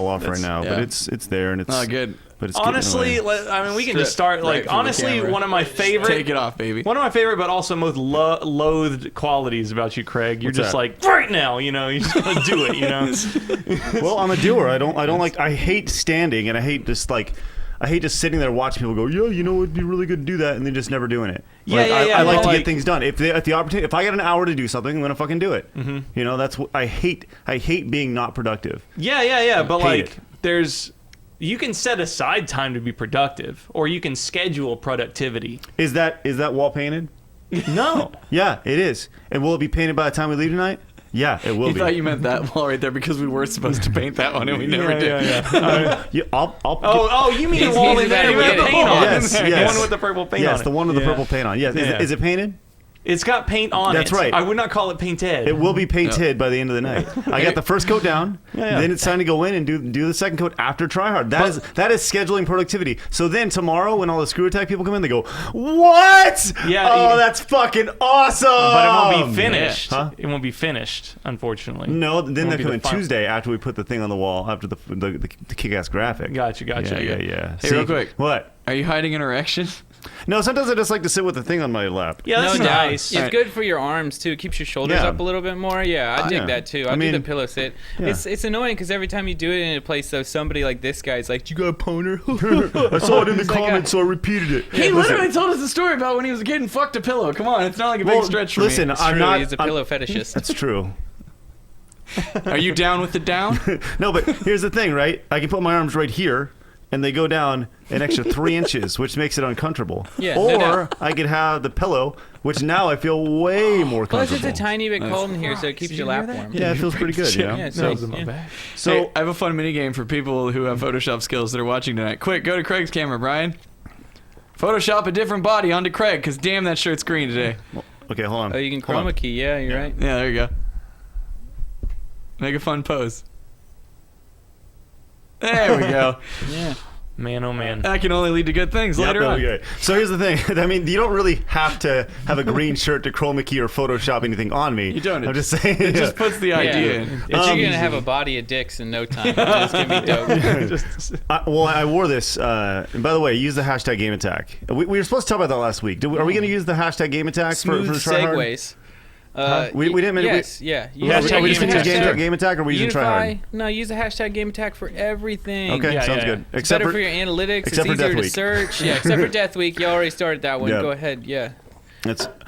off right now, but it's there and it's good. But it's honestly, I mean, we can just start. Like, honestly, one of my favorite. Take it off, baby. One of my favorite, but also most loathed qualities about you, Craig. You're just like right now, you know. You just gotta do it, you know. Well, I'm a doer. I don't like. I hate standing, and I hate just sitting there watching people go. Yeah, you know, it'd be really good to do that, and then just never doing it. I like to get things done. If the opportunity, if I get an hour to do something, I'm gonna fucking do it. Mm-hmm. You know, that's what I hate. I hate being not productive. Yeah. But like, you can set aside time to be productive, or you can schedule productivity. Is that wall painted? No. Yeah, it is. And will it be painted by the time we leave tonight? Yeah, it will be. I thought you meant that wall right there because we were supposed to paint that one and we never did. Yeah. You mean the wall in there with the paint on? Yes. The one with the purple paint on. Yes, the one with the purple paint on. Yes. Is it painted? It's got paint on That's right. I would not call it painted. It will be painted by the end of the night. I got the first coat down. Then it's time to go in and do the second coat after try hard. That is scheduling productivity. So then tomorrow when all the Screw Attack people come in, they go, "What? Yeah. Oh, that's fucking awesome!" But it won't be finished. Huh? It won't be finished, unfortunately. No, then they come in Tuesday after we put the thing on the wall after the kick-ass graphic. Gotcha. Yeah. Hey, real quick. What? Are you hiding an erection? No, sometimes I just like to sit with the thing on my lap. Yeah, that's nice. It's good for your arms too. It keeps your shoulders up a little bit more. Yeah, I dig that too. I do the pillow sit. Yeah. It's annoying because every time you do it in a place, though, somebody like this guy is like, "You got a boner?" I saw it in the comments, so I repeated it. He literally told us a story about when he was a kid and fucked a pillow. Come on, it's not like a big stretch for me. Listen, It's true, he's a pillow fetishist. That's true. Are you down with the down? No, but here's the thing, right? I can put my arms right here, and they go down an extra 3 inches, which makes it uncomfortable. Yeah, or I could have the pillow, which now I feel way more Plus, comfortable. it's a tiny bit cold in here, so it keeps your lap warm. Yeah, it feels pretty good, you know? Yeah, So, So I have a fun mini game for people who have Photoshop skills that are watching tonight. Quick, go to Craig's camera, Brian. Photoshop a different body onto Craig, because damn, that shirt's green today. Okay, hold on. Oh, you can chroma key. Yeah, you're right. Yeah, there you go. Make a fun pose. There we go. Yeah. Man, oh man. That can only lead to good things later on. Okay. So here's the thing. I mean, you don't really have to have a green shirt to chroma key or Photoshop anything on me. You don't. I'm just saying. It just puts the idea in. You're gonna have a body of dicks in no time. It's gonna be dope. I wore this. And by the way, use the hashtag Game Attack. We were supposed to talk about that last week. Are we going to use the hashtag Game Attack Smooth for try hard? segues. We didn't. Yes, yeah. Are we just going to use Game Attack, or are we using try hard? No, use the hashtag Game Attack for everything. Okay, sounds good. It's better for your analytics. It's easier to search. Yeah, except for Death Week. You already started that one. Yeah. Go ahead. Yeah.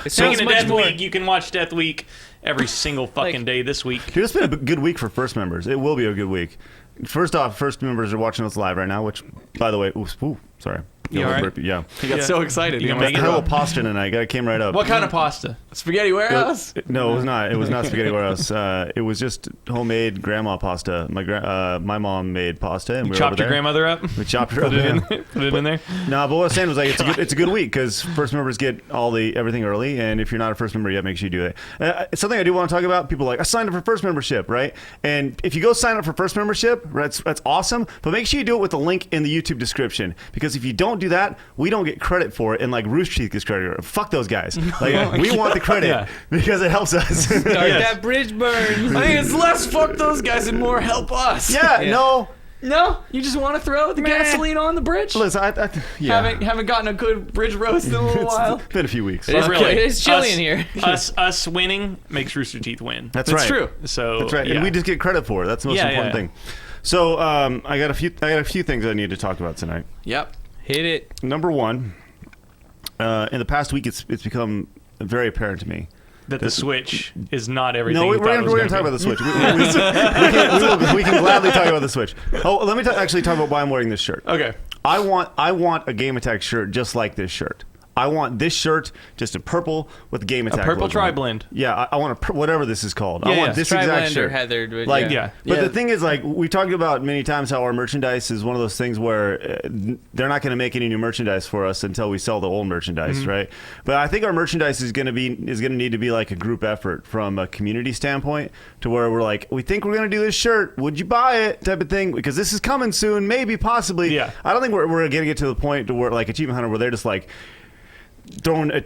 Speaking of Death Week, you can watch Death Week every single fucking day this week. Dude, it's been a good week for first members. It will be a good week. First off, first members are watching us live right now, which, by the way, sorry. You all right? Yeah. He got so excited. You He gonna almost make it Hello up? pasta tonight. I came right up. What kind of pasta? Spaghetti warehouse? No, it was not. It was not spaghetti warehouse. It was just homemade grandma pasta. My mom made pasta, and we were Chopped over your there. grandmother up? We chopped her up. Put it in yeah. there? Put it in there? No, but what I was saying was like it's a good week because first members get everything early, and if you're not a first member yet, make sure you do it. Something I do want to talk about. People are like, I signed up for first membership, right? And if you go sign up for first membership, that's awesome. But make sure you do it with the link in the YouTube description, because if you don't do that, we don't get credit for it, and like Rooster Teeth gets credit. Fuck those guys. Like we want the credit because it helps us. Start that bridge burn. I think it's less fuck those guys and more help us. Yeah. No. No? You just want to throw the gasoline on the bridge? Listen, Haven't gotten a good bridge roast in a little while. It's been a few weeks. It's Really, it's chilly in here. Us winning makes Rooster Teeth win. That's It's right. true. So That's right, and we just get credit for it. That's the most important thing. So I got a few things I need to talk about tonight. Yep. Hit it. Number one, in the past week, it's become very apparent to me that the Switch is not everything. No, we're going to talk about the Switch. We can gladly talk about the Switch. Oh, let me actually talk about why I'm wearing this shirt. Okay. I want a Game Attack shirt just like this shirt. I want this shirt just in purple with Game Attack. A purple logo on it. tri-blend. Yeah, I want whatever this is called. Yeah, I want this exact Tri-blend or shirt. heathered, but Like, yeah. But the thing is, like, we talked about many times how our merchandise is one of those things where they're not going to make any new merchandise for us until we sell the old merchandise, right? But I think our merchandise is going to need to be like a group effort from a community standpoint, to where we're like, we think we're going to do this shirt, would you buy it, type of thing, because this is coming soon, maybe, possibly. Yeah. I don't think we're going to get to the point to where, like, Achievement Hunter, where they're just like,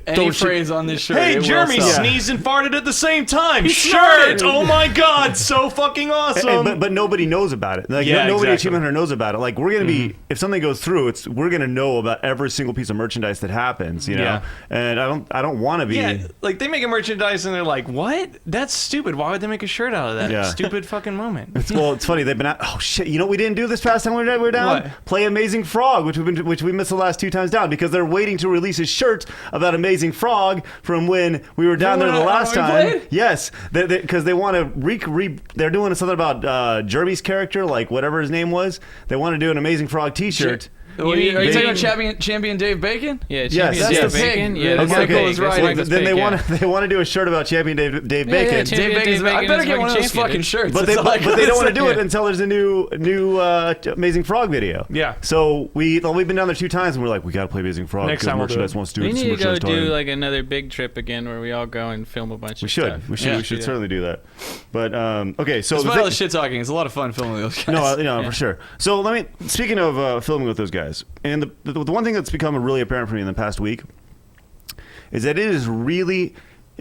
Any phrase on this shirt. Hey, it will Jeremy sell. sneezed and farted at the same time. snorted. Shirt! Oh my god, so fucking awesome. But nobody knows about it. Like Yeah, nobody at exactly. Achievement Hunter knows about it. Like we're gonna be if something goes through, we're gonna know about every single piece of merchandise that happens. You know, Yeah. and I don't want to be. Yeah, like they make a merchandise and they're like, "What? That's stupid. Why would they make a shirt out of that? Yeah. Stupid fucking moment." It's funny. They've been at. Oh shit! You know what we didn't do this past time we were down? What? Play Amazing Frog, which we missed the last 2 times down because they're waiting to release a shirt about Amazing Frog from when we were down there the last we time. played? Yes, because they want to they're doing something about Jeremy's character, like whatever his name was. They want to do an Amazing Frog T-shirt. Are you talking Bacon? about Champion Dave Bacon? Yeah, Yes, Champion that's Dave the Bacon. pig. Yeah, Okay, that's Michael the is pig. right. That's Then the pig, yeah. they want to do a shirt about Champion Dave Yeah, Bacon. yeah, Dave Champion Bacon's. Dave I Bacon better is get one of those champion, fucking dude. shirts. But they That's all I don't want to gotta do it say. until there's a new Amazing Frog video. Yeah. So we've been down there 2 times and we're like, we gotta play Amazing Frog. Next because time we'll do merchandise it. wants to do We it. It's need to go merchandise do time. like another big trip again where we all go and film a bunch We of should. stuff. We should. Yeah. We should Yeah. certainly do that. But okay, so Despite the all the shit talking, it's a lot of fun filming those guys. no, for sure. So speaking of filming with those guys, and the one thing that's become really apparent for me in the past week is that it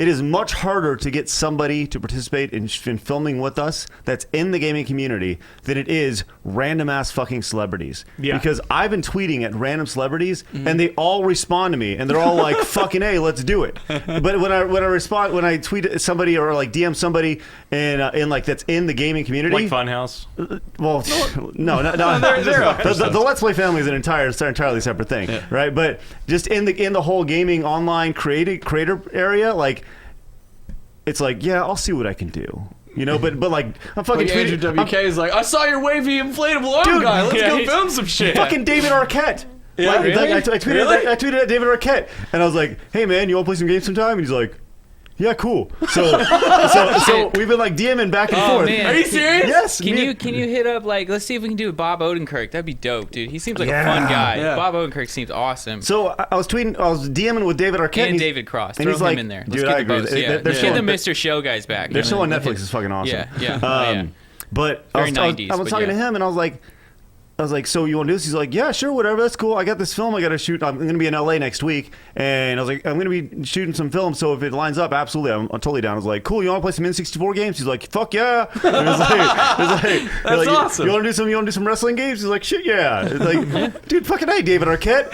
is much harder to get somebody to participate in filming with us that's in the gaming community than it is random ass fucking celebrities. Yeah. Because I've been tweeting at random celebrities and they all respond to me and they're all like, "Fucking A, let's do it." But when I tweet at somebody or like DM somebody in like that's in the gaming community, Like Funhouse. well, no. The Let's Play family is an entirely separate thing, right? But just in the whole gaming online creator area, like it's like, yeah, I'll see what I can do, you know. But like I'm fucking Like Andrew tweeting, WK is like, I saw your wavy inflatable arm Dude, guy. Let's yeah, go he's- film some shit. fucking David Arquette. Yeah, Like, really? I tweeted at David Arquette, and I was like, "Hey man, you want to play some games sometime?" And he's like, "Yeah, cool." So we've been like DMing back and Oh, forth. man. Are you serious? Yes. Can me- you hit up like let's see if we can do Bob Odenkirk. That'd be dope, dude. He seems like Yeah. a fun guy. Yeah. Bob Odenkirk seems awesome. So I was DMing with David Arquette, And he's- David Cross. and Throw he's him like, in there. dude, Let's I get the agree. both. They're Yeah. showing- Get the Mr. Show guys back. Their you show know? on Netflix is fucking awesome. Yeah. But Very I was 90s, I was but talking yeah. to him, and I was like, so you want to do this? He's like, yeah, sure, whatever, that's cool. I got this film I got to shoot. I'm going to be in LA next week, and I was like, I'm going to be shooting some film. So if it lines up, absolutely, I'm totally down. I was like, cool. You want to play some N64 games? He's like, fuck yeah. And it was like, That's awesome. You want to do some wrestling games? He's like, shit yeah. It's like, dude, fucking hey, David Arquette.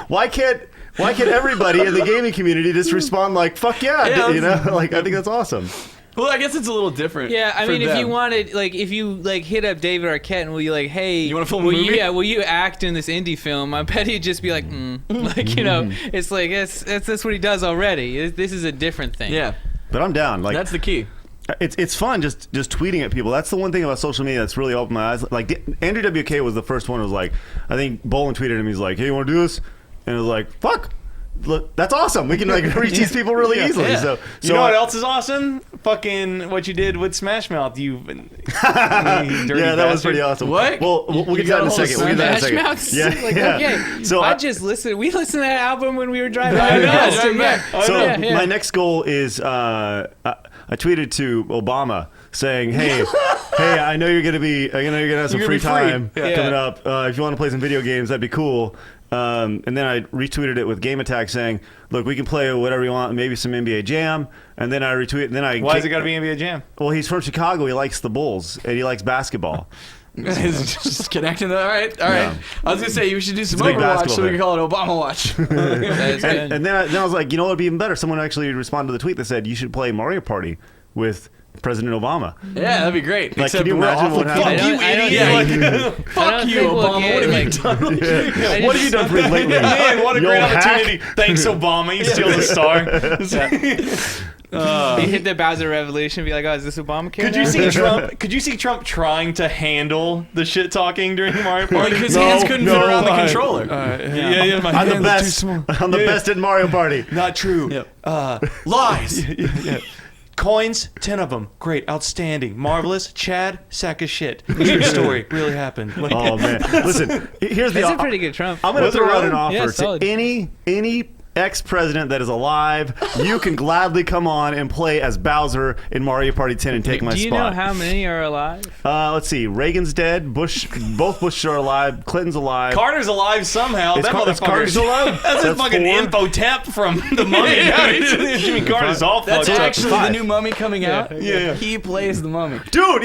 Why can't everybody in the gaming community just respond like, fuck yeah, Yeah, you know? Like, I think that's awesome. Well, I guess it's a little different. Yeah, I for mean, if them. you wanted, like, if you like hit up David Arquette and will you like, hey, You wanna film a will movie? will you act in this indie film? I bet he'd just be like, like, you know, it's like that's what he does already. This is a different thing. Yeah, But I'm down. Like, that's the key. It's fun just tweeting at people. That's the one thing about social media that's really opened my eyes. Like Andrew WK was the first one who was like, I think Bolin tweeted him. He's like, hey, you want to do this? And it was like, fuck. Look, that's awesome. We can like reach these people really easily. Yeah. So You know what else is awesome? Fucking what you did with Smash Mouth. You dirty Yeah, that was bastard. pretty awesome. What? Well, we'll get to that in a second. We'll get to that in a Smash second. Mouth. Yeah, Like, yeah. okay. So I just listened. We listened to that album when we were driving. I know, past. driving Yeah. back. So Yeah. my next goal is I tweeted to Obama saying, "Hey, I know you're gonna have some You're free gonna be free. time Yeah. coming up. If you want to play some video games, that'd be cool." And then I retweeted it with Game Attack saying, "Look, we can play whatever you want, maybe some NBA Jam." And then I retweeted. And then I Why is it got to be NBA Jam? Well, he's from Chicago. He likes the Bulls and he likes basketball. It's just connecting. All right. Yeah. I was gonna say you should do some a big Overwatch, basketball so we fan. can call it Obama Watch. That is good. And then I was like, you know what would be even better? Someone actually responded to the tweet that said, "You should play Mario Party with President Obama." Yeah, that'd be great. Like, Except can you we're imagine awful what happened? fuck you, I don't idiot. think- Like, fuck you, Obama. What have you done? What have you done for me lately? Man, what a You great old hack. opportunity. Thanks, Obama. You steal the star. They hit the Bowser Revolution and be like, oh, is this Obamacare? Could now? you see Trump? Could you see Trump trying to handle the shit talking during Mario Party? Like his No, hands couldn't fit no, around the I- controller. yeah, my I'm the hands are too best. small. I'm the best at Mario Party. Not true. Yep. Lies. Coins, 10 of them. Great, outstanding, marvelous. Chad, sack of shit. True story, really happened. Oh man, listen. Here's the. That's a pretty good Trump. I'm going to Was it throw out really? an offer Yeah, to solid. any ex-president that is alive, you can gladly come on and play as Bowser in Mario Party 10 and take my Do you spot. know how many are alive? Let's see. Reagan's dead. Both Bush are alive. Clinton's alive. Carter's alive somehow. That Is Carter motherfucker's still alive? That's a That's fucking 4. info tap from the mummy. Jimmy Carter's all That's fucked up. actually the new Mummy coming out. Yeah. He plays the Mummy. Dude,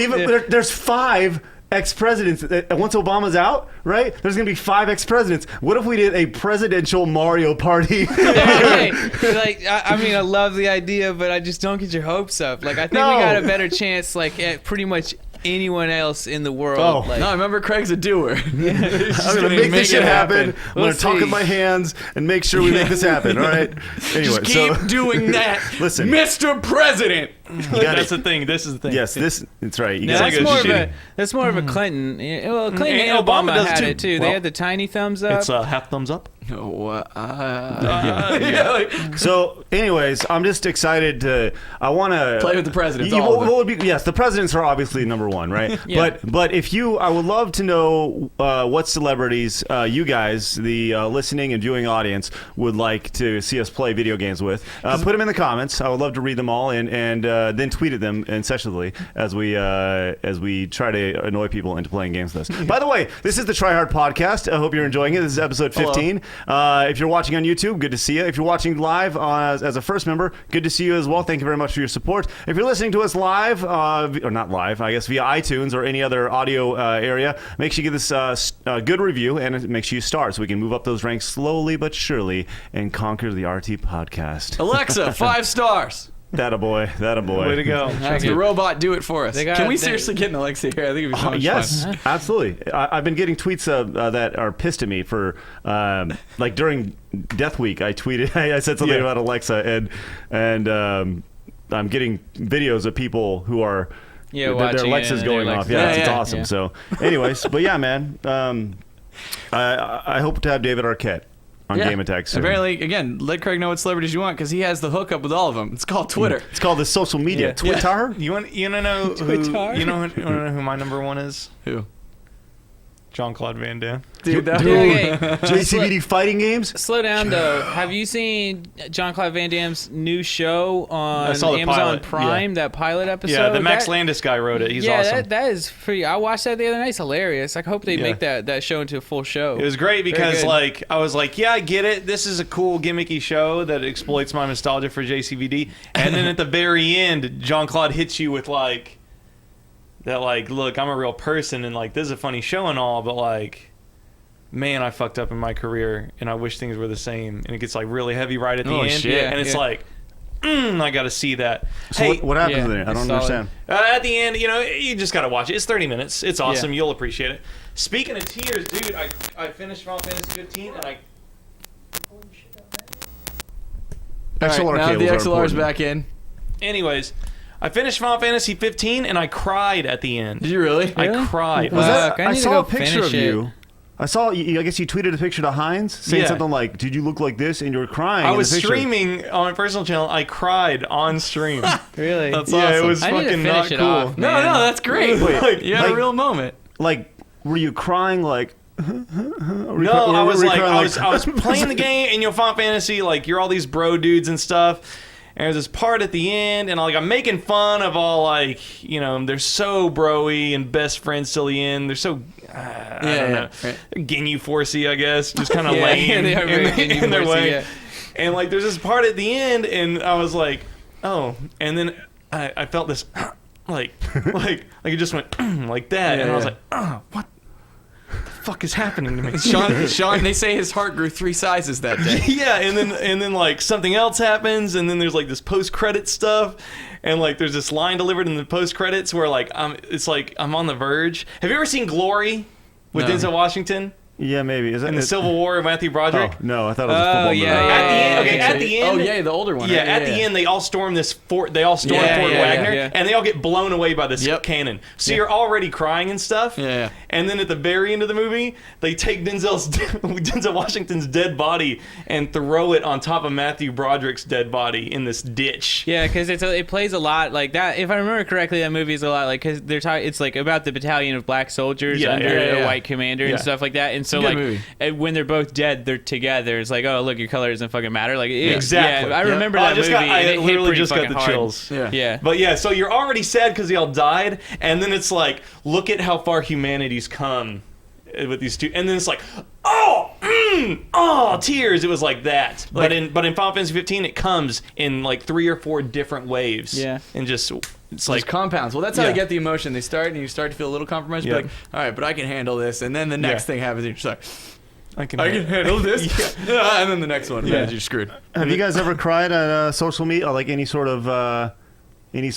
there's 5 ex-presidents. Once Obama's out, right? There's gonna be 5 ex-presidents. What if we did a presidential Mario Party? Hey, like I mean, I love the idea, but I just don't get your hopes up. Like I think No. we got a better chance, like at pretty much anyone else in the world. Oh. Like, No, remember Craig's a doer. I'm gonna make this shit happen. I'm We'll gonna talk see. with my hands and make sure we make this happen. All right. Anyway, Just keep so doing that, Listen. Mr. President. That's the thing. This is the thing. yes, that's right. You No, gotta like that's a more of shitty- that's more of a Clinton. Well, Clinton And and Obama Obama does had too. it too. Well, They had the tiny thumbs up. It's a half thumbs up. So, anyways, I'm just excited to. I want to Play with the presidents, all of them. What would be? Yes, the presidents are obviously number one, right? Yeah. But if you, I would love to know what celebrities you guys, the listening and viewing audience, would like to see us play video games with. Put them in the comments. I would love to read them all and then tweet at them incessantly as we try to annoy people into playing games with us. By the way, this is the Try Hard Podcast. I hope you're enjoying it. This is episode 15. If you're watching on YouTube, good to see you. If you're watching live as a first member, good to see you as well. Thank you very much for your support. If you're listening to us live, or not live, I guess via iTunes or any other audio area, make sure you give this a good review and make sure you start so we can move up those ranks slowly but surely and conquer the RT podcast. Alexa, 5 stars. That a boy. Way to go. Have the robot do it for us. They got- Can we they- seriously get an Alexa here? I think it'd be so much Yes, fun. absolutely. I've been getting tweets that are pissed at me for like during Death Week. I tweeted, I said something Yeah. about Alexa, and I'm getting videos of people who are their watching Alexa's it, going and off. their Yeah, Alexa- it's Yeah, awesome. yeah. So, anyways, but yeah, man. I hope to have David Arquette on Yeah. Game Attack soon. Apparently, again, let Craig know what celebrities you want because he has the hookup with all of them. It's called Twitter. It's called the social media. Yeah. Twitter? You want to know Twitter? you know who my number one is? Who? Jean-Claude Van Damme. Dude, that Okay, JCVD fighting games? slow down though. Have you seen Jean-Claude Van Damme's new show on I saw the Amazon pilot, Prime? That pilot episode. Yeah, the Max That- Landis guy wrote it. He's yeah, awesome. that is pretty. I watched that the other night. It's hilarious. I hope they Yeah. make that show into a full show. It was great because good. like I was like, yeah, I get it. This is a cool gimmicky show that exploits my nostalgia for JCVD. And then at the very end, Jean-Claude hits you with like that like, look, I'm a real person and like this is a funny show and all, but like man, I fucked up in my career and I wish things were the same. And it gets like really heavy right at the Oh, end. shit. And it's Yeah. like, I got to see that. So Hey, what happens yeah, there? I it's don't solid. understand. at the end, you just got to watch it. It's 30 minutes. It's awesome. Yeah. You'll appreciate it. Speaking of tears, dude, I finished Final Fantasy 15 and I... XLR All right, now cables the are XLR's important. back in. Anyways, I finished Final Fantasy 15 and I cried at the end. Did you really? I Really? cried. Was Fuck, that, I I need to saw go a picture finish of it. you. I saw. I guess you tweeted a picture to Heinz saying Yeah. something like, "Did you look like this?" And you were crying. I in was the picture. streaming on my personal channel. I cried on stream. Really? That's yeah, awesome. it was I need to fucking finish not it cool. off, No, man. no, that's great. Wait, you had like- a real moment. Like, were you crying? Like, No, I was like, I was playing the game, and Final Fantasy, like, you're all these bro dudes and stuff. And there's this part at the end, and I'm making fun of all like, they're so broy and best friends till the end. They're so, I don't know, right. Ginyu Forcey, I guess, just kind of Yeah, laying they are very in their Ginyu Forcey, way. yeah. And like, there's this part at the end, and I was like, oh, and then I felt this, like it just went like that, and I was Yeah. like, oh, what the fuck is happening to me? Sean, they say his heart grew 3 sizes that day. Yeah, and then like something else happens, and then there's like this post credit stuff, and like there's this line delivered in the post credits where like it's like I'm on the verge. Have you ever seen Glory with No. Denzel Washington Yeah, maybe. Is that in the Civil War of Matthew Broderick? Oh no, I thought it was a football movie. yeah, At the end, okay, yeah, at the end. Oh yeah, the older one. Yeah, right? at the end they all storm this fort. They all storm Yeah, Fort yeah, Wagner, yeah. and they all get blown away by this Yep. cannon. So you're already crying and stuff. Yeah. And then at the very end of the movie, they take Denzel Washington's dead body and throw it on top of Matthew Broderick's dead body in this ditch. Yeah, because it plays a lot like that. If I remember correctly, that movie is a lot like because they're talking. It's like about the battalion of black soldiers Yeah, under yeah, a yeah. white commander Yeah. and stuff like that. And So Good like movie. when they're both dead, they're together. It's like, oh look, your color doesn't fucking matter. Like Exactly. Yeah, I Yep. remember Oh, that movie. I and it hit literally pretty just got fucking the hard. chills. Yeah. Yeah. But yeah, so you're already sad because they all died, and then it's like, look at how far humanity's come with these two, and then it's like, tears. It was like that. But in Final Fantasy 15, it comes in like 3 or 4 different waves. Yeah. and just it's Like like compounds. Well, that's how Yeah. they get the emotion. They start and you start to feel a little compromised. Yeah. Like, all right, but I can handle this. And then the next Yeah. thing happens. And you're just like, I can I can handle this. And then the next one. Yeah. Yeah. You're screwed. Have you guys ever cried at social media, or like any sort of like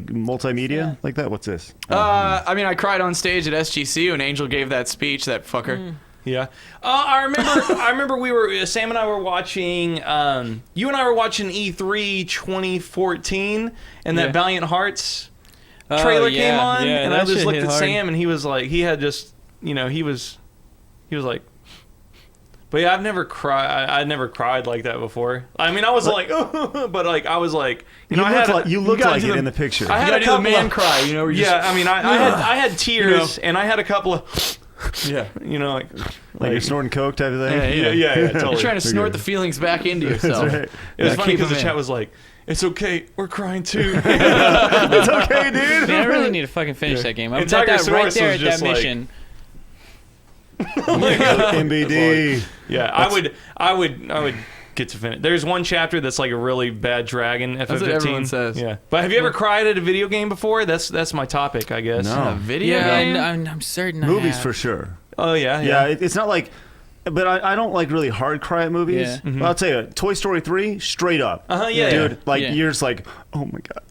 multimedia like that? What's this? I mean, I cried on stage at SGC when Angel gave that speech. That fucker. Yeah, I remember. I remember we were Sam and I were watching. You and I were watching E3 2014, and that Yeah. Valiant Hearts Oh, trailer yeah, came on, yeah, and that I just shit looked hit at hard. Sam, and he was like, he had just, he was like. But yeah, I've never cried. I never cried like that before. I mean, I was like, but like I was like, You I look had like you look got like to it in the picture. I You had gotta a do the couple man of, cry, you know? Where you Yeah, I mean, I had tears, and I had a couple of, just, yeah. like you're snorting coke type of thing. yeah, totally. You're trying to snort good. the feelings back into yourself. right. It was Yeah, funny keep because the 'em chat in. was like, "It's okay, we're crying too." It's okay, dude. Man, I really need to fucking finish that game. I'm And at that Tiger right Soros there was at that just like- mission. MBD. Yeah, I would get to finish. There's one chapter that's like a really bad dragon. FF15. That's what everyone says. Yeah, but have you ever cried at a video game before? That's my topic, I guess. No. A video Yeah, game? I'm certain. I Movies have. for sure. Oh yeah, Yeah, it's not like. But I don't like really hard cry at movies. Yeah. But I'll tell you, Toy Story 3, straight up. Yeah, Dude, like Yeah. you're just like, oh my god.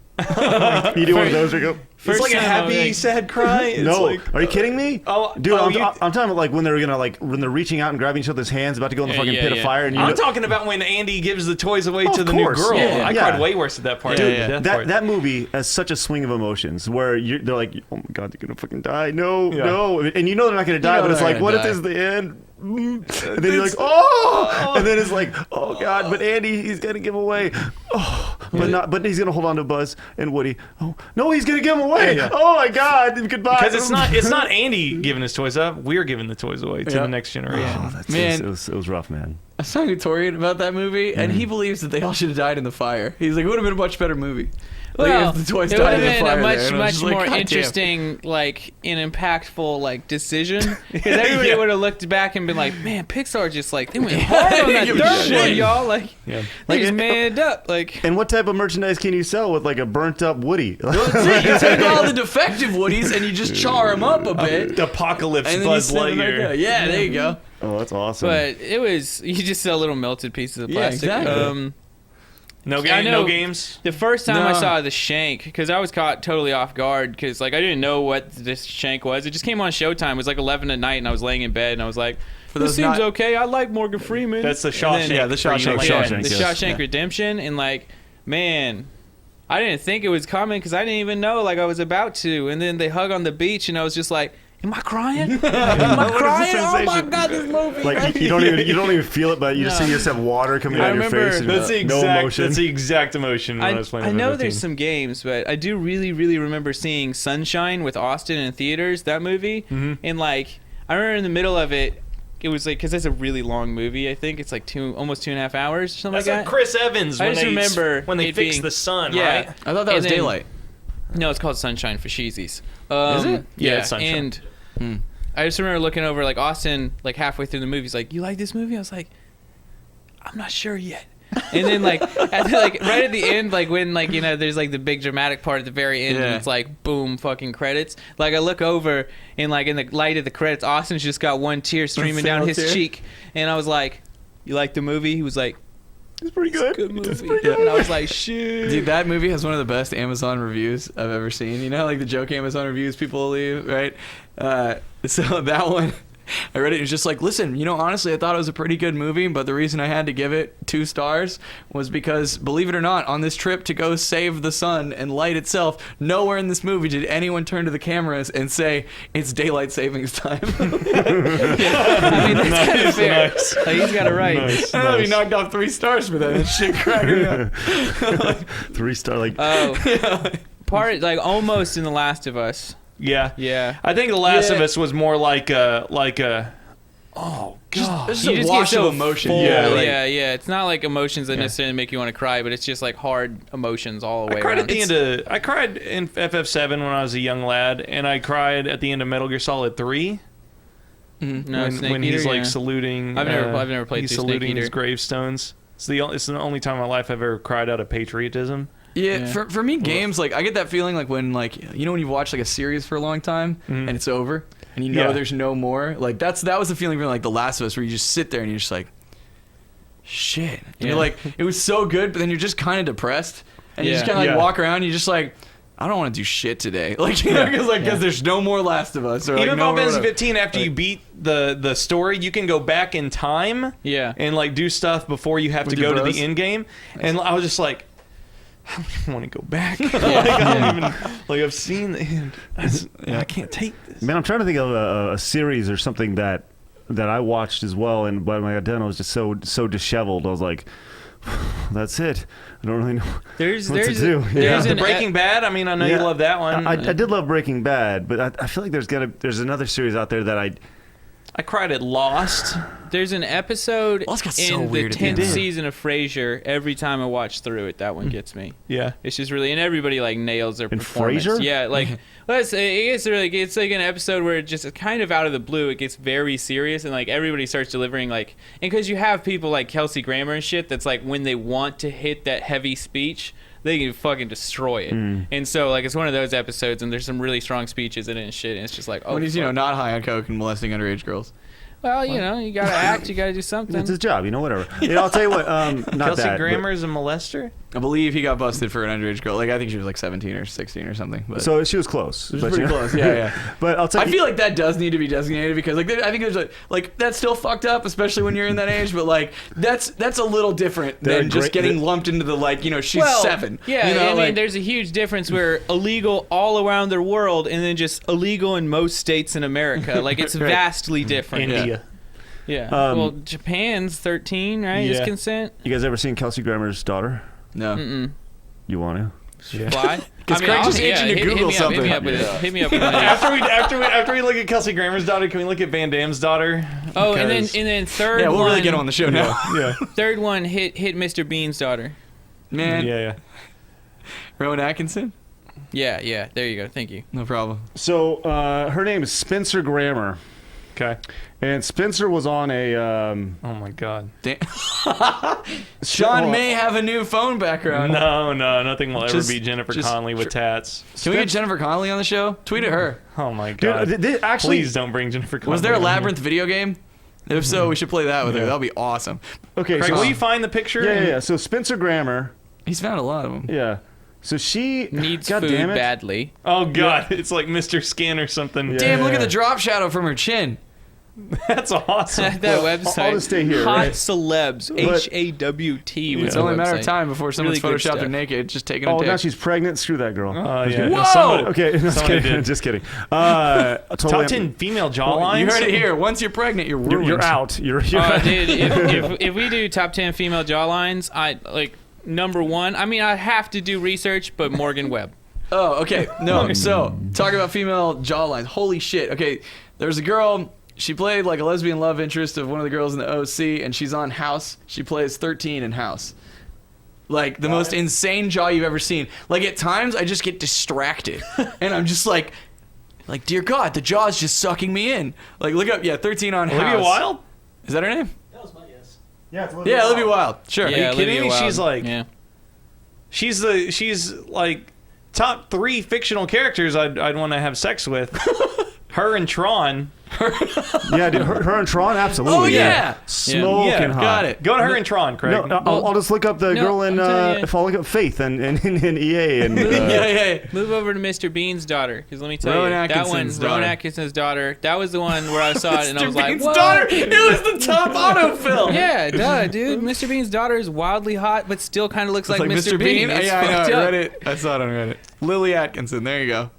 You do one of those where you go, It's First like a time happy, I- sad cry. It's no, like, are you kidding me? Oh, dude, oh, I'm you- talking about like when they're gonna like when they're reaching out and grabbing each other's hands, about to go in the Yeah, fucking yeah, pit of yeah. fire, and you I'm know, talking about when Andy gives the toys away Oh, to of the course. new girl. Yeah, I yeah. cried way worse at that part. Dude, than the death part. that movie has such a swing of emotions where they're like, oh my god, they're gonna fucking die. No, Yeah. no, and you know they're not gonna die, know but it's they're like, gonna what if die. this is the end? And then you're like, oh, and then it's like, oh god, but Andy, he's gonna give away. Oh, but he's gonna hold on to Buzz and Woody. Oh no, he's gonna give him away. Yeah. Oh my god, goodbye. Because it's not Andy giving his toys up. We're giving the toys away to Yeah. the next generation. Oh, that's Man. it was rough, man. I was talking to Torian about that movie, and he believes that they all should have died in the fire. He's like, it would have been a much better movie. Like, Well, if the toys it would died have in the been fire a there. much, And I was much just like, more "God damn." interesting, like, an impactful, like, decision. Because everybody Yeah. would have looked back and been like, man, Pixar just, like, they went hard on that Give a third shit. one, y'all. Like, Yeah. they just Like, manned up. Like, And what type of merchandise can you sell with like a burnt up Woody? That's it. You take all the defective Woodies and you just char them up a bit. The Apocalypse And then Buzz you send them back Lightyear. out. Yeah, there you go. Oh, that's awesome. but it was, you just sell little melted pieces of Yeah, plastic. exactly. No I game, know. no games. The first time I No. saw the shank, because I was caught totally off guard, because like I didn't know what this shank was. It just came on Showtime. It was like 11 at night, and I was laying in bed, and I was like, For "This those seems not- okay. I like Morgan Freeman." That's the And Shawshank. then- Yeah, the Shawshank. Like, yeah, Shawshank, the yes. Shawshank Yeah. Redemption, and like, man, I didn't think it was coming because I didn't even know like I was about to. And then they hug on the beach, and I was just like, "Am I crying? Am I crying? Oh my sensation? god, this movie!" like you don't even feel it, but you just No. see yourself water coming I out of your remember- face. And That's the no exact. emotion. That's the exact emotion when I was playing. I know FF15. there's some games, but I do really, really remember seeing Sunshine with Austin in theaters. That movie, and like I remember in the middle of it, it was like because it's a really long movie. I think it's like almost 2.5 hours or something That's like like that. Chris Evans. I When just they remember when they it fixed being- the sun. Yeah. Right? I thought that And was then- Daylight. No, it's called Sunshine for Sheezies. Is it? Yeah, Yeah, it's Sunshine. and I just remember looking over like Austin, like halfway through the movie. He's like, "You like this movie?" I was like, "I'm not sure yet." And then like right at the end, like when like you know there's like the big dramatic part at the very end, and Yeah. it's like boom, fucking credits. Like I look over and like in the light of the credits, Austin's just got one tear streaming down his single tear? cheek, and I was like, "You like the movie?" He was like, It's pretty good. "Good movie," It's pretty good. and I was like, "Shit." Dude, that movie has one of the best Amazon reviews I've ever seen. You know, like the joke Amazon reviews people leave, right? So that one, I read it. It was just like, listen, you know, honestly, I thought it was a pretty good movie, but the reason I had to give it 2 stars was because, believe it or not, on this trip to go save the sun and light itself, nowhere in this movie did anyone turn to the cameras and say, it's daylight savings time. I mean, that's kind of fair. nice. Like, he's got it right. Nice, And then he nice. knocked off 3 stars for that. That shit cracked me up. 3-star like Oh, part like almost in The Last of Us. Yeah. Yeah. I think The Last of Yeah. Us was more like a oh god. It's You just a just wash get so of emotion. full. Yeah, like- yeah. It's not like emotions that necessarily make you want to cry, but it's just like hard emotions all the way I cried around. at the end of I cried in FF7 when I was a young lad, and I cried at the end of Metal Gear Solid 3 No, Snake when Eater, he's like yeah. saluting. I've never played He's through Snake saluting his Eater. gravestones. It's the only time in my life I've ever cried out of patriotism. Yeah, Yeah. for me, games like I get that feeling like when when you watch like a series for a long time and it's over and you know Yeah. there's no more. Like that was the feeling from like The Last of Us where you just sit there and you're just like, shit. And Yeah. you're like, it was so good, but then you're just kind of depressed and you just Yeah. kind of like Yeah. walk around. And you're just like, I don't want to do shit today. Like you know, because there's no more Last of Us. Or, like, Even no Final more Fantasy whatever. 15, after you beat the story, you can go back in time Yeah. and like do stuff before you have With to your go to bros? the end game. And I was just like, I don't even want to go back. like, Yeah. I don't even like. I've seen the end. I can't take this. Man, I'm trying to think of a series or something that I watched as well, and when I got done, I was just so disheveled. I was like, "That's it. I don't really know There's what to there's do." there's The an Breaking Bad. I mean, I know you Yeah. love that one. I did love Breaking Bad, but I feel like there's another series out there that I cried at Lost. There's an episode Lost got so in the weird at the 10th end. season of Frasier. Every time I watch through it, that one gets me. Yeah. It's just really, and everybody like nails their In performance. Frasier? Yeah, like it's like an episode where it just kind of out of the blue, it gets very serious, and like everybody starts delivering like, and because you have people like Kelsey Grammer and shit, that's like when they want to hit that heavy speech, they can fucking destroy it. And so like it's one of those episodes, and there's some really strong speeches in it and shit, and it's just like, oh, When he's fuck. not high on coke and molesting underage girls. Well, you gotta act, you gotta do something. it's his job, whatever. I'll tell you what. Not Kelsey that. Grammer is a molester. I believe he got busted for an underage girl. Like I think she was like 17 or 16 or something. But So she was close. it was but, pretty close. Yeah. But I'll tell I you. feel like that does need to be designated because like I think there's like that's still fucked up, especially when you're in that age. But like that's a little different They're than just great- getting lumped into the she's 7. Yeah, you know, I mean, like, there's a huge difference where illegal all around the world and then just illegal in most states in America. Like, it's Right. vastly different. India. Yeah. Um, Well, Japan's 13, right? Is Yeah. consent? You guys ever seen Kelsey Grammer's daughter? no. Mm-mm. You want to? Fly? 'Cause Craig just itching to Google something. Hit me up with it. Hit me up with it. After we look at Kelsey Grammer's daughter, can we look at Van Damme's daughter? Oh, and Because- then third Yeah, we'll one. really get on the show now. yeah, Third one hit Mr. Bean's daughter. Man, yeah. Rowan Atkinson? Yeah. There you go. Thank you. No problem. So her name is Spencer Grammer, Okay. and Spencer was on a. Oh my God. Damn. Sean may have a new phone background. No, nothing will ever Just- beat Jennifer just Connelly with tats. Can we get Jennifer Connelly on the show? Tweet at her. Oh my Dude, God. actually, Please don't bring Jennifer Connelly. Was there a on here. Labyrinth video game? If so, we should play that with her. Yeah. That'll be awesome. okay. Craig, So, will you find the picture? yeah. So Spencer Grammer, He's found a lot of them. yeah. So she Needs God food damn it. badly. Oh God, it's like Mr. Skin or something. Yeah. Damn, look at the drop shadow from her chin. That's awesome. that Well, website. I'll just stay here, Hot right? Celebs. But- HAWT. was It's the only a matter of website. time before someone's Really good photoshopped her stuff. naked, just taking a Oh, take. now she's pregnant. Screw that girl. Oh Just yeah. kidding. Whoa! Somebody- Okay, just Somebody kidding. did. Just kidding. Top Totally, 10 female jawlines. You heard it here. Once you're pregnant, you're ruined. You're out. You're Dude, if we do top 10 female jawlines, I like number one. I mean, I have to do research, but Morgan Webb. Oh, okay. No, so talking about female jawlines. Holy shit. Okay, there's a girl. She played like a lesbian love interest of one of the girls in the OC, and she's on House. She plays 13 in House. Like the most insane jaw you've ever seen. Like at times, I just get distracted, and I'm just like, dear God, the jaw's just sucking me in. Like look up, 13 on Olivia House. Wilde? Is that her name? Yeah, it's Yeah, Olivia Wilde. Sure. you Yeah, kidding Olivia me? Wilde. She's like- yeah. She's like top 3 fictional characters I'd want to have sex with. Her and Tron. Yeah, dude, her and Tron, absolutely. Oh, yeah. Smoking Yeah, hot. got it. Go to her and Tron, Craig. No, I'll just look up the No, girl in. I'm telling you. If I look up Faith and EA and. yeah. Move over to Mr. Bean's daughter, because let me tell Rowan you, that one, Atkinson's Rowan daughter. Atkinson's daughter, that was the one where I saw it and I was Mr. like, Bean's whoa. daughter. It was the top autofill. Yeah, duh, dude. Mr. Bean's daughter is wildly hot, but still kind of looks like, Mr. Bean. It's Yeah, I know. fucked I up. read it. I saw it on Reddit. Lily Atkinson. There you go.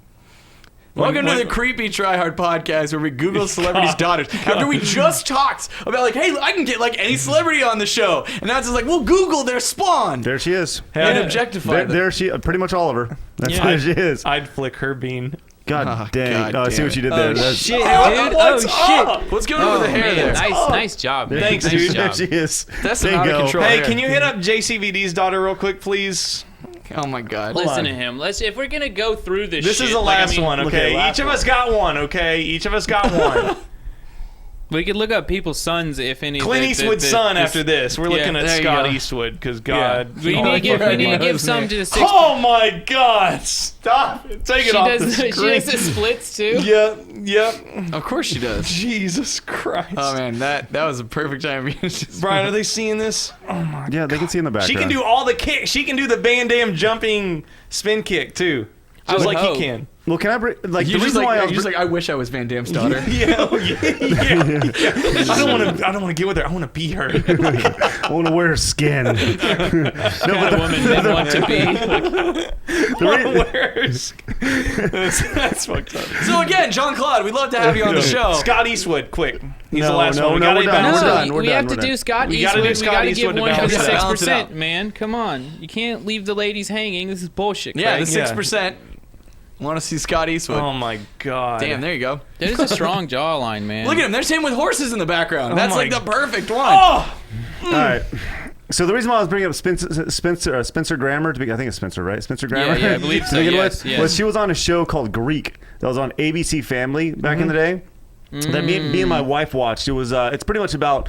Welcome to the Creepy Tryhard podcast where we Google celebrities' daughters. After we just talked about like, hey, I can get like any celebrity on the show, and now it's just like, we'll Google their spawn There she is. and Yeah. objectify them. There she. Pretty much all of her. That's Yeah. where she is. I'd flick her bean. God Oh, dang! God Oh, I see damn what you it. did there. Oh That's- shit, dude! What's Oh shit! What's going on with the hair man, there? nice job. Man. Thanks, nice dude. There job. she is. That's an out of Bingo. control. Hey, hair. can you hit up JCVD's daughter real quick, please? Oh my God. Hold Listen on. to him. If we're gonna go through this, This shit, is the like, I last mean, one, Okay, okay? last Each of us got one, okay? Each of us got one. We could look up people's sons if any. Clint that- Eastwood's that- son this- after this. We're looking at there you Scott go. Eastwood, because God. We need to give some to the six. Oh my God! Stop it! Take She it off does. the She screen. does the splits too. Yep. Of course she does. Jesus Christ. Oh man, that was a perfect time. Brian, are they seeing this? Yeah, they can see in the background. She can do all the kicks. She can do the Van Damme jumping spin kick too, just would like hope. he can. Well, can I bring like You the just reason why I like, was you're just like, I wish I was Van Damme's daughter. Yeah. I don't want to get with her. I want to be her. I want to wear her skin. Kind of woman men want to be. That's fucked up. So again, Jean Claude, we'd love to have you on the show. Scott Eastwood, quick. He's No, the last no, one. We no, gotta we're done. balance We're it out. done. We're we have done. to do Scott We Eastwood. gotta do We Scott gotta Eastwood give to one for the balance it out. 6%, man. Come on, you can't leave the ladies hanging. This is bullshit. Yeah, Craig. the 6%. Want to see Scott Eastwood? Oh my God. Damn, there you go. There's a strong jawline, man. Look at him. There's him with horses in the background. That's my- like the perfect one. Oh. All right. So the reason why I was bringing up Spencer Grammer, I think it's Spencer, right? Spencer Grammer. Yeah, I believe to so, begin yes, with, yes. was she was on a show called Greek that was on ABC Family back in the day. That me and my wife watched. It was it's pretty much about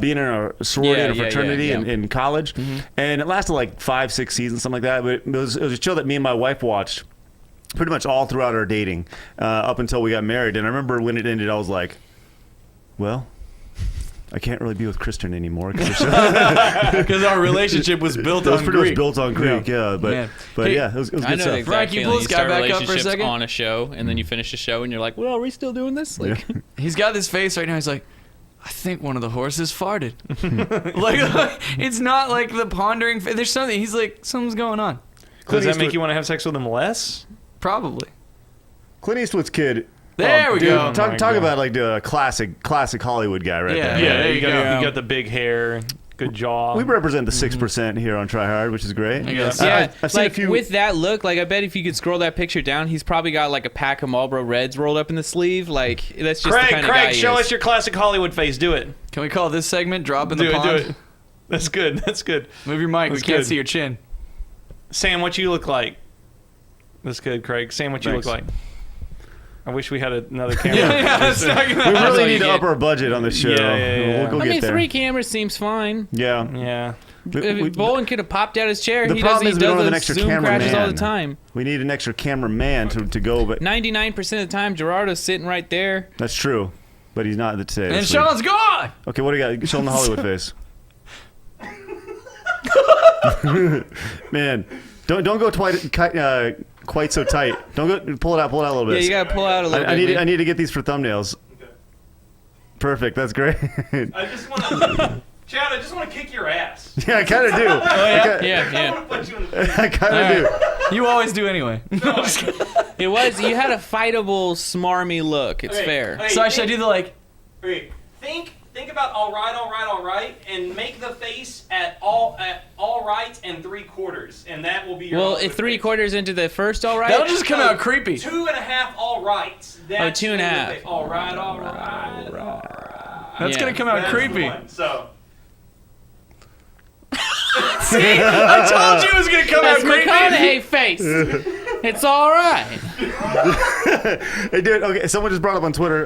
being in a sorority Yeah, and a yeah, fraternity yeah. In college, and it lasted like 5-6 seasons, something like that. But it was a show that me and my wife watched pretty much all throughout our dating up until we got married. And I remember when it ended, I was like, well, I can't really be with Kristen anymore because Our relationship was built it was on pretty Greek. much built on Greek. Yeah, Man. but Hey, yeah, it was I good know stuff. the Brian, exact can you feeling. pull You this guy start back up for a relationships second? on a show, and then you finish the show, and you're like, "Well, are we still doing this?" Like, He's got this face right now. He's like, I think one of the horses farted. like, it's not like the pondering. There's something. He's like, something's going on. Does that Eastwood- make you want to have sex with him less? Probably. Clint Eastwood's kid. There we dude, go. Talk, Oh my talk God. about like the classic Hollywood guy right Yeah, there. yeah, there you go. You got the big hair, good jaw. We represent the 6% here on Try Hard, which is great. I guess. yeah, I've seen like a few. with that look, like I bet if you could scroll that picture down, he's probably got like a pack of Marlboro Reds rolled up in the sleeve. Like that's just the Craig, kind of guy Craig, he show is. us your classic Hollywood face. Do it. Can we call this segment "Drop in Do the it. Pond"? Do it. That's good. That's good. Move your mic. That's we can't good. see your chin. Sam, what you look like? That's good, Craig. Sam, what you Thanks. look like? I wish we had another camera. we really all need you to get. up our budget on this show. Yeah. We'll go I get mean, there. 3 cameras seems fine. Yeah. Yeah. We- Bowen could have popped out his chair. the He problem does, is he we don't does have an those extra Zoom crashes all the cameraman. time. We need an extra cameraman to go, but 99% of the time, Gerardo's sitting right there. that's true. But he's not today. And this week. Sean's gone. Okay, what do you got? Show him the Hollywood face. Man, don't go quite so tight. Don't go. Pull it out a little bit. Yeah, you gotta pull out a little I bit. need man. to get these for thumbnails. Perfect. That's great. I just want to, Chad. I just want to kick your ass. Yeah, I kind of do. yeah. Put you in the I kind of do. You always do anyway. It was. You had a fightable, smarmy look. It's fair. So should I do the like? Wait, think about all right, and make the face at all right and 3/4, and that will be your. Well, Hollywood if 3/4 face. into the first, all right. That'll just come out creepy. 2.5 all rights. That's 2.5. All right. That's Yeah. gonna come out That's the creepy. one. So. See, I told you it was gonna come That's out creepy. McConaughey face. It's all right. Hey, dude. Okay, someone just brought up on Twitter.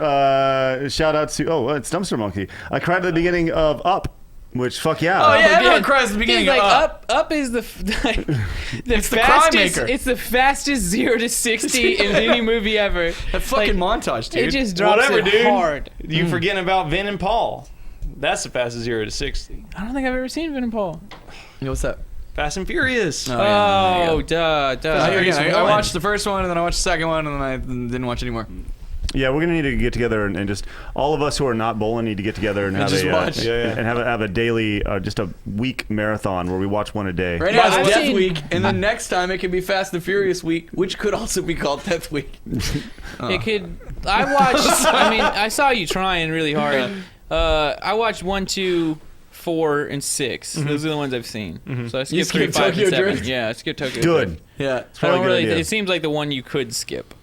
Shout out to it's Dumpster Monkey. I cried at the beginning of Up, which fuck yeah. Oh yeah, everyone Yeah. cries at the beginning He's of like Up. up is the It's the crime fastest. maker. It's the fastest 0 to 60 in any movie ever. That fucking like, montage, dude. It just drops Whatever, it dude. hard. You forgetting about Vin and Paul? That's the fastest 0 to 60. I don't think I've ever seen Vin and Paul. Yo, what's that? Fast and Furious. Oh, yeah, there you go. Duh. I watched the first one, and then I watched the second one, and then I didn't watch anymore. Yeah, we're gonna need to get together and just all of us who are not bowling need to get together and have just a watch. and have a daily just a week marathon where we watch one a day. Right Yeah, now I've it's Death seen- Week, and then next time it can be Fast and Furious Week, which could also be called Death Week. It could. I watched. I mean, I saw you trying really hard. I watched 1, 2, 4, and 6. Those are the ones I've seen. So I skipped 3, skipped 5, Tokyo and 7. Drift? Yeah, I skipped Tokyo Good. Drift. Yeah. I Probably don't a good really. idea. It seems like the one you could skip.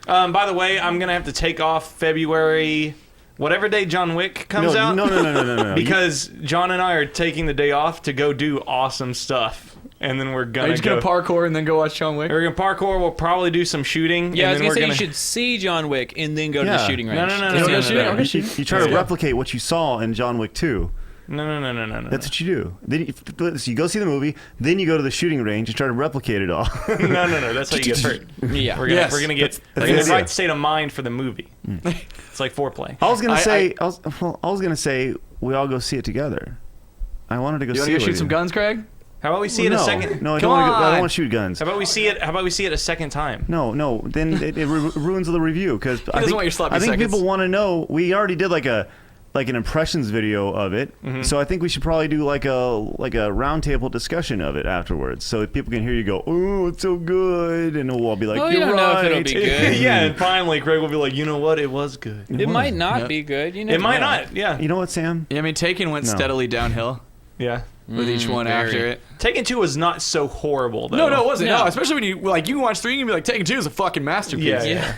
By the way, I'm gonna have to take off February, whatever day John Wick comes no, out. No. Because John and I are taking the day off to go do awesome stuff, and then we're Are gonna you just gonna parkour and then go watch John Wick? We're gonna parkour. We'll probably do some shooting. Yeah, I was and then gonna we're say you should see John Wick and then go to the Yeah. shooting No, range. no, no, Just no, go no, shooting. no, no. Okay. You try to replicate what you saw in John Wick 2. No. That's what you do. Then so you go see the movie, then you go to the shooting range and try to replicate it all. No. That's how you get hurt. Yeah. We're Yes. gonna get That's in the the right idea. state of mind for the movie. It's like foreplay. I was gonna say we all go see it together. I wanted to go You want see to it go shoot with some you. guns, Craig? How about we see it a second? No, I Come don't want to. I on. don't want to shoot guns. How about we see it a second time? No. Then it ruins the review because I doesn't think, want your sloppy I think seconds. people want to know. We already did like an impressions video of it, so I think we should probably do like a roundtable discussion of it afterwards, so that people can hear you go, "Oh, it's so good," and we'll all be like, Well, you "You're don't right." know if it'll be good. Yeah, and finally Craig will be like, you know what? It was good. It might not Yeah. be good. You know. It might not. Yeah. You know what, Sam? Yeah, I mean, Taken went No. steadily downhill Yeah. with each one very. after it. Taken 2 was not so horrible though. No, it wasn't. No. No, especially when you can watch 3 and you be like, Taken 2 is a fucking masterpiece. Yeah. Yeah.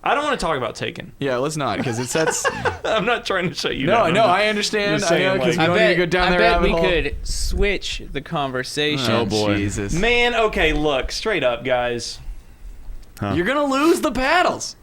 I don't want to talk about Taken. Yeah, let's not because it sets. I'm not trying to shut you No, down. I know. I understand. just I know saying, because we like- don't need to go down I that bet rabbit we hole. could switch the conversation. Oh, boy. Jesus! Man, okay, look, straight up, guys. You're gonna lose the paddles.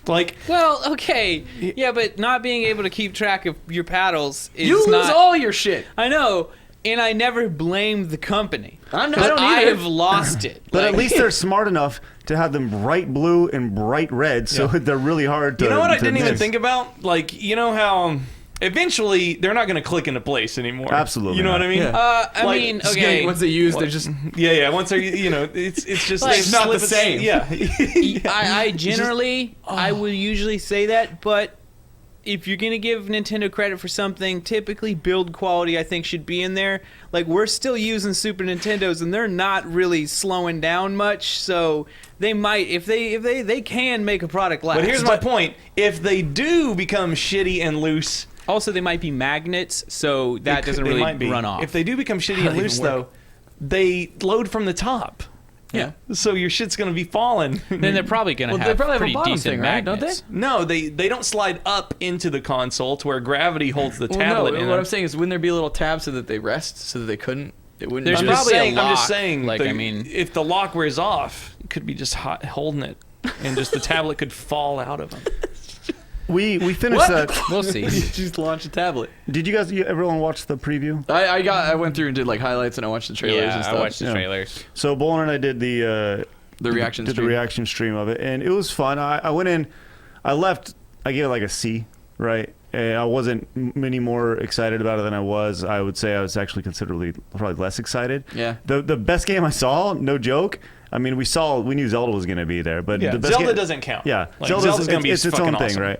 Like, Well, okay, yeah, but not being able to keep track of your paddles is You lose not. all your shit. I know, and I never blamed the company. I know. But I don't I either. have lost it. But Like, at least they're smart enough to have them bright blue and bright red, so they're really hard to. you know what I to didn't even miss. think about? Like, you know how eventually they're not going to click into place anymore. Absolutely You know not. what I mean? Yeah. I Like, mean, Just okay. getting- once they use, they're just. Yeah. Once they're, it's just Like, they it's not the slip it- same. Yeah. I generally, I will usually say that, but if you're gonna give Nintendo credit for something, typically build quality I think should be in there. Like we're still using Super Nintendos and they're not really slowing down much, so they might if they can make a product last. But here's my point: if they do become shitty and loose, Also, they might be magnets, so that doesn't they really might be. run off. If they do become shitty and even loose, work. though, they load from the top. Yeah. So your shit's gonna be falling. then they're probably gonna Well, they have probably have a pretty bottom decent thing, right? Don't magnets. No, they don't slide up into the console to where gravity holds the Well, tablet no, in what them. I'm saying is, wouldn't there be a little tab so that they rest, so that they couldn't? It wouldn't. There's I'm just- just probably a saying. I'm just lock, saying. like, I mean- if the lock wears off, it could be just holding it, and just the tablet could fall out of them. We finished What? that. We'll see. just launch a tablet. Did everyone watch the preview? I went through and did like highlights and I watched the trailers Yeah, and stuff. I watched the Yeah. trailers. So Bolin and I did the reaction did stream. the reaction stream of it, and it was fun. I went in, I left, I gave it like a C, right? And I wasn't any more excited about it than I was. I would say I was actually considerably probably less excited. Yeah. The best game I saw, no joke. I mean, we knew Zelda was going to be there, but Yeah, the best Zelda game, doesn't count. Yeah, Like, Zelda's gonna be it's its fucking own thing, awesome. right?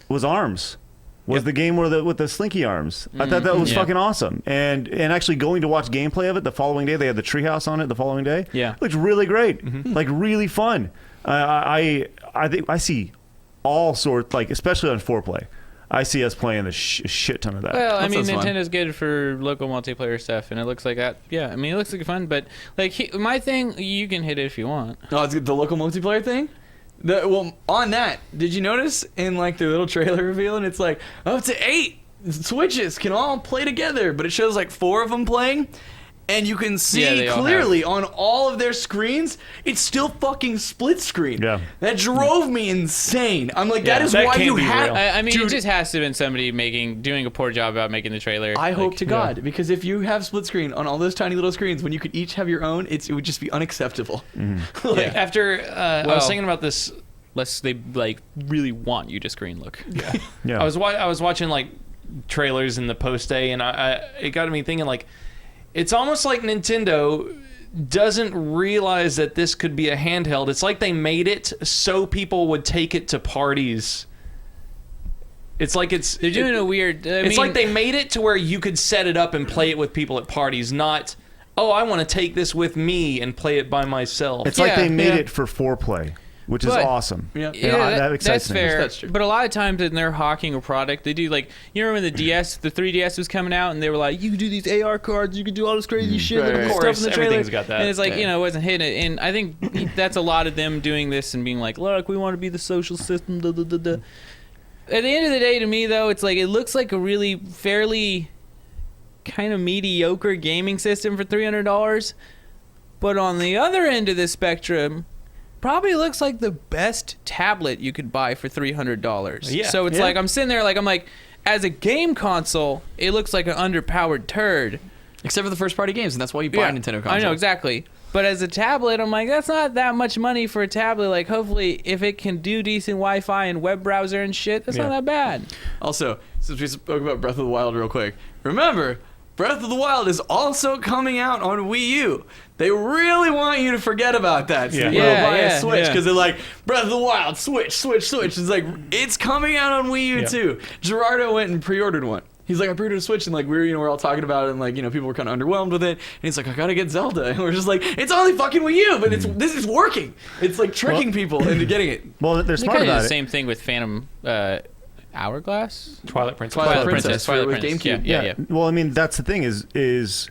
Was ARMS. Was Yep. the game with the slinky arms. I thought that was Yeah. fucking awesome. And actually going to watch gameplay of it the following day, they had the treehouse on it the following day. Yeah. It looked really great. Like really fun. I think I see all sorts, like especially on 4Play. I see us playing the shit ton of that. Well, I That mean, sounds fun. Nintendo's good for local multiplayer stuff, and it looks like that. Yeah, I mean, it looks like fun, but like my thing, you can hit it if you want. Oh, it's the local multiplayer thing. Well, on that, did you notice in like the little trailer reveal, and it's like up to 8 Switches can all play together, but it shows like 4 of them playing, and you can Yeah, see they all clearly on all of their screens, it's still fucking split screen. Yeah. That drove me insane. I'm like, Yeah, that is that why can't you be have. real. I mean, Dude, it just has to have been somebody doing a poor job about making the trailer. I hope Like, to God, because if you have split screen on all those tiny little screens, when you could each have your own, it would just be unacceptable. Like, Yeah. after I Well- was thinking about this, Unless they like really want you to screen look. Yeah. I was watching like trailers in the post day, and it got me thinking like, it's almost like Nintendo doesn't realize that this could be a handheld. It's like they made it so people would take it to parties. It's like They're doing a weird. It's like they made it to where you could set it up and play it with people at parties, not, oh, I want to take this with me and play it by myself. It's like they made yeah. it for 4Play. which is But- awesome. Yeah. You know, that excites that's me. fair. That's true. But a lot of times when they're hawking a product, they do like, you remember when the DS, the 3DS was coming out, and they were like, you can do these AR cards, you can do all this crazy shit, Right, with right. the Of stuff course, in the trailer. everything's got that. And it's like, Yeah. you know, it wasn't hitting it. And I think that's a lot of them doing this and being like, look, we want to be the social system. Da, da, da, da. At the end of the day, to me though, it's like it looks like a really fairly kind of mediocre gaming system for $300. But on the other end of the spectrum, probably looks like the best tablet you could buy for $300. Yeah. So it's Yeah. like I'm sitting there like I'm like, as a game console, it looks like an underpowered turd. Except for the first party games, and that's why you buy a Nintendo console. I know exactly. But as a tablet, I'm like, that's not that much money for a tablet. Like, hopefully, if it can do decent Wi-Fi and web browser and shit, that's not Yeah. that bad. Also, since we spoke about Breath of the Wild real quick, remember, Breath of the Wild is also coming out on Wii U. They really want you to forget about that. So Yeah. you Yeah, buy yeah, a Switch yeah. because they're like, Breath of the Wild, Switch. It's like, it's coming out on Wii U Yeah. too. Gerardo went and pre-ordered one. He's like, I pre-ordered a Switch, and like we're all talking about it, and like people were kind of underwhelmed with it. And he's like, I gotta get Zelda, and we're just like, it's only fucking Wii U, but this is working. It's like tricking people into getting it. Well, they're They smart kind of do about the it. same thing with Phantom Hourglass. Twilight Princess. Twilight Princess Twilight with Princess. GameCube. Yeah. Well, I mean, that's the thing is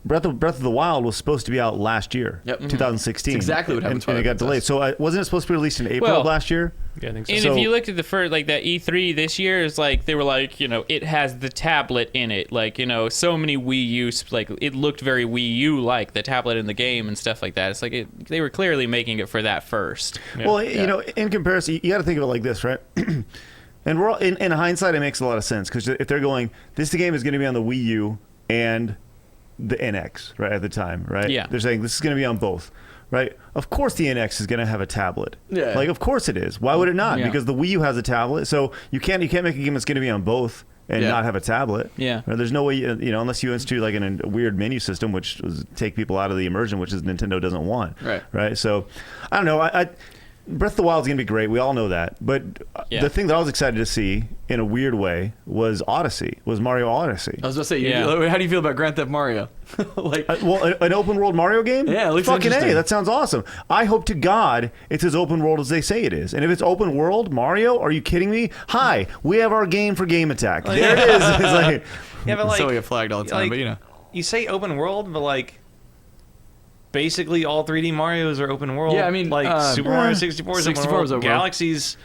Breath of the Wild was supposed to be out last year, Yep. 2016. That's exactly what happened and it with got Twilight delayed. So wasn't it supposed to be released in April Well, of last year? Yeah, I think so. And So- if you looked at the first, like that E3 this year, is like they were like, it has the tablet in it, like so many Wii U, like it looked very Wii U like the tablet in the game and stuff like that. It's like they were clearly making it for that first. Yeah. Well, in comparison, you got to think of it like this, right? And we're all, in hindsight, it makes a lot of sense because if they're going, this game is going to be on the Wii U and the NX, right, at the time, right? Yeah. They're saying this is going to be on both, right? Of course the NX is going to have a tablet. Yeah. Like, of course it is. Why would it not? Yeah. Because the Wii U has a tablet. So you can't make a game that's going to be on both and Yeah. not have a tablet. Yeah. Right? There's no way, unless you institute like a weird menu system, which was take people out of the immersion, which is Nintendo doesn't want. Right. Right. So I don't know. I Breath of the Wild is going to be great. We all know that. But Yeah. the thing that I was excited to see in a weird way was Mario Odyssey. I was about to say, Yeah. how do you feel about Grand Theft Mario? Like, An open world Mario game? Yeah, it looks fucking interesting. A. That sounds awesome. I hope to God it's as open world as they say it is. And if it's open world Mario, are you kidding me? Hi, we have our game for Game Attack. There it is. It's like, Yeah, but like, so we get flagged all the time, like, but you say open world, but like, basically all 3D Marios are open world. Yeah, I mean, like Super Mario 64 is 64 open world. is open world. Galaxy's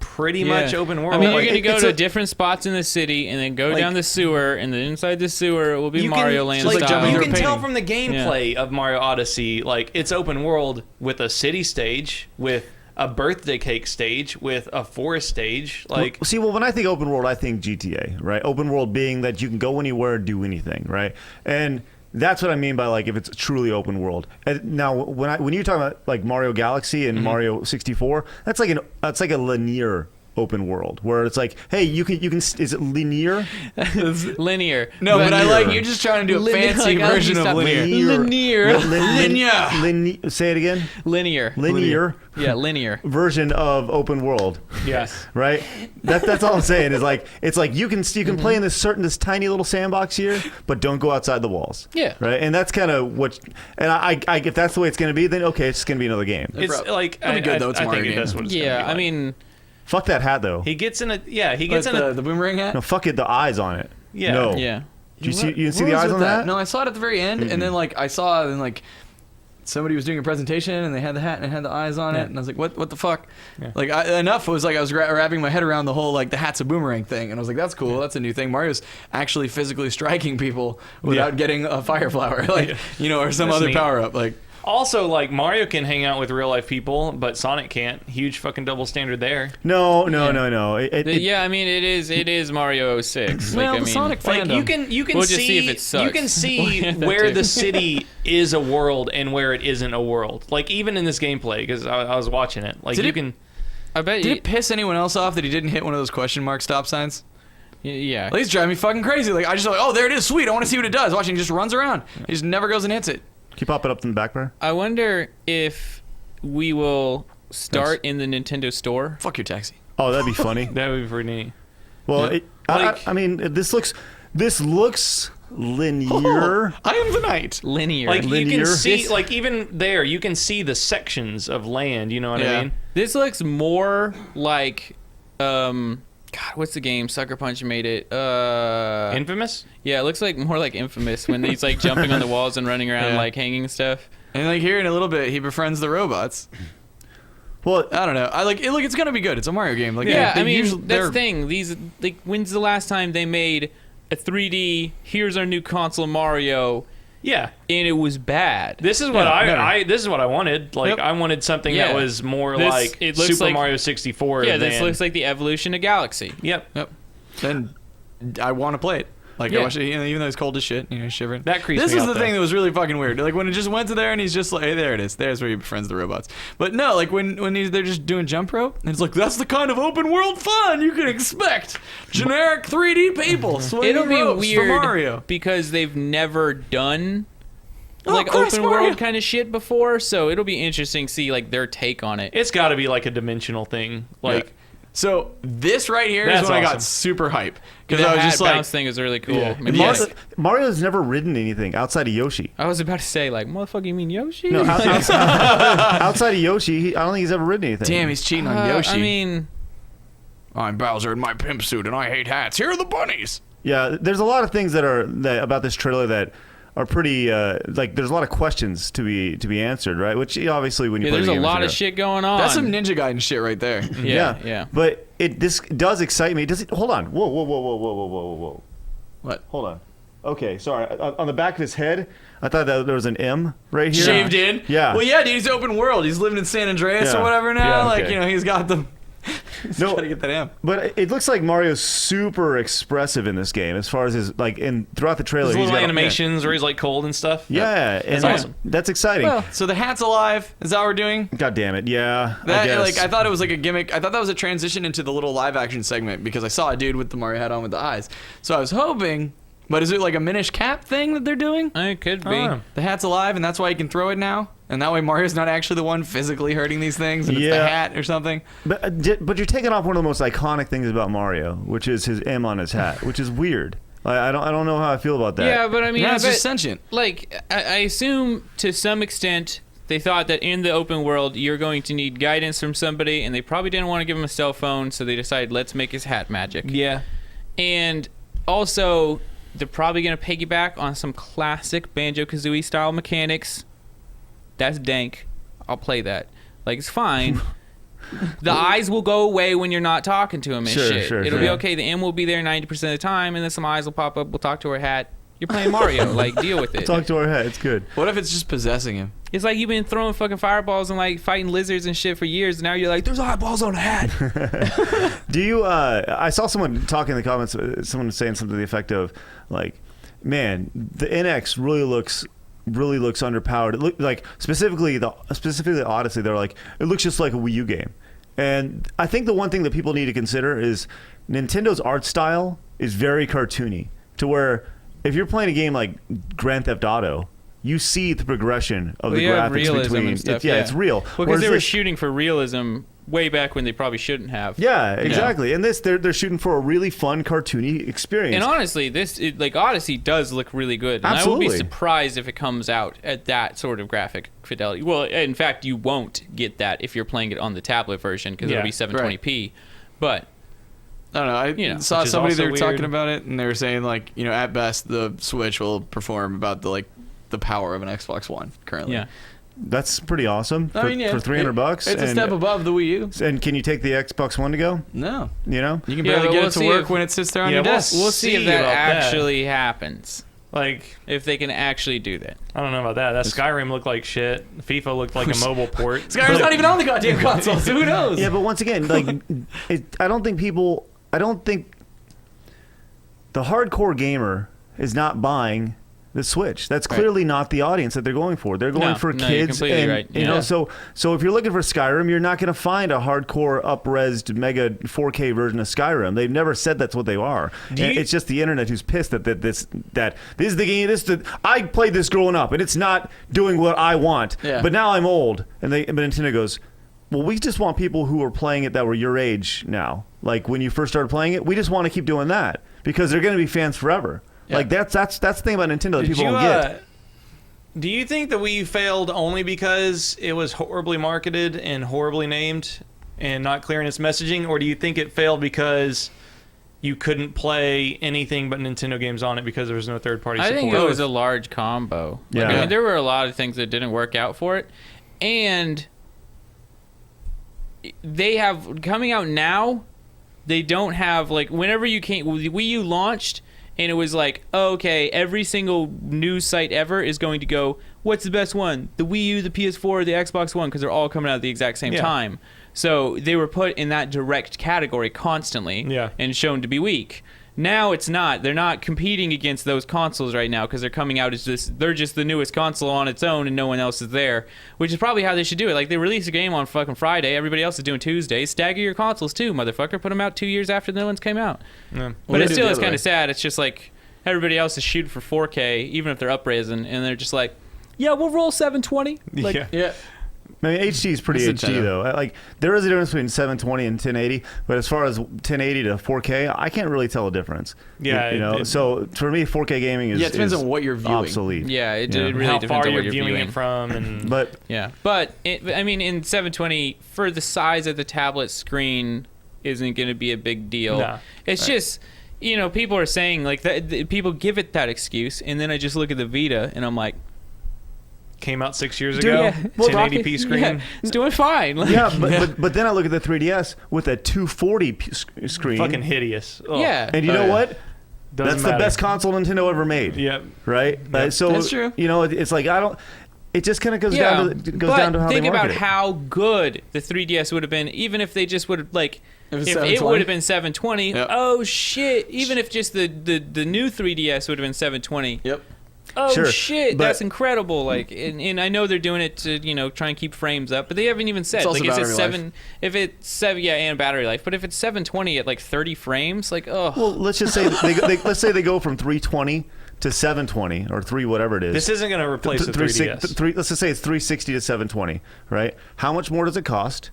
pretty much open world. I mean, Like, you're gonna go it's to a- different spots in the city and then go Like- down the sewer, and then inside the sewer it will be you Mario can, Land like, style. style. You You're can tell painting. from the gameplay of Mario Odyssey, like it's open world with a city stage, with a birthday cake stage, with a forest stage. Like, see, when I think open world, I think GTA, right? Open world being that you can go anywhere, do anything, right? And that's what I mean by like if it's truly open world. And now, when you talk about like Mario Galaxy and Mario 64, that's like a linear open world where it's like, hey, you can is it linear? Linear. no, but I Linear. like you're just trying to do a Linear, fancy like, version stop. of linear. Linear. Linear. Say it again. Linear. Linear Yeah, linear. version of open world. yes. Right. That's all I'm saying is like it's like you can play in this tiny little sandbox here, but don't go outside the walls. Yeah. Right. And that's kind of what. And I if that's the way it's going to be, then okay, it's just going to be another game. It's Bro, like that'd be good, though. It's a I Mario think game. that's what it's Yeah, gonna be I like. mean, Fuck that hat though. he gets in a he But gets in a the boomerang hat. No, fuck it. The eyes on it. Yeah. No. yeah. Do you see? You didn't see What the was eyes with on that? No, I saw it at the very end, and then like I saw then like somebody was doing a presentation and they had the hat and it had the eyes on it, and I was like, what the fuck? Yeah. Like enough was like I was wrapping my head around the whole like the hat's a boomerang thing, and I was like, that's cool, that's a new thing. Mario's actually physically striking people without getting a fire flower, like or some That's other neat. power up, like. Also, like Mario can hang out with real life people, but Sonic can't. Huge fucking double standard there. No. Yeah, I mean, it is Mario 06. Well, like, I the mean, Sonic Like fandom. you can We'll see, just see if it sucks. you can see That where too. the city is a world and where it isn't a world. Like even in this gameplay, because I was watching it. Like Did you it- can. I bet Did you. it piss anyone else off that he didn't hit one of those question mark stop signs? Yeah. Like, he's driving me fucking crazy. Like I just like, oh, there it is, sweet. I want to see what it does. Watching, he just runs around. He just never goes and hits it. Can you pop it up in the back there? I wonder if we will start in the Nintendo store. Fuck your taxi. Oh, that'd be funny. That would be pretty neat. Well, Yeah. I Like- mean, this looks linear. I am the knight. Linear. Like you Linear. can see, This- like even there, you can see the sections of land. You know what Yeah. I mean? This looks more like, God, what's the game? Sucker Punch made it. Infamous. Yeah, it looks like more like Infamous when he's like jumping on the walls and running around Yeah. like hanging stuff. And like here in a little bit, he befriends the robots. Well, I don't know. I like it. Look, it's gonna be good. It's a Mario game. Like Yeah, they I mean usually, that's they're- the thing. These like when's the last time they made a 3D? Here's our new console Mario, Yeah. and it was bad. This is what never. I this is what I wanted. Like Yep. I wanted something Yeah. that was more This- like it looks Super like- Mario 64. Yeah, this than, looks like the evolution of Galaxy. Yep. Yep. Then I want to play it. Like Yeah. I watch it, even though it's cold as shit, shivering. That creeps This me is out, the though. thing that was really fucking weird. Like when it just went to there and he's just like, hey, there it is. There's where he befriends the robots. But no, like when they're just doing jump rope, and it's like that's the kind of open world fun you can expect. Generic 3D people swinging It'll be ropes weird for Mario. because they've never done Oh, like Christ, open Mario. world kind of shit before, so it'll be interesting to see like their take on it. It's got to be like a dimensional thing. Like So this right here is That's when I got awesome. super hype The because I was hat just like, bounce thing is really cool. Yeah. Maybe Yes. like- Mario's never ridden anything outside of Yoshi. I was about to say like, motherfucker, you mean Yoshi? No, outside of Yoshi, I don't think he's ever ridden anything. damn, he's cheating on Yoshi. I mean, I'm Bowser in my pimp suit and I hate hats. Here are the bunnies. Yeah, there's a lot of things that about this trailer that are pretty like. There's a lot of questions to be answered, right? Which obviously when you yeah, play there's the a game, lot you of figure shit going on. That's some Ninja Gaiden shit right there. Yeah. But this does excite me. Does it? Hold on. Whoa. What? Hold on. Okay, sorry. On the back of his head, I thought that there was an M right here. Shaved in. Yeah. Well, yeah, dude. He's open world. He's living in San Andreas Yeah. or whatever now. Yeah, Like okay. he's got them. No, Gotta get that amp. but it looks like Mario's super expressive in this game, as far as his like. And throughout the trailer, his he's little got animations where he's like cold and stuff. Yeah, and awesome. that's exciting. Well, so the hat's alive. Is that what we're doing? God damn it! Yeah, I That guess. like I thought it was like a gimmick. I thought that was a transition into the little live action segment because I saw a dude with the Mario hat on with the eyes. So I was hoping, but is it like a Minish Cap thing that they're doing? It could be. Oh. The hat's alive and that's why he can throw it now, and that way Mario's not actually the one physically hurting these things, and it's the Yeah. hat or something. But you're taking off one of the most iconic things about Mario, which is his M on his hat, which is weird. I don't know how I feel about that. Yeah, but I mean, Yeah, I it's just bet- sentient. like I assume to some extent they thought that in the open world you're going to need guidance from somebody, and they probably didn't want to give him a cell phone, so they decided let's make his hat magic. Yeah. And also, they're probably going to piggyback on some classic Banjo-Kazooie style mechanics. That's dank. I'll play that. Like, it's fine. The eyes will go away when you're not talking to him and Sure, shit. sure, It'll be sure. okay. The M will be there 90% of the time, and then some eyes will pop up. We'll talk to her hat. You're playing Mario. Like, deal with it. Talk to our head. It's good. What if it's just possessing him? It's like you've been throwing fucking fireballs and, like, fighting lizards and shit for years, and now you're like, there's eyeballs on a hat. Do you? I saw someone talking in the comments. Someone saying something to the effect of, like, "Man, the NX really looks underpowered. It look like specifically Odyssey. They're like, it looks just like a Wii U game." And I think the one thing that people need to consider is Nintendo's art style is very cartoony, to where if you're playing a game like Grand Theft Auto, you see the progression of the you have graphics realism between. and stuff, It's real. Well, because Whereas they were this- shooting for realism way back when they probably shouldn't have. Yeah, exactly. And this, they're shooting for a really fun, cartoony experience. And honestly, like Odyssey does look really good. And I would be Absolutely. surprised if it comes out at that sort of graphic fidelity. Well, in fact, you won't get that if you're playing it on the tablet version because Yeah, it'll be 720p. But I don't know. I You know, saw which is somebody also they were weird. talking about it, and they were saying like, at best the Switch will perform about the power of an Xbox One currently. yeah, That's pretty awesome for, I mean, yeah, for $300. It's a step above the Wii U. And can you take the Xbox One to go? No, You know, you can Yeah, barely but get we'll it to see work if- when it sits there on Yeah, your we'll desk. we'll see if see that about that. actually happens. Like If they can actually do that. I don't know about that. That Skyrim looked like shit. FIFA looked like a mobile port. Skyrim's not even on the goddamn console, so who knows? yeah, but once again, like, I don't think the hardcore gamer is not buying the Switch. That's clearly not the audience that they're going for. They're going No, for no, you're kids, completely and right. you Yeah. know, so if you're looking for Skyrim, you're not going to find a hardcore up-resed mega 4K version of Skyrim. They've never said that's what they are. Do you- It's just the internet who's pissed that this is the game. I played this growing up, and it's not doing what I want. Yeah. But now I'm old, but Nintendo goes, well, we just want people who are playing it that were your age now. Like when you first started playing it, we just want to keep doing that because they're going to be fans forever. Like that's the thing about Nintendo that Did people you, don't get. do you think the Wii U failed only because it was horribly marketed and horribly named and not clear in its messaging, or do you think it failed because you couldn't play anything but Nintendo games on it because there was no third-party I support? think it was a large combo. Yeah. Like, I Yeah. mean, there were a lot of things that didn't work out for it, and they have coming out now. They don't have like whenever you came Wii U launched, and it was like, oh, okay, every single news site ever is going to go, what's the best one? The Wii U, the PS4, the Xbox One, because they're all coming out at the exact same Yeah. time. So they were put in that direct category constantly Yeah. and shown to be weak. Now it's not. They're not competing against those consoles right now because they're coming out as they're just the newest console on its own and no one else is there, which is probably how they should do it. Like they release a game on fucking Friday, everybody else is doing Tuesday. Stagger your consoles too, motherfucker. Put them out 2 years after the new ones came out. Yeah. But they it do still the is other kind way. of sad. It's just like everybody else is shooting for 4K, even if they're upraising, and they're just like, yeah, we'll roll 720. Like, Yeah. Yeah. I mean, HD is pretty That's HD Nintendo. though. Like there is a difference between 720 and 1080, but as far as 1080 to 4K, I can't really tell a difference. Yeah, you know. it- So for me, 4K gaming is Yeah, it depends is on what you're viewing. obsolete. yeah, it Yeah. really How depends far on you're what viewing viewing it from, and But Yeah, but I mean, in 720, for the size of the tablet screen, isn't going to be a big deal. No. It's just, you know, people are saying like that. People give it that excuse, and then I just look at the Vita, and I'm like, came out 6 years dude, ago, yeah, 1080p screen. yeah, it's doing fine. Like, yeah, but then I look at the 3DS with a 240 screen, Fucking hideous. Ugh. yeah. and you know yeah. what? Doesn't That's matter. the best console Nintendo ever made. Yep. Right. So That's true. You know, it's like I don't. It just kind of goes Yeah, down to but down to how think they market about it. how good the 3DS would have been, even if they just would have like. If it's If it 720? would have been 720, Yep. oh shit! Even if just the new 3DS would have been 720, Yep. oh Sure, shit, but- that's incredible. Like, and I know they're doing it to try and keep frames up, but they haven't even said It's also like, is it battery seven? If it's seven, yeah, and battery life. But if it's 720 at like 30 frames, like, oh, Well, let's just say let's say they go from 320 to 720 or 3 whatever it is. This isn't going to replace the 3DS. Let's just say it's 360 to 720, right? How much more does it cost?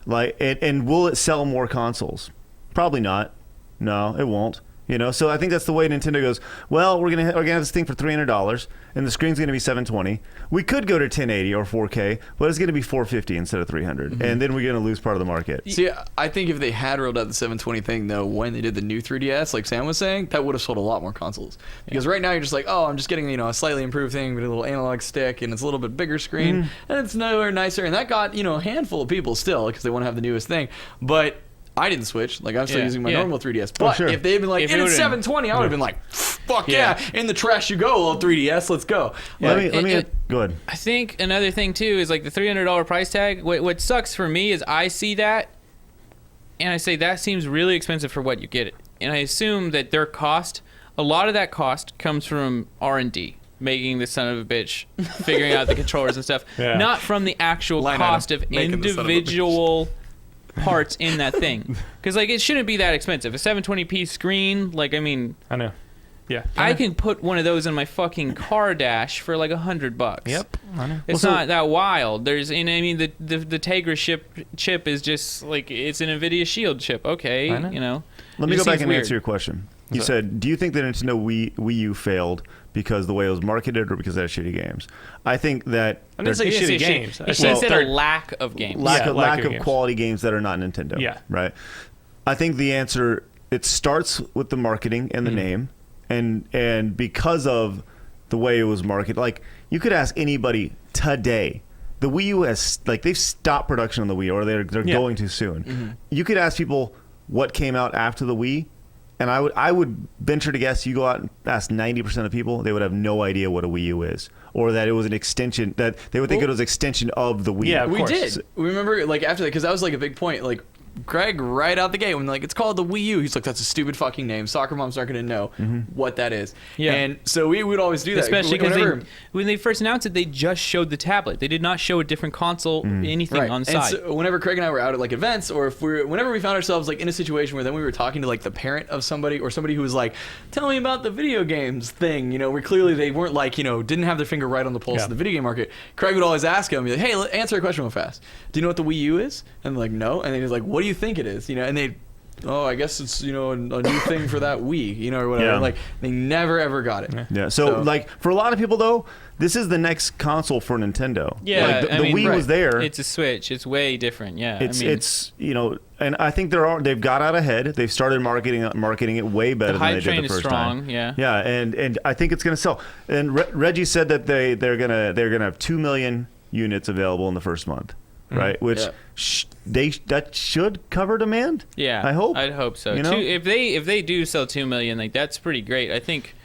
Like, and will it sell more consoles? Probably not. No, it won't. You know, so I think that's the way Nintendo goes. Well, we're gonna have this thing for $300, and the screen's gonna be 720. We could go to 1080 or 4K, but it's gonna be 450 instead of 300, and then we're gonna lose part of the market. See, I think if they had rolled out the 720 thing though, when they did the new 3DS, like Sam was saying, that would have sold a lot more consoles. Because right now you're just like, oh, I'm just getting a slightly improved thing with a little analog stick, and it's a little bit bigger screen, and it's nowhere nicer, and that got a handful of people still because they want to have the newest thing, but. I didn't switch. Like, I'm still Yeah, using my yeah. normal 3DS. But sure. if they had been like, If it and it's would've- 720, I would have been like, fuck Yeah. yeah. In the trash you go, old 3DS. Let's go. Let Like, me go ahead. I think another thing too is like the $300 price tag. What sucks for me is I see that, and I say that seems really expensive for what you get it, and I assume that their cost, a lot of that cost comes from R&D, making the son of a bitch, figuring out the controllers and stuff, Yeah. not from the actual Line cost item, of making the son of a bitch. individual parts in that thing. Because like it shouldn't be that expensive. A 720p screen, like I mean, I know. Yeah. I can put one of those in my fucking car dash for like $100. Yep. I know. It's Well, so- not that wild. There's, and I mean, the Tegra chip is just like it's an NVIDIA Shield chip. Okay, I know. you know. Let me It go just back seems and weird. answer your question. You What's that? said, do you think that Nintendo Wii U failed because the way it was marketed or because it had shitty games? I think that I didn't say He didn't shitty say games. shit. I He said said third- a lack of games. lack Yeah, of, lack lack of of games. quality games that are not Nintendo. Yeah. Right. I think the answer, it starts with the marketing and the name, and because of the way it was marketed, like you could ask anybody today. The Wii U has they've stopped production on the Wii, or they're Yeah. going to soon. You could ask people what came out after the Wii, and I would venture to guess you go out and ask 90% of people, they would have no idea what a Wii U is, or that it was an extension, that they would think it was an extension of the Wii. Yeah, of We course. did. We remember, like, after that, because that was, like, a big point. Like, Greg, right out the gate, when, like, it's called the Wii U, he's like, that's a stupid fucking name. Soccer moms aren't going to know what that is. Yeah. And so we would always do that. Especially because Whenever- when they first announced it, they just showed the tablet. They did not show a different console, anything Right. on the And side. so whenever Craig and I were out at like events, or whenever we found ourselves like in a situation where then we were talking to like the parent of somebody or somebody who was like, "Tell me about the video games thing," where clearly they weren't like, didn't have their finger right on the pulse Yeah. of the video game market. Craig would always ask him, be like, "Hey, answer a question real fast. Do you know what the Wii U is?" And they're like, "No." And then he's like, "What do you think it is?" And they oh, I guess it's, you know, a new thing for that Wii, you know, or whatever. Yeah. Like, they never ever got it. Yeah. So, like, for a lot of people, though, this is the next console for Nintendo. Yeah, Like, the I mean, Wii was there. It's a Switch. It's way different. Yeah, It's you know, and I think they've got out ahead. They've started marketing it way better the than they hype did train the is first strong. time. Yeah. Yeah, and I think it's gonna sell. And Reggie said that they're gonna have 2 million units available in the first month, right? Which Yeah. that should cover demand. Yeah, I hope. I'd hope so. You know? If they do sell 2 million, like that's pretty great. I think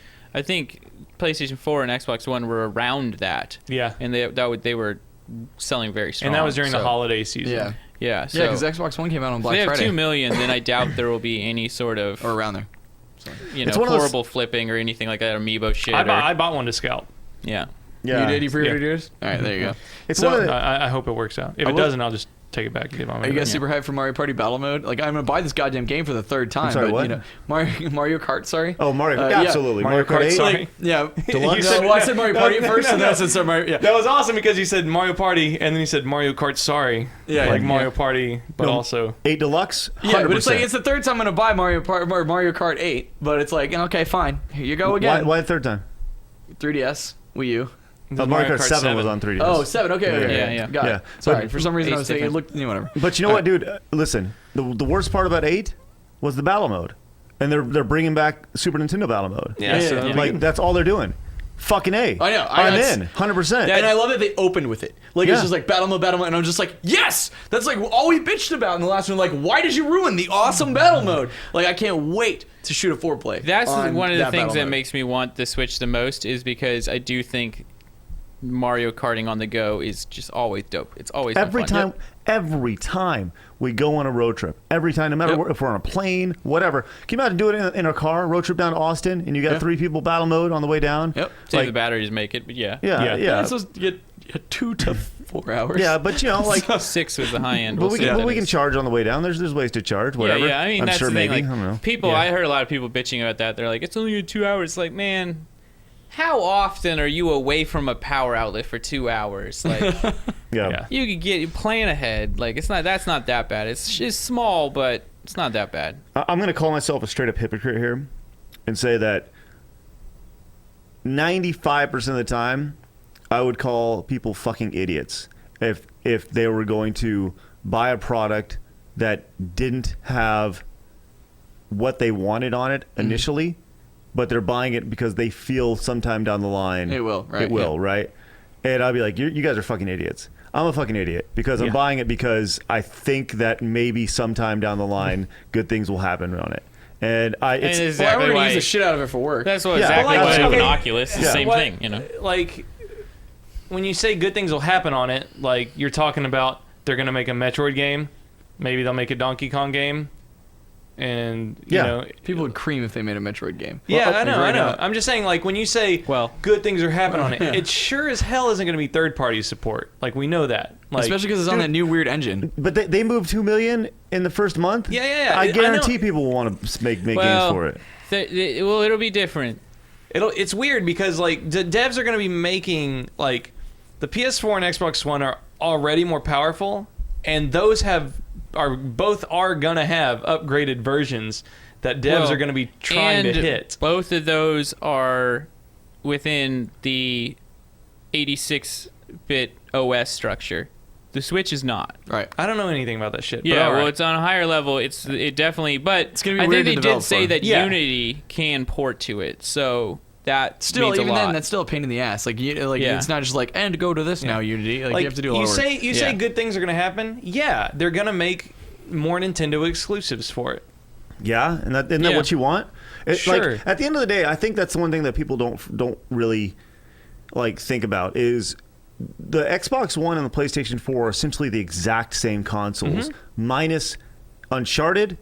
PlayStation 4 and Xbox One were around that. Yeah. And they were selling very strong. And that was during the so- holiday season. Yeah. Yeah. So Yeah, because Xbox One came out on if Black they have Friday. 2 million, then I doubt there will be any sort of Or around there. It's one of those- horrible flipping or anything like that, amiibo shit. I bought one to scout. Yeah. Yeah, You did? You pre-ordered Yeah. yours? All right, there you go. It's So one of the, I hope it works out. If I it will- doesn't, I'll just take it back and give it Are you guys yeah. super hyped for Mario Party Battle Mode? Like, I'm gonna buy this goddamn game for the third time. sorry, but, what? You know, Mario Kart. Sorry. oh Mario, Yeah. absolutely Mario Kart, 8. sorry. Like, yeah. Deluxe? You said- Well, I said Mario Party No, first, no, and then I no. said Mario. Yeah. That was awesome because you said Mario Party and then you said Mario Kart. Sorry, Yeah, like yeah. Mario Party, but No. also 8 Deluxe. 100%. Yeah, but it's like it's the third time I'm gonna buy Mario Kart 8, but it's like okay, fine, here you go again. Why the third time? 3DS, Wii U. Mario Kart 7 was on 3DS. Oh, 7. Okay, okay, Yeah, okay. yeah. Got Yeah. it. Sorry, But- for some reason I was Eight's thinking it different. looked, you know, whatever. But you know what, dude? Listen, the worst part about 8 was the battle mode, and they're bringing back Super Nintendo battle mode. Yeah, so yeah. Like that's all they're doing. Fucking A. I know. I'm That's- in 100%. And I love that they opened with it. Like, Yeah. it's just like battle mode, and I'm just like, yes! That's like all we bitched about in the last one. Like, why did you ruin the awesome battle mode? Like, I can't wait to shoot a 4-play. That's on one of the that things battle that mode. makes me want the Switch the most is because I do think Mario Karting on the go is just always dope. It's always been every fun. time we go on a road trip, every time, no matter Yep. where, if we're on a plane, whatever. Can you imagine doing it in a car, road trip down to Austin, and you got Yeah. 3 people battle mode on the way down? Yep. Save Like, the batteries make it, but yeah. yeah, Yeah. yeah, It's supposed to get 2 to 4 hours. yeah. But you know, like, 6 was the high end. but We'll we see can, what but that we can is. charge on the way down. There's ways to charge. Whatever. Yeah, I mean, I'm that's sure the thing. maybe. Like, I don't know. people, Yeah. I heard a lot of people bitching about that. They're like, it's only 2 hours. Like, man, how often are you away from a power outlet for 2 hours? Like, Yeah. Yeah. you could get plan ahead. Like, that's not that bad. It's small, but it's not that bad. I'm going to call myself a straight up hypocrite here and say that 95% of the time, I would call people fucking idiots if they were going to buy a product that didn't have what they wanted on it initially, but they're buying it because they feel sometime down the line It will, right, It will, yeah. right? And I'd be like, you guys are fucking idiots. I'm a fucking idiot because I'm Yeah. buying it because I think that maybe sometime down the line good things will happen on it. And it's, And Well, I'm exactly gonna why use the shit out of it for work. that's what Yeah, exactly but like, why I have an okay, Oculus. It's the yeah. same What- thing, you know. Like, when you say good things will happen on it, like you're talking about they're gonna make a Metroid game, maybe they'll make a Donkey Kong game, and you Yeah. know, People would cream if they made a Metroid game. yeah, Well, I know, right I know. now- I'm just saying, like when you say Well- good things are happening on it, Yeah. it sure as hell isn't gonna be third party support. Like we know that, like, Especially because it's on dude- that new weird engine. but they moved 2 million in the first month. Yeah, yeah, yeah. I I guarantee know. people will want to make Well, games for it. Well, it'll be different. It's weird because like the devs are gonna be making like the PS4 and Xbox One are already more powerful, and those are gonna have upgraded versions that devs Well, are gonna be trying to and hit. Both of those are within the 86-bit OS structure. The Switch is not. Right. I don't know anything about that shit. but Yeah, all well, right. it's on a higher level. It definitely, but It's gonna be I weird think to they develop did say for. that Yeah. Unity can port to it, so that Still, means even a lot. then, that's still a pain in the ass. Like, Yeah. it's not just like, and go to this now, Unity. Like, you have to do a lot of work. You say Yeah. good things are gonna happen. Yeah, they're gonna make more Nintendo exclusives for it. Yeah, and isn't that Yeah. what you want? Sure. Like, at the end of the day, I think that's the one thing that people don't really like think about is the Xbox One and the PlayStation 4 are essentially the exact same consoles, minus Uncharted,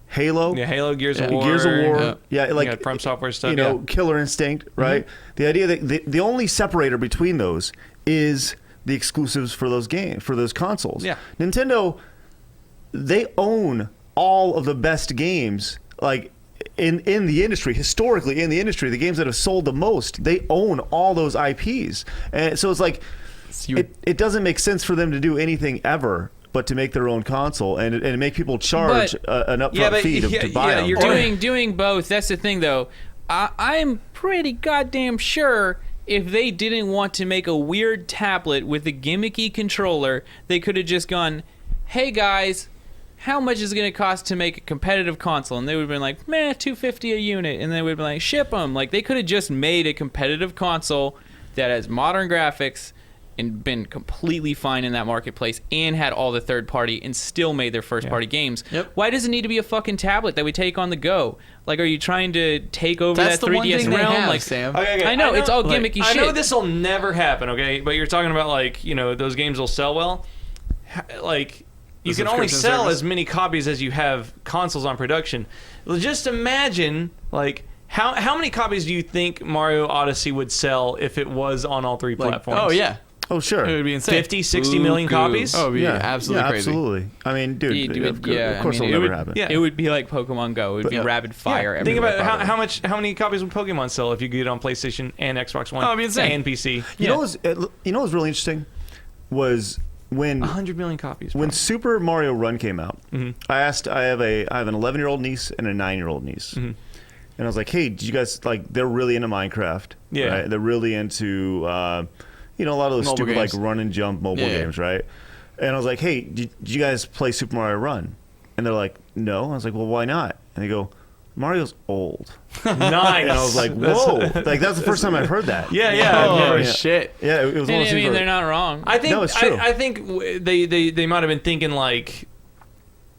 Halo, Yeah, Halo, Gears of Yeah. War, Gears of War. Yeah. Yeah, like you got From Software stuff. you know, yeah. Killer Instinct, right? The idea that the only separator between those is the exclusives for those consoles. Yeah. Nintendo, they own all of the best games, like in the industry, historically in the industry, the games that have sold the most, they own all those IPs, and so it's like You- it doesn't make sense for them to do anything ever but to make their own console and make people charge an upfront fee to buy them. You're doing both. That's the thing, though. I'm pretty goddamn sure if they didn't want to make a weird tablet with a gimmicky controller, they could have just gone, hey guys, how much is it going to cost to make a competitive console? And they would have been like, meh, $250 a unit. And they would have been like, ship them. Like, they could have just made a competitive console that has modern graphics and been completely fine in that marketplace and had all the third party and still made their first party games. Yep. Why does it need to be a fucking tablet that we take on the go? Like, are you trying to take over That's that the one 3DS thing they realm? have, Like, Sam. Okay, I know, it's all like, gimmicky I shit. know this will never happen, okay? But you're talking about, like, you know, those games will sell well. Like, you can only subscription sell service? as many copies as you have consoles on production. Well, just imagine, like, how many copies do you think Mario Odyssey would sell if it was on all three Like, platforms? oh yeah, Oh, sure. it would be insane. 50, 60 million Ooh, copies? Oh, it'd be absolutely crazy. Absolutely. I mean, dude, of course I mean, it'll it never would, happen. Yeah. It would be like Pokemon Go. It would be yeah. rapid fire. Yeah. Think everywhere. about how many copies would Pokemon sell if you get it on PlayStation and Xbox One Oh, it'd be insane. and PC? You know what was really interesting was when 100 million copies. when bro. Super Mario Run came out. I asked. I have an 11-year-old niece and a 9-year-old niece, and I was like, "Hey, did you guys like? They're really into Minecraft. Yeah. right? They're really into a lot of those Mobile stupid games. like run and jump mobile Yeah. games, right?" And I was like, "Hey, did you guys play Super Mario Run?" And they're like, "No." I was like, "Well, why not?" And they go, "Mario's old." Nice. And I was like, "Whoa!" Like that's the first time I've heard that. Yeah, yeah. Oh yeah. shit. Yeah, it was one of those I things mean, where- they're not wrong. I think No, it's true. I think they might have been thinking like,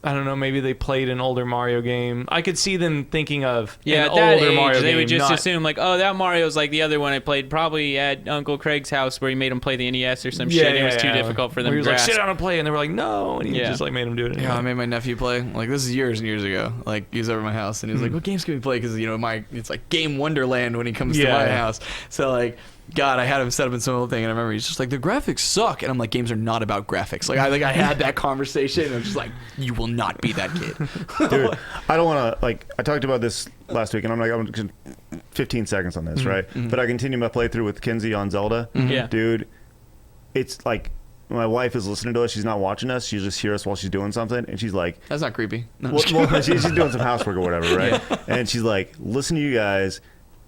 I don't know, maybe they played an older Mario game. I could see them thinking of Yeah, an at that older age, Mario they game. would just not- assume like, oh, that Mario's like the other one I played probably at Uncle Craig's house where he made him play the NES or some shit. It was too difficult for them Where he to was like, grasp. sit down and play, and they were like, no, and he Yeah. just like made him do it. Yeah, I made my nephew play. Like this is years and years ago. Like he was over at my house and he was like, "What games can we play?" Because it's like Game Wonderland when he comes to Yeah, my yeah. house. So like, God, I had him set up in some little thing, and I remember he's just like, "The graphics suck," and I'm like, "Games are not about graphics." Like I had that conversation, and I'm just like, "You will not be that kid." Dude, I don't want to like. I talked about this last week, and I'm 15 seconds on this, right? But I continue my playthrough with Kinsey on Zelda. Yeah. Dude, it's like my wife is listening to us. She's not watching us. She just hears us while she's doing something, and she's like, That's not creepy. No, I'm well, just kidding. she's doing some housework or whatever, right? And she's like, listen to you guys.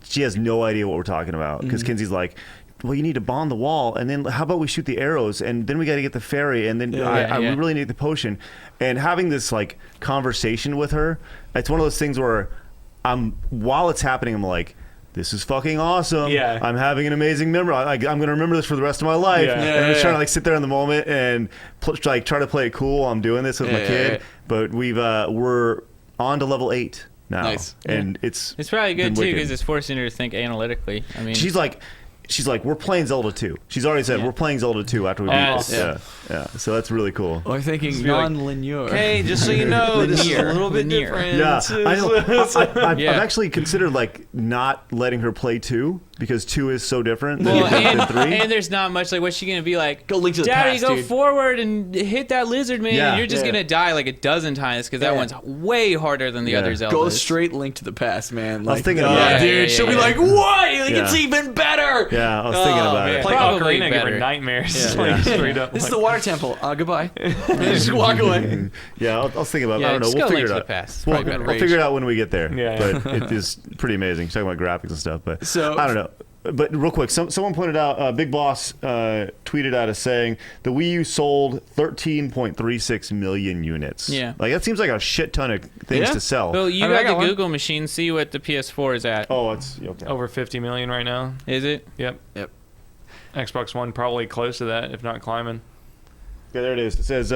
She has no idea what we're talking about because Kinsey's like, well, you need to bond the wall, and then how about we shoot the arrows, and then we got to get the fairy, and then we really need the potion. And having this like conversation with her, it's one of those things where while it's happening, I'm like, this is fucking awesome. Yeah. I'm having an amazing memory. I'm going to remember this for the rest of my life. Yeah. And I'm just trying to like sit there in the moment and try to play it cool while I'm doing this with my Yeah, kid. yeah. But we're on to level 8 now. Nice. And it's probably good been too wicked. because it's forcing her to think analytically. I mean, She's like, we're playing Zelda 2. She's already said, we're playing Zelda 2 after we beat this. Awesome. Yeah. So that's really cool. Or thinking be like, non-linear. Hey, just so you know, this is a Linear. little bit Linear. different. Yeah, I know. I've Yeah. actually considered like not letting her play 2 because 2 is so different well, than 3. and there's not much like what's she gonna be like? Go Link to the Daddy, Past, go dude. forward and hit that lizard man. Yeah, and you're just yeah. gonna die like a dozen times because that Yeah. one's way harder than the Yeah. other Zeldas. Go straight Link to the Past, man. was thinking about yeah, it. dude. Yeah, She'll be yeah, like, yeah. "What? Like, Yeah. it's even better." Yeah, I was thinking Oh, about man. it. Play Probably Ocarina, give her better. nightmares. Yeah. Like, Yeah. straight up. This is like- the water temple. Goodbye. Just walk away. Yeah, I was thinking about it. Yeah, I don't know. just We'll go figure Link it to out. the Past. It's We'll, probably better. we'll figure it out when we get there. Yeah. But it is pretty amazing. She's talking about graphics and stuff. But So- I don't know. But real quick, someone pointed out, Big Boss tweeted out as saying the Wii U sold 13.36 million units. Yeah. Like that seems like a shit ton of things Yeah. to sell. Well, you I mean, I got got the one. Google machine. See what the PS4 is at. Oh, it's okay. Over 50 million right now. Is it? Yep. Yep. Xbox One probably close to that, if not climbing. Okay, there it is. It says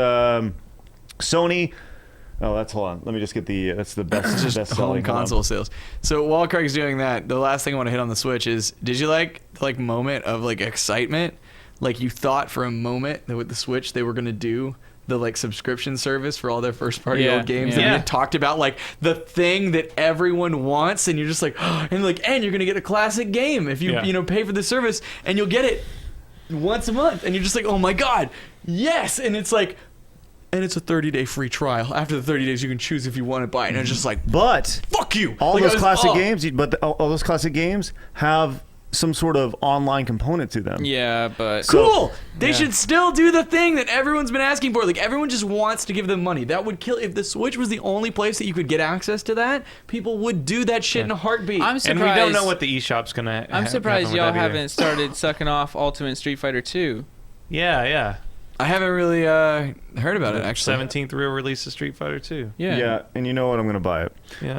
Sony. Oh, hold on. Let me just get that's the best Just best home selling console sales. So while Craig's doing that, the last thing I want to hit on the Switch is: did you like moment of like excitement? Like you thought for a moment that with the Switch they were gonna do the like subscription service for all their first party Yeah, old games yeah. that we Yeah. had talked about, like the thing that everyone wants, and you're just like, and you're gonna get a classic game if you Yeah. pay for the service, and you'll get it once a month, and you're just like, oh my god, yes, and it's like. And it's a 30-day free trial. After the 30 days, you can choose if you want to buy it. And it's just like, But fuck you. all Like, those I was- classic oh. games, all those classic games have some sort of online component to them. Yeah, but Cool. They Yeah. should still do the thing that everyone's been asking for. Like everyone just wants to give them money. That would kill if the Switch was the only place that you could get access to that. People would do that shit in a heartbeat. I'm And surprised. we don't know what the eShop's gonna. I'm surprised happen with y'all that either. haven't started sucking off Ultimate Street Fighter 2. Yeah. I haven't really heard about it actually. 17th real release of Street Fighter 2. Yeah. And you know what? I'm gonna buy it. Yeah.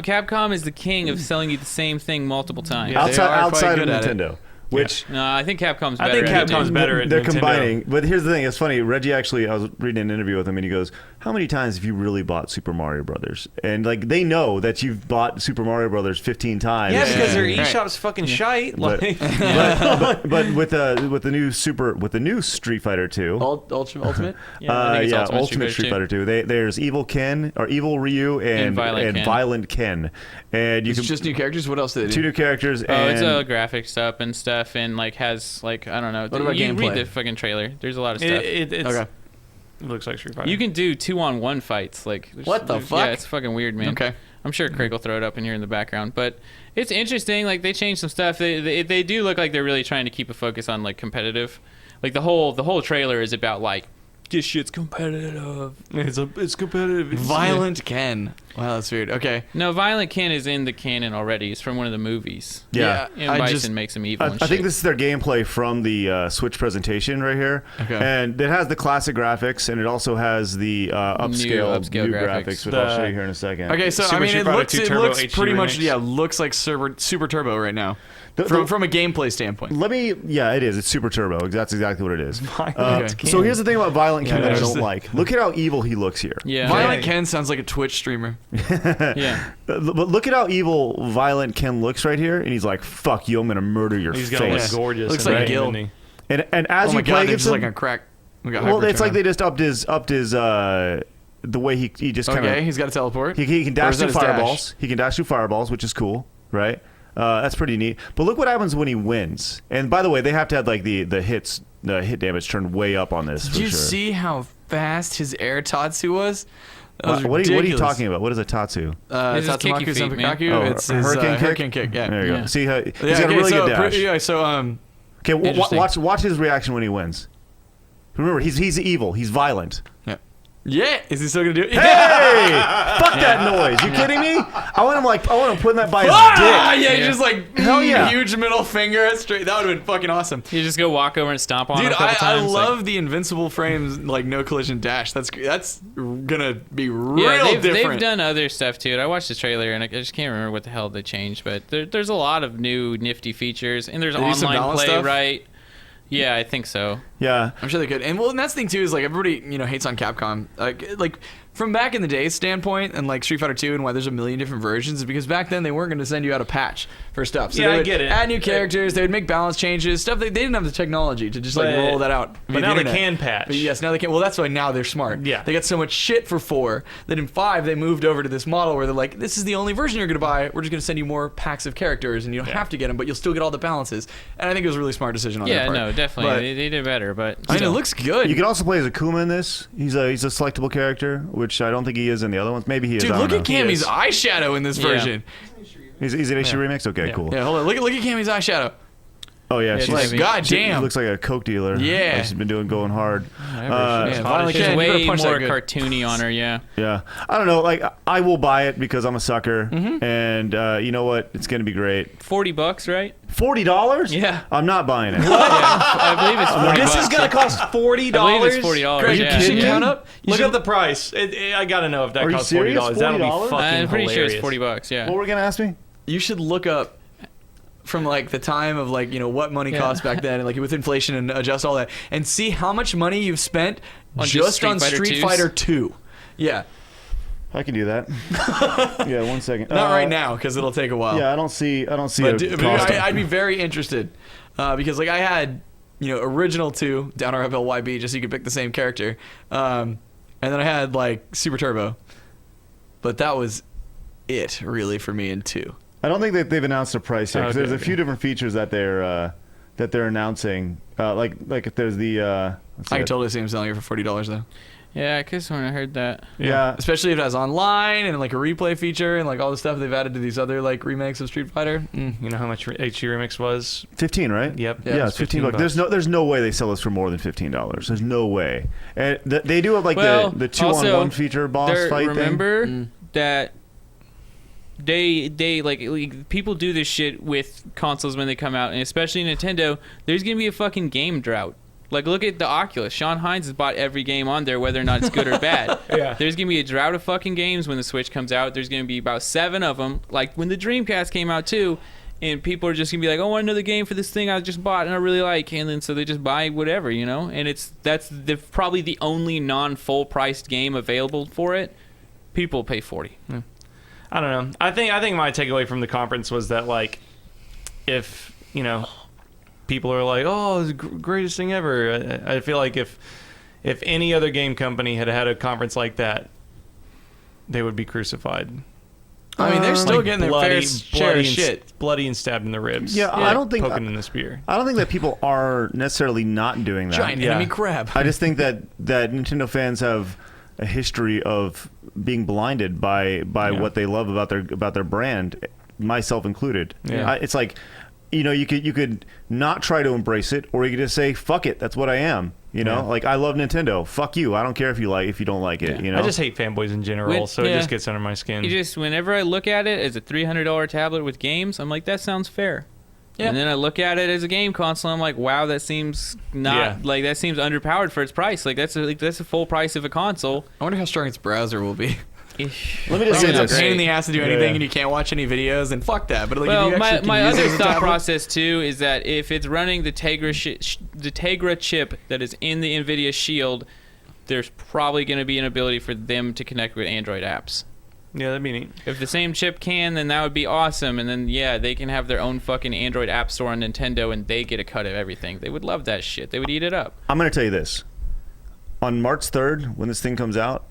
Capcom is the king of selling you the same thing multiple times. Yeah, they outside are quite outside of good at it. Nintendo, which. No, I think Capcom's I better. think at it, Capcom's dude. better at They're Nintendo. combining, but here's the thing. It's funny. Reggie actually, I was reading an interview with him, and he goes, "How many times have you really bought Super Mario Brothers?" And like they know that you've bought Super Mario Brothers 15 times. Yeah, because their Right. eShop's fucking shite. But, Like, but with the new Street Fighter 2. Ultimate. Yeah, I think it's Ultimate Street Fighter 2. There's Evil Ken or Evil Ryu and Violent Ken. And you It's can just new characters. What else did they two do? new characters. Oh, and it's all graphics up and stuff, and like has like I don't know. What about you gameplay? read the fucking trailer. There's a lot of stuff. it's, Okay. it looks like Street Fighter. You can do 2-on-1 fights. Like What the fuck? Yeah, it's fucking weird, man. Okay. I'm sure Craig will throw it up in here in the background, but it's interesting. Like they changed some stuff. They do look like they're really trying to keep a focus on like competitive. Like the whole trailer is about like this shit's competitive. It's competitive. Violent Ken. Wow, that's weird. Okay. No, Violent Ken is in the canon already. It's from one of the movies. Yeah. And I Bison just makes him evil. I and think shit. this is their gameplay from the Switch presentation right here. Okay. And it has the classic graphics, and it also has the upscale upscale new graphics. graphics, which I'll show you here in a second. Okay, so Super I mean, Street it Fighter looks 2 Turbo pretty HD much remix. looks like super turbo right now. The- From a gameplay standpoint. It is. It's Super Turbo. That's exactly what it is. Okay. So here's the thing about Violent Ken Yeah, that I just don't like. Look at how evil he looks here. Yeah. Violent Ken sounds like a Twitch streamer. Yeah. But look at how evil Violent Ken looks right here, and he's like, "Fuck you! I'm gonna murder your He's gonna face." look gorgeous. Looks in like that, Gil. isn't he? And as Oh you my play god, they're against just like him, a crack. well, it's like they just upped his the way he just kind of Okay, he's got to teleport. he can Or dash is that through his dash? fireballs. He can dash through fireballs, which is cool, right? That's pretty neat. But look what happens when he wins. And by the way, they have to have like the hit damage turned way up on this. Did for you sure. see how fast his air Tatsu was? That was What are you ridiculous. talking about? What is a Tatsu? This is Tatsumaku kicky feet, man. Senpikaku. Oh, It's his hurricane kick? Yeah. There you Yeah. go. See how he's Yeah, got a really so, good dash. Yeah, so Okay, Interesting. watch his reaction when he wins. Remember, he's evil. He's violent. yeah. Is he still gonna do it? Hey! Fuck that noise! You kidding me? I want him putting that by his Ah, dick. yeah, he's just like Hell yeah. huge middle finger straight. That would have been fucking awesome. You just go walk over and stomp on him Dude, a couple I times. like- love the invincible frames, like no collision dash. That's gonna be real Yeah, they've different. done other stuff too. I watched the trailer and I just can't remember what the hell they changed, but there's a lot of new nifty features and there's They do some online balance play, stuff? right? Yeah, I think so. Yeah. I'm sure they could. And well, and that's the thing too is like everybody hates on Capcom. Like from back in the day standpoint and like Street Fighter 2 and why there's a million different versions is because back then they weren't going to send you out a patch for stuff. So Yeah, they I would get it. add new characters. They would make balance changes. Stuff they didn't have the technology to just like But- roll that out. via But the now they internet. can patch. But yes, now they can. Well, that's why now they're smart. Yeah. They got so much shit for 4 that in 5 they moved over to this model where they're like, this is the only version you're going to buy. We're just going to send you more packs of characters and you don't Yeah. have to get them, but you'll still get all the balances. And I think it was a really smart decision on their Yeah, part. no, definitely. But, They did better, but I mean, it still. looks good. You can also play as Akuma in this. He's a selectable character, which I don't think he is in the other ones. Maybe he is. Dude, I don't look at know. Cammy's is. eyeshadow in this Yeah. version. He's an issue remix. Okay, Yeah. cool. Yeah, hold on. Look at Cammy's eyeshadow. Oh yeah, Yeah, she's it's Like, heavy. god she damn. looks like a coke dealer. Yeah. Like she's been going hard. Yeah, hot Violent as There's Ken, you way better punch that more good. cartoony on her, yeah. Yeah, I don't know. Like I will buy it because I'm a sucker, Mm-hmm. and you know what? It's gonna be great. $40, right? $40? Yeah. I'm not buying it. Yeah, I believe it's 40 This bucks. is gonna cost $40. I believe it's $40. Craig, yeah. you should kidding count me? up. You Look should- at the price. I gotta know if that Are you costs serious? $40. That'll be $40? fucking I'm pretty sure it's hilarious. $40, yeah. What were we gonna ask me? You should look up from like the time of like what money Yeah. cost back then and like with inflation and adjust all that and see how much money you've spent On just just Street on Fighter Street 2s? Fighter 2. Yeah, I can do that. Yeah, 1 second. not right now because it'll take a while. Yeah, I don't see But a cost. I'd be very interested because like I had original 2 down RFLYB just so you could pick the same character, and then I had like Super Turbo, but that was it really for me in 2. I don't think that they've announced a price yet. 'Cause Okay, there's a few different features that they're announcing. Like if there's the. let's see I can it. totally see him selling it for $40 though. Yeah, I guess when I heard that. Yeah. Especially if it has online and like a replay feature and like all the stuff they've added to these other like remakes of Street Fighter. You know how much HD Remix was? 15, right? Yep. Yeah, it's 15 bucks. There's no way they sell this for more than $15. There's no way. And they do have like the 2-on-1 feature boss fight remember thing. that they like people do this shit with consoles when they come out, and especially Nintendo. There's gonna be a fucking game drought. Like, look at the Oculus. Sean Hines has bought every game on there, whether or not it's good or bad. Yeah. There's going to be a drought of fucking games when the Switch comes out. There's going to be about 7 of them. Like, when the Dreamcast came out, too, and people are just going to be like, oh, I want another game for this thing I just bought and I really like. And then so they just buy whatever, you know? And that's probably the only non-full-priced game available for it. People pay $40. I don't know. I think my takeaway from the conference was that, like, if, you know, people are like, oh, it's the greatest thing ever. I feel like if any other game company had a conference like that, they would be crucified. I mean, they're still Like getting their fair share of shit. Bloody and stabbed in the ribs. Yeah, I don't think poking in the spear. I don't think that people are necessarily not doing that. Giant enemy crab. I just think that Nintendo fans have a history of being blinded by what they love about their brand, myself included. Yeah. It's like, you know, you could not try to embrace it, or you could just say, fuck it, that's what I am. You know, like, I love Nintendo. Fuck you. I don't care if you don't like it. Yeah. You know, I just hate fanboys in general, so it just gets under my skin. Whenever I look at it as a $300 tablet with games, I'm like, that sounds fair. Yeah. And then I look at it as a game console, I'm like, wow, that seems like that seems underpowered for its price. Like that's a full price of a console. I wonder how strong its browser will be. Let me just say It's a this. pain in the ass to do anything, and you can't watch any videos, and fuck that. But like, Well, if you actually my can use it other as a thought tablet- process too is that if it's running the Tegra chip that is in the NVIDIA Shield, there's probably going to be an ability for them to connect with Android apps. Yeah, that'd be neat. If the same chip can, then that would be awesome. And then, yeah, they can have their own fucking Android app store on Nintendo, and they get a cut of everything. They would love that shit. They would eat it up. I'm going to tell you this. On March 3rd, when this thing comes out,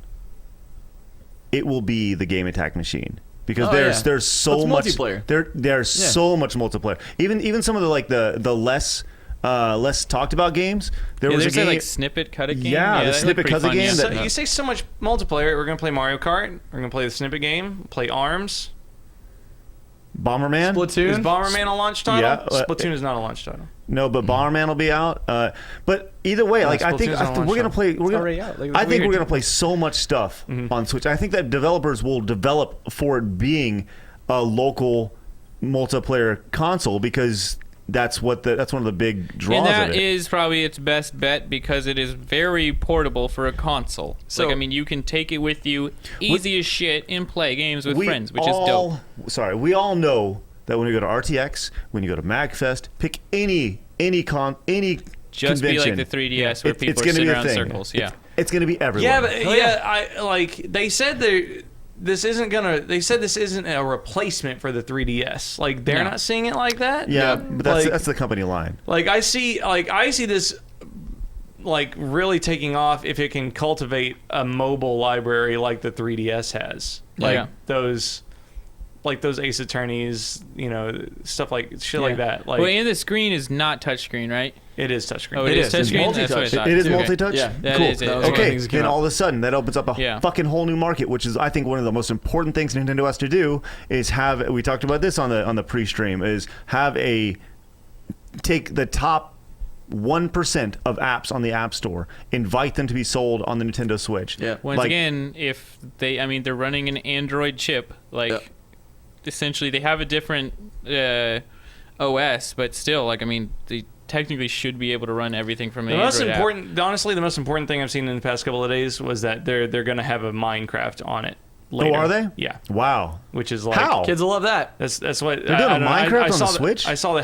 it will be the Game Attack machine. Because there's so It's much multiplayer. There's so much multiplayer. Even some of the less talked about games. There was a there's game that, like snippet cut it game. Yeah, the that snippet looked pretty cut the fun, game yeah. that- So you say so much multiplayer. We're gonna play Mario Kart. We're gonna play the snippet game. Play ARMS. Bomberman. Splatoon. Is Bomberman a launch title? Yeah, Splatoon is not a launch title. No, but Bomberman will be out. But either way, like I think Splatoon's on we're gonna launch play. already out. Like, I think weird. we're gonna play so much stuff on Switch. I think that developers will develop for it being a local multiplayer console because that's one of the big draws And that of it. is probably its best bet because it is very portable for a console. So- I mean, you can take it with you easy as shit and play games with friends, which is dope. Sorry, we all know that when you go to RTX, when you go to MagFest, pick any Just be like convention. the 3DS where It's people are gonna sitting be a around in thing. circles. Yeah. It's going to be everywhere. Yeah, but I like they said this isn't a replacement for the 3DS. Like they're No. not seeing it like that. yeah, but that's Like- that's the company line. Like I see this like really taking off if it can cultivate a mobile library like the 3DS has. Like Yeah. those Ace Attorneys, stuff like shit like that. Like Well, and the screen is not touchsking, right? it is touchscreen. Oh, it is It's touchscreen. That's what I multi-touch. thought. It is Okay. multi-touch? Yeah, that cool. is it. That was one of the Okay, things that came then out. all of a sudden that opens up a Yeah. fucking whole new market, which is I think one of the most important things Nintendo has to do is have. We talked about this on the pre-stream. Is take the top 1% of apps on the App Store, invite them to be sold on the Nintendo Switch. Yeah. Once again, if they're running an Android chip, like Yeah. essentially they have a different OS, but still, like, I mean, they technically should be able to run everything from an Android app. Honestly, the most important thing I've seen in the past couple of days was that they're going to have a Minecraft on it. Later. Oh, are they? Yeah, Wow. which is like How? Kids will love that. That's what They're doing I a don't know. Minecraft I on saw the Switch? I saw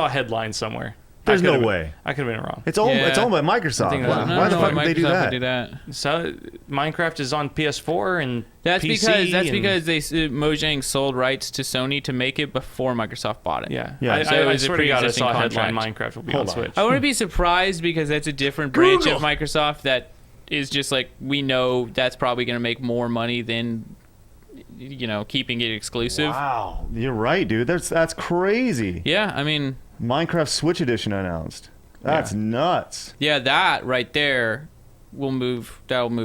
a headline somewhere. There's I could've no been- way. I could have been wrong. It's owned. Yeah. It's owned by Microsoft. I think Why, that's- why the fuck would they do Microsoft that? would do that? So Minecraft is on PS4 and That's PC because and- Mojang sold rights to Sony to make it before Microsoft bought it. Yeah, Yeah. So it I was a swear to God, I pre-existing saw a headline contract. Minecraft will be Hold on on. Switch. I wouldn't be surprised because that's a different branch of Microsoft that is just like, we know that's probably going to make more money than keeping it exclusive. Wow, you're right, dude. That's crazy. Yeah, I mean, Minecraft Switch Edition announced. That's nuts. yeah, that right there will move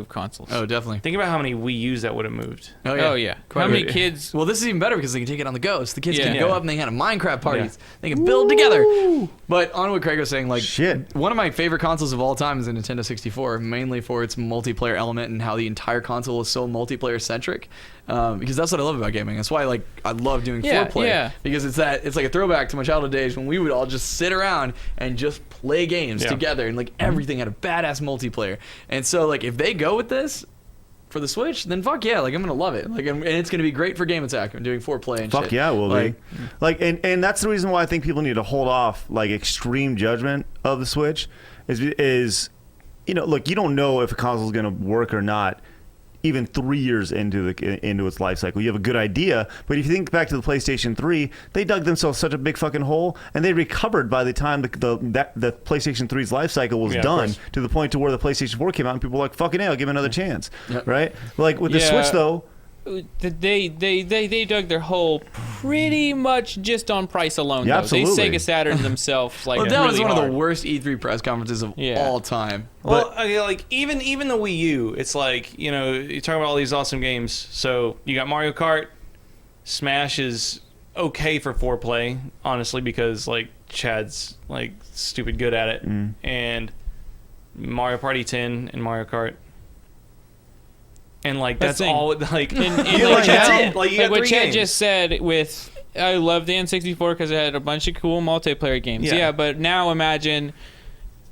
consoles. Oh, definitely. Think about how many Wii U's that would have moved. Oh yeah. Quite How a many bit. kids? Well, this is even better because they can take it on the go. So the kids can Yeah. go Yeah. up and they can have Minecraft parties. They can build together. But on what Craig was saying, like, Shit. one of my favorite consoles of all time is the Nintendo 64, mainly for its multiplayer element and how the entire console is so multiplayer centric. Because that's what I love about gaming. That's why I love doing Yeah, foreplay. yeah. Because it's like a throwback to my childhood days when we would all just sit around and just play games Yeah. together, and like everything had a badass multiplayer. And so like if they go with this for the Switch, then fuck yeah, like I'm gonna love it. Like and it's gonna be great for Game Attack. I'm doing foreplay and Fuck shit. yeah, it will like, be. Like, and that's the reason why I think people need to hold off like extreme judgment of the Switch. Is look, you don't know if a console is going to work or not. Even 3 years into its life cycle, you have a good idea. But if you think back to the PlayStation 3, they dug themselves such a big fucking hole, and they recovered by the time the PlayStation 3's life cycle was Yeah, of done, course. to the point to where the PlayStation 4 came out, and people were like, "Fucking hell, give it another chance." Yep. Right? Like with the Yeah. Switch though. They dug their hole pretty much just on price alone. Yeah, though. absolutely. They Sega Saturn themselves like well, that really was one of hard. the worst E3 press conferences of Yeah. all time. Well, okay, like even the Wii U, it's like you talk about all these awesome games. So you got Mario Kart, Smash is okay for foreplay, honestly, because like Chad's like stupid good at it, and Mario Party 10 and Mario Kart. And like that's the thing. all like, And like that's it. Like you got what three Chad games. just said with I love the N64 because it had a bunch of cool multiplayer games. Yeah. Yeah, but now imagine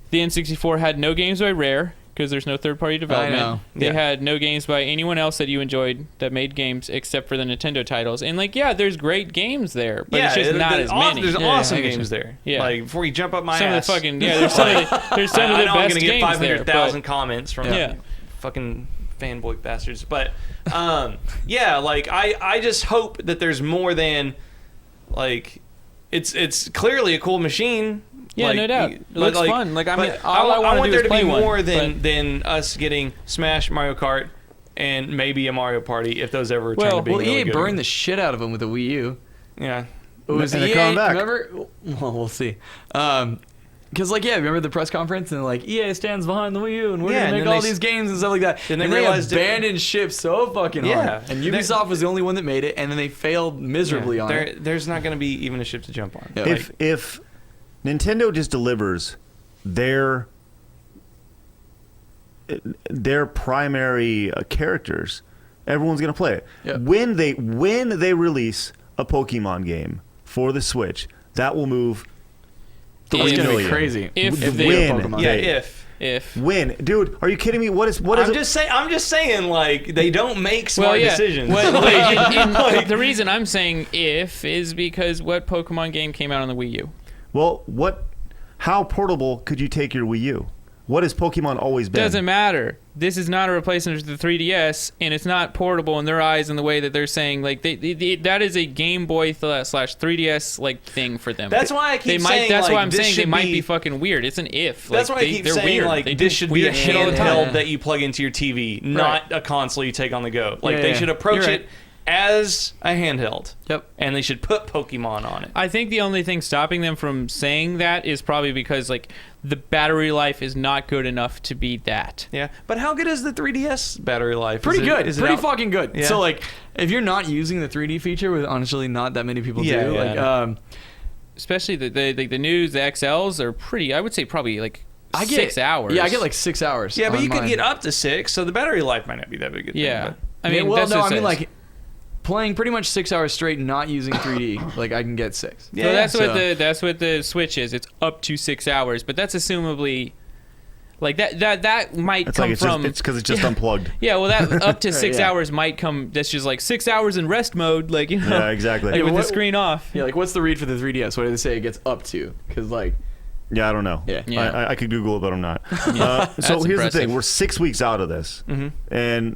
the N64 had no games by Rare because there's no third-party development. know. They Yeah. had no games by anyone else that you enjoyed that made games except for the Nintendo titles. And like, yeah, there's great games there, but it's just not as many. There's Yeah, awesome I get games you. there. Yeah. Like before you jump up my some ass. of the fucking there's some of I the know I'm best gonna get games there. 500,000 But comments from Yeah. fucking fanboy bastards. But yeah, like I just hope that there's more than like it's clearly a cool machine. Yeah, like, no doubt. It but, looks like, fun. Like, I but mean, all I wanna want do there is to play be one, more but- than us getting Smash, Mario Kart, and maybe a Mario Party if those ever return to being Well, really EA good burned again. the shit out of them with the Wii U. Yeah. It was And they're EA, coming back. remember? Well, we'll see. Because, like, yeah, remember the press conference? And, like, EA stands behind the Wii U, and we're Yeah, going to and make then all they these games and stuff like that. then they and they realized it- abandoned ship so fucking Yeah. hard. And Ubisoft was the only one that made it, and then they failed miserably on it. There's not going to be even a ship to jump on. Yeah. If Nintendo just delivers their primary characters, everyone's gonna play it. Yep. When they release a Pokemon game for the Switch, that will move. It's 3 going to be million. crazy. If The they- win. Pokemon. Yeah, They- if. When, dude, are you kidding me? What is I'm it? just saying, like they don't make smart decisions. The reason I'm saying if is because what Pokemon game came out on the Wii U? Well, how portable could you take your Wii U? What has Pokemon always been? Doesn't matter. This is not a replacement for the 3DS, and it's not portable in their eyes in the way that they're saying. Like that is a Game Boy slash 3DS like thing for them. That's why I keep they might. saying, That's like, why I'm this saying they should might be- be fucking weird. It's an if. That's like, why I keep they're saying weird. like They do this should be a weird shit all the handheld time. that you plug into your TV, not a console you take on the go. Like Yeah, they yeah. should approach You're it right. as a handheld. Yep. And they should put Pokemon on it. I think the only thing stopping them from saying that is probably because like the battery life is not good enough to be that. Yeah, but how good is the 3DS battery life? Pretty good. Is it Pretty out- fucking good. Yeah. So, like, if you're not using the 3D feature, which honestly not that many people Yeah, do, yeah, like, I know. Especially the news, the XLs are pretty. I would say probably like I get 6 hours. Yeah, I get like 6 hours. Yeah, but on you could mine. get up to 6, so the battery life might not be that big a thing. Yeah. but- I mean, well, that's no, what I it mean says. like playing pretty much 6 hours straight, not using 3D. Like I can get 6. Yeah, So that's so- that's what the Switch is. It's up to 6 hours, but that's assumably like that might It's come like from. it's because it's just Yeah. unplugged. Yeah, well, that up to 6 yeah. hours might come. That's just like 6 hours in rest mode, like you know, Yeah, exactly. like with what- the screen off. Yeah, like what's the read for the 3DS? What do they say it gets up to? Because like, Yeah, I don't know. Yeah. Yeah. I could Google it, but I'm not. So That's here's the impressive. thing: we're 6 weeks out of this, Mm-hmm. and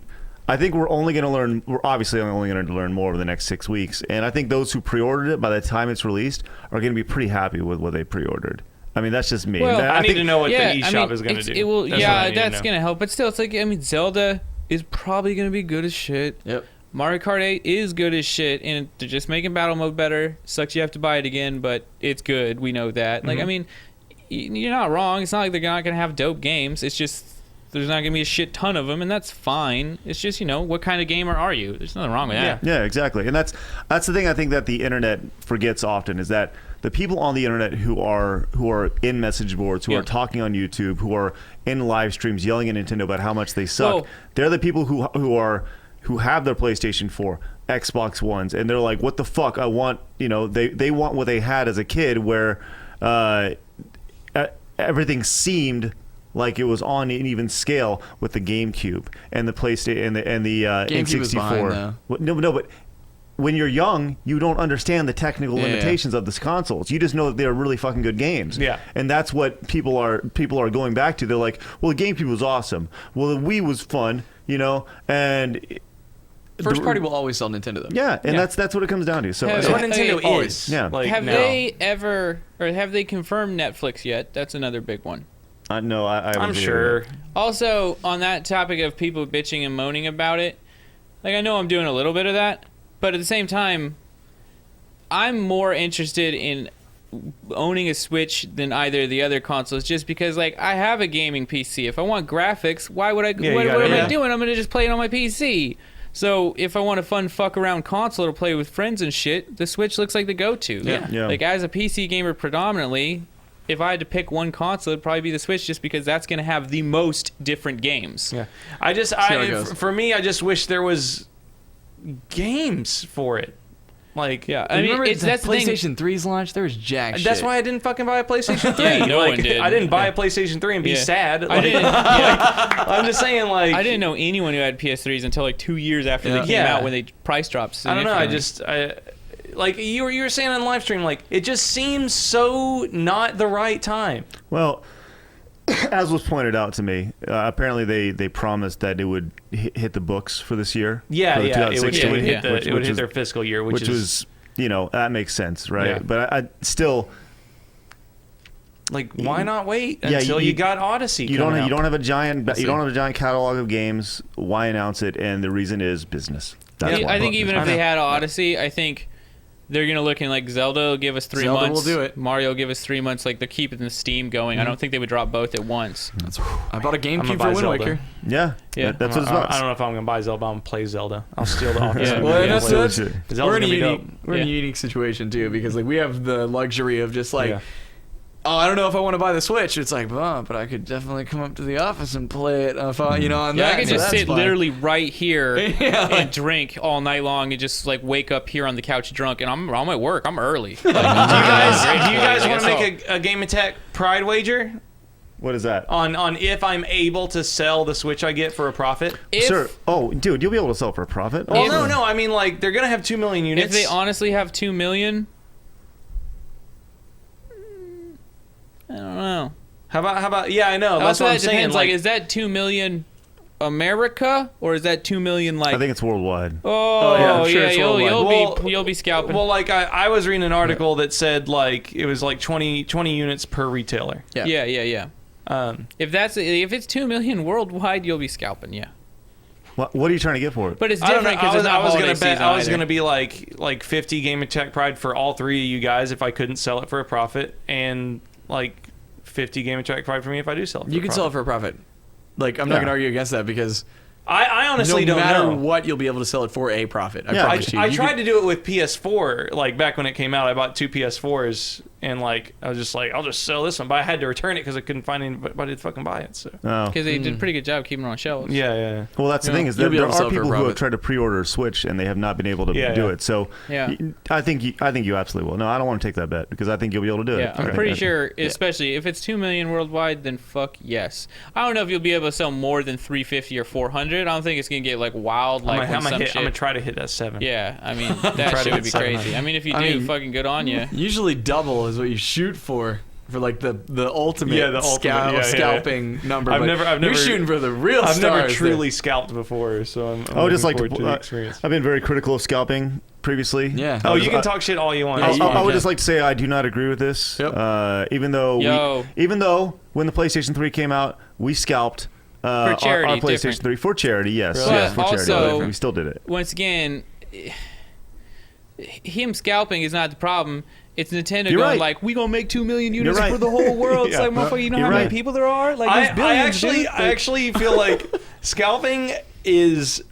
I think we're only going to learn. We're obviously only going to learn more over the next 6 weeks, and I think those who pre-ordered it by the time it's released are going to be pretty happy with what they pre-ordered. I mean, that's just me. Well, I need think- to know what Yeah, the I eShop mean, is going to it's- do. It will. That's what I Yeah, need to that's know. gonna help. But still, it's like I mean, Zelda is probably gonna be good as shit. yep. Mario Kart 8 is good as shit, and they're just making battle mode better. Sucks you have to buy it again, but it's good. We know that. Like, I mean, you're not wrong. It's not like they're not gonna have dope games. It's just there's not gonna be a shit ton of them, and that's fine. It's just what kind of gamer are you? There's nothing wrong with that. Yeah, exactly. And that's the thing I think that the internet forgets often is that the people on the internet who are in message boards, who Yeah. are talking on YouTube, who are in live streams yelling at Nintendo about how much they suck, Well- they're the people who have their PlayStation 4, Xbox Ones, and they're like, what the fuck? I want, they want what they had as a kid where everything seemed like it was on an even scale with the GameCube and the PlayStation and the GameCube was behind, N64. though. No, but when you're young, you don't understand the technical Yeah. limitations of these consoles. You just know that they're really fucking good games. Yeah. And that's what people are going back to. They're like, well, the GameCube was awesome. Well, the Wii was fun, and First party will always sell Nintendo though. yeah, and Yeah. that's what it comes down to. So That's what Okay, Nintendo always. is. Yeah. Like, Have now. they ever, or have they confirmed Netflix yet? That's another big one. no, I haven't I'm figured sure. it out. Also, on that topic of people bitching and moaning about it, like I know I'm doing a little bit of that, but at the same time, I'm more interested in owning a Switch than either of the other consoles, just because like I have a gaming PC. If I want graphics, why would I? Yeah, what you gotta- am yeah. I doing? I'm gonna just play it on my PC. So if I want a fun fuck around console to play with friends and shit, the Switch looks like the go-to. Yeah. Like as a PC gamer predominantly, if I had to pick one console, it'd probably be the Switch, just because that's gonna have the most different games. Yeah. how it goes. For me, I just wish there was games for it. Like, Yeah, I mean, Remember that's the thing. PlayStation 3's launch? There was jack shit. that's why I didn't fucking buy a PlayStation 3. Yeah, no Like, one did. I didn't buy a PlayStation 3 and be Yeah. sad. I Like, didn't. Yeah, I'm just saying, like, I didn't know anyone who had PS3s until like 2 years after they Yeah. came Yeah. out, when they price dropped. I don't know. significantly. Like you were saying on live stream, like it just seems so not the right time. Well, as was pointed out to me, apparently they promised that it would hit the books for this year. Yeah, for the yeah. It would 2016, hit the, which it would hit was- their fiscal year, which which is was that makes sense, right? Yeah. But I still, like, why not wait Yeah, until you- you got Odyssey? you don't coming out? have a giant We'll see. catalog of games. Why announce it? And the reason is business. That's why. I think even I if they know. had Odyssey, I think they're gonna look in like Zelda will give us 3 Zelda months. will do it. Mario will give us 3 months. Like they're keeping the Steam going. I don't think they would drop both at once. I bought a gonna GameCube buy for Wind Zelda. Waker. Yeah, Yeah. that's what it's I about. don't know if I'm gonna buy Zelda. But I'm gonna play Zelda. I'll steal the office. Yeah. Well, Yeah. that's Play that's with it. Zelda's we're in a gonna be unique dope. we're in a Yeah. unique situation too, because like we have the luxury of just like Yeah. oh, I don't know if I want to buy the Switch. It's like, but I could definitely come up to the office and play it if I, on Yeah, that. I could so just that's sit fine. literally right here Yeah, like- and drink all night long and just like wake up here on the couch drunk, and I'm at work. I'm early. Do you guys Like, want that's to all. make a Game Attack Pride wager What is that? on if I'm able to sell the Switch I get for a profit? If, Sir, oh, dude, you'll be able to sell for a profit. Well, Oh, no. I mean, like they're gonna have 2 million if units. they honestly have 2 million, I don't know. How about? Yeah, I know. That's Also, what I'm that saying. depends. Like, is that 2 million America, or is that 2 million like? I think it's worldwide. Oh, yeah, yeah, I'm sure it's you'll worldwide. you'll be scalping. Well, like I was reading an article that said like it was like 20 units per retailer. yeah. If it's 2 million worldwide, you'll be scalping. Yeah, What are you trying to get for it? but it's I don't know. different because it's not I was holiday gonna bet. season I was either. gonna be like 50 Game Attack Pride for all three of you guys if I couldn't sell it for a profit, and like 50 Game Attack Pride for me if I do sell it. For You a can profit. sell it for a profit. Like I'm not Yeah. gonna argue against that because I honestly no don't matter know. what, you'll be able to sell it for a profit. I Yeah, promise you. I You tried could- to do it with PS4, like back when it came out. I bought 2 PS4s, and like I was just like, I'll just sell this one, but I had to return it because I couldn't find anybody to fucking buy it. So Oh. because they did a pretty good job keeping it on shelves. yeah. Well, that's the Yeah. thing is You'll that be there able to sell are it for a people who have profit. tried to pre-order Switch and they have not been able to Yeah, do yeah. it. So Yeah. I think you absolutely will. No, I don't want to take that bet because I think you'll be able to do Yeah, it. I'm I pretty think- sure, especially if it's 2 million worldwide, then fuck yes. I don't know if you'll be able to sell more than 350 or 400. I don't think it's gonna get like wild like I'm when some shit. gonna try to hit that 7. Yeah, I mean Try that to shit hit would be 700. crazy. I mean, if you I do, mean- fucking good on you. Usually double is what you shoot for like the ultimate, Yeah, the ultimate, yeah. scalping number. I've but never- you're shooting for the real I've never stars truly scalped before, so I'm I would just looking like forward to. the experience. I've been very critical of scalping previously. Yeah. Oh, I you was- can talk shit all you want. Yeah, you I would can. just like to say I do not agree with this. Yep. Even though Yo. even though when the PlayStation 3 came out, we scalped For charity, our PlayStation different. 3 for charity. Yes, Really? yes, for But charity. also- we still did it. Once again, him scalping is not the problem. It's Nintendo You're going right. like, we gonna make 2 million You're units right. for the whole world. It's Yeah. like, motherfucker, you know You're how many right. people there are? Like, there's billions. dude. I actually feel like scalping is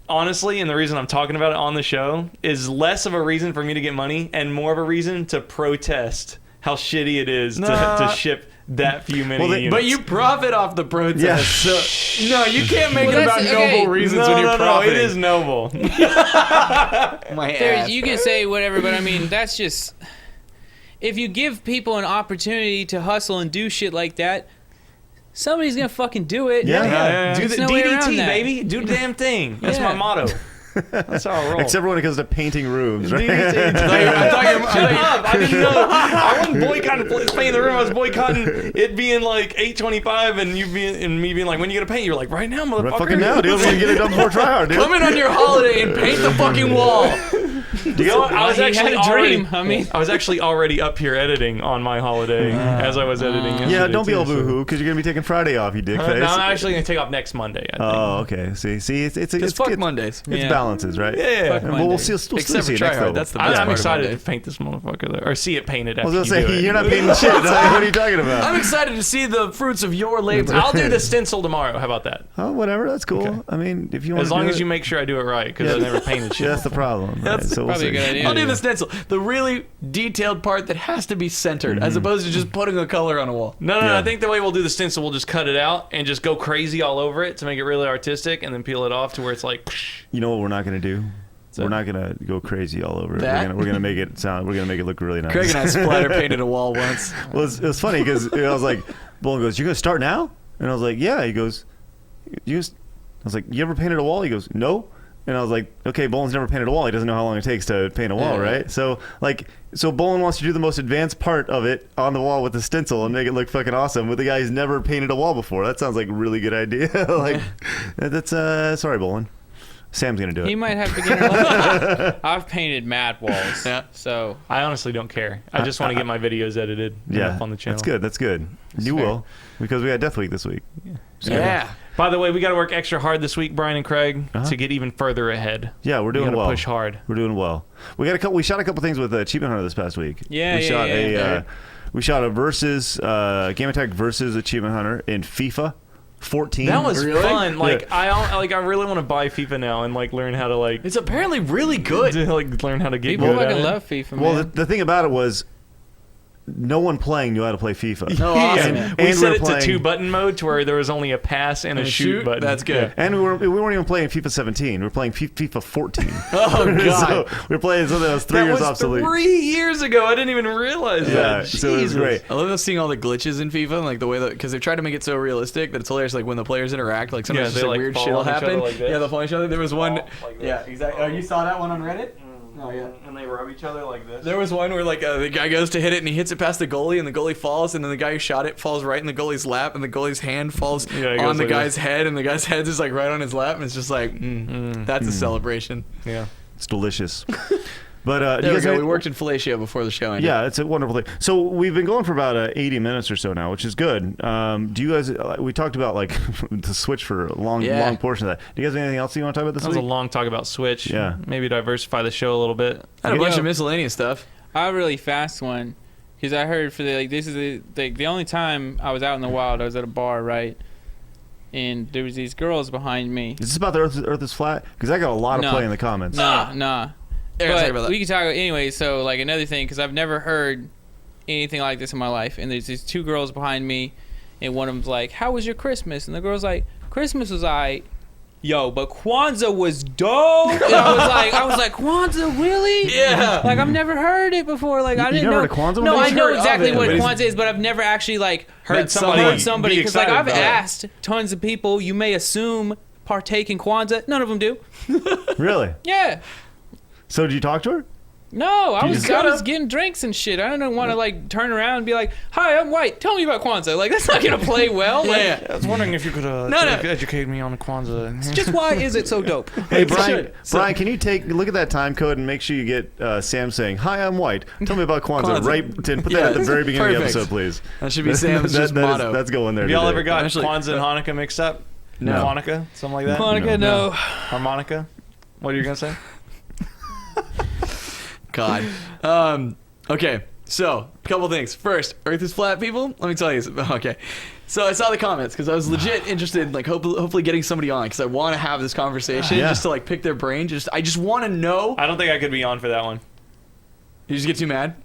honestly, and the reason I'm talking about it on the show is less of a reason for me to get money and more of a reason to protest how shitty it is to ship that few many units. But you profit off the protest. Yeah. So, no, you can't make Well, it about that's- okay. noble reasons no, when you're no, no, profiting. it is noble. My There's, ass. you can say whatever, but I mean, that's just. If you give people an opportunity to hustle and do shit like that, somebody's gonna fucking do it. Yeah. Yeah. Do the There's no way around DDT, that. baby. Do the damn thing. That's Yeah. my motto. That's how I roll. Except for when it comes to painting rooms, right? DDT. I didn't know. I wasn't boycotting painting the room. I was boycotting it being like 8:25 and me being like, when you gonna paint? You're like, right now, motherfucker. Right fucking now, dude. We can get it done before try hard, dude. Come in on your holiday and paint the fucking wall. You know what? I was He had actually a dream. already. I was actually already up here editing on my holiday as I was editing. Yeah, yesterday, don't be too, all so- boo-hoo, because you're going to be taking Friday off, you dick face. No, I'm actually gonna take off next Monday. I think. Oh, okay. See, it's Fuck it's Mondays. It's Yeah. balances, right? Yeah. Fuck And we'll Mondays. still see Except for you try next hard. level. That's the best I'm part of excited Monday. to paint this motherfucker though, or see it painted I after was going you to do say, it. you're not painting shit. What are you talking about? I'm excited to see the fruits of your labor. I'll do the stencil tomorrow. How about that? Oh, whatever. That's cool. Okay. I mean, if you want As long as you make sure I do it right, because I never painted shit. Yeah, that's the problem. Right? That's So we'll probably a see. good idea. I'll do the stencil. The really detailed part that has to be centered, as opposed to just putting a color on a wall. No, Yeah. I think the way we'll do the stencil, we'll just cut it out and just go crazy all over it to make it really artistic, and then peel it off to where it's like. You know what we're not going to do? So- We're not going to go crazy all over it. That? We're gonna make it sound. We're gonna make it look really nice. Craig and I splatter painted a wall once. Well, it was funny because I was like, Bolin goes, "You're gonna start now?" And I was like, "Yeah." He goes, "You?" I was like, "You ever painted a wall?" He goes, "No." And I was like, "Okay, Bolin's never painted a wall. He doesn't know how long it takes to paint a wall, Yeah. right?" So Bolin wants to do the most advanced part of it on the wall with the stencil and make it look fucking awesome with the guy who's never painted a wall before. That sounds like a really good idea. Like, that's sorry, Bolin. Sam's gonna do He it. might have beginner level. I've painted mad walls. Yeah. So I honestly don't care. I just want to get my videos edited and Yeah, up on the channel. that's good. That's good. You fair. will, because we had Death Week this week. Yeah. By the way, we got to work extra hard this week, Brian and Craig, Uh-huh. to get even further ahead. Yeah, we're We doing got to well. push hard. We're doing well. We got a couple. We shot a couple things with Achievement Hunter this past week. Yeah, we yeah, shot yeah. we shot a versus Game Attack versus Achievement Hunter in FIFA 14. That was Really? fun. Like Yeah. I really want to buy FIFA now and like learn how to like It's apparently really good. learn how to get people good at fucking it. love FIFA, Well, man. the thing about it was, no one playing knew how to play FIFA. Oh, awesome. Yeah. And We we're set it playing- to 2-button mode to where there was only a pass and a And shoot button. That's good. And we weren't even playing FIFA 17. We were playing FIFA 14. Oh god. So we were playing something that was 3 That years was obsolete. 3 years ago. I didn't even realize Yeah, that. so it was Jesus. great. I love seeing all the glitches in FIFA and like the way that because they've tried to make it so realistic that it's hilarious. Like when the players interact, like sometimes Yeah, just they, like like, weird fall shit will on each other happen. like this. Yeah, they'll fall each other. There was one. Fall like this. Yeah, exactly. Oh, you saw that one on Reddit? Oh yeah. And they rub each other like this. There was one where like the guy goes to hit it and he hits it past the goalie and the goalie falls and then the guy who shot it falls right in the goalie's lap and the goalie's hand falls Yeah, it on goes the like guy's head and the guy's head is like right on his lap and it's just like that's a celebration. Yeah. It's delicious. But do There you we guys go. have- We worked in fellatio before the show ended. Yeah, it's a wonderful thing. So we've been going for about 80 minutes or so now, which is good. Do you guys? We talked about like the Switch for a long portion of that. Do you guys have anything else you want to talk about this That was a week? long talk about Switch. Yeah. Maybe diversify the show a little bit. I had a bunch Yeah. of miscellaneous stuff. I have a really fast one because I heard for the like this is the only time I was out in the wild. I was at a bar, right, and there was these girls behind me. Is this about the Earth is flat? Because I got a lot of No. play in the comments. Nah. Yeah, talk about But that. we can talk about anyway. So like another thing, because I've never heard anything like this in my life. And there's these two girls behind me, and one of them's like, "How was your Christmas?" And the girl's like, "Christmas was alright." Yo, but Kwanzaa was dope. And I was like, Kwanzaa, really? Yeah. Like I've never heard it before. Like I You didn't never know. heard of Kwanzaa? No, Well, I he's know heard of exactly it, what but he's- Kwanzaa is, but I've never actually like Met heard somebody somebody be because like excited I've about it. asked tons of people. You may assume partake in Kwanzaa. None of them do. Really? Yeah. So did you talk to her? No, I You was just getting drinks and shit. I don't want to like turn around and be like, "Hi, I'm white. Tell me about Kwanzaa." Like that's not gonna play well. Like, Yeah. I was wondering if you could no. educate me on Kwanzaa. just why is it so dope? Hey Brian, So- Brian, can you look at that time code and make sure you get Sam saying, "Hi, I'm white. Tell me about Kwanzaa." Kwanzaa. Right, put that Yeah, at the very beginning of the perfect. episode, please. That should be Sam's just motto. That's going there. Have y'all today. ever got Actually- Kwanzaa and Hanukkah mixed up? No. Hanukkah? Something like that? Monica, no. Harmonica? What are you going to say? God. Okay, so a couple things. First, Earth is flat, people. Let me tell you. Okay, so I saw the comments because I was legit interested in like hopefully getting somebody on because I want to have this conversation Yeah. just to like pick their brain. I just want to know. I don't think I could be on for that one. You just get too mad.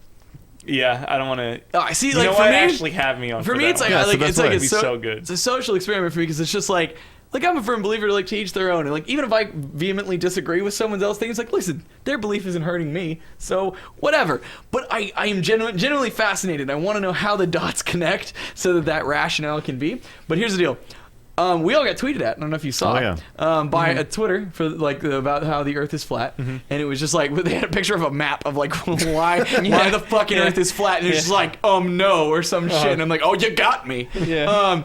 Yeah, I don't want to. Oh, I see. You Like know for what? me, Actually, have me on. for me, that it's one. like, Yeah, it's the best it's like way. it's It'd be so good. It's a social experiment for me because it's just like I'm a firm believer, like to each their own, and like even if I vehemently disagree with someone else's thing, it's like listen, their belief isn't hurting me, so whatever. But I am genuinely fascinated. I want to know how the dots connect so that rationale can be. But here's the deal. We all got tweeted at. I don't know if you saw Oh, it. By a Twitter for like about how the Earth is flat, and it was just like they had a picture of a map of like why the fucking Earth is flat, and it's just like no or some shit, and I'm like, oh, you got me. Yeah.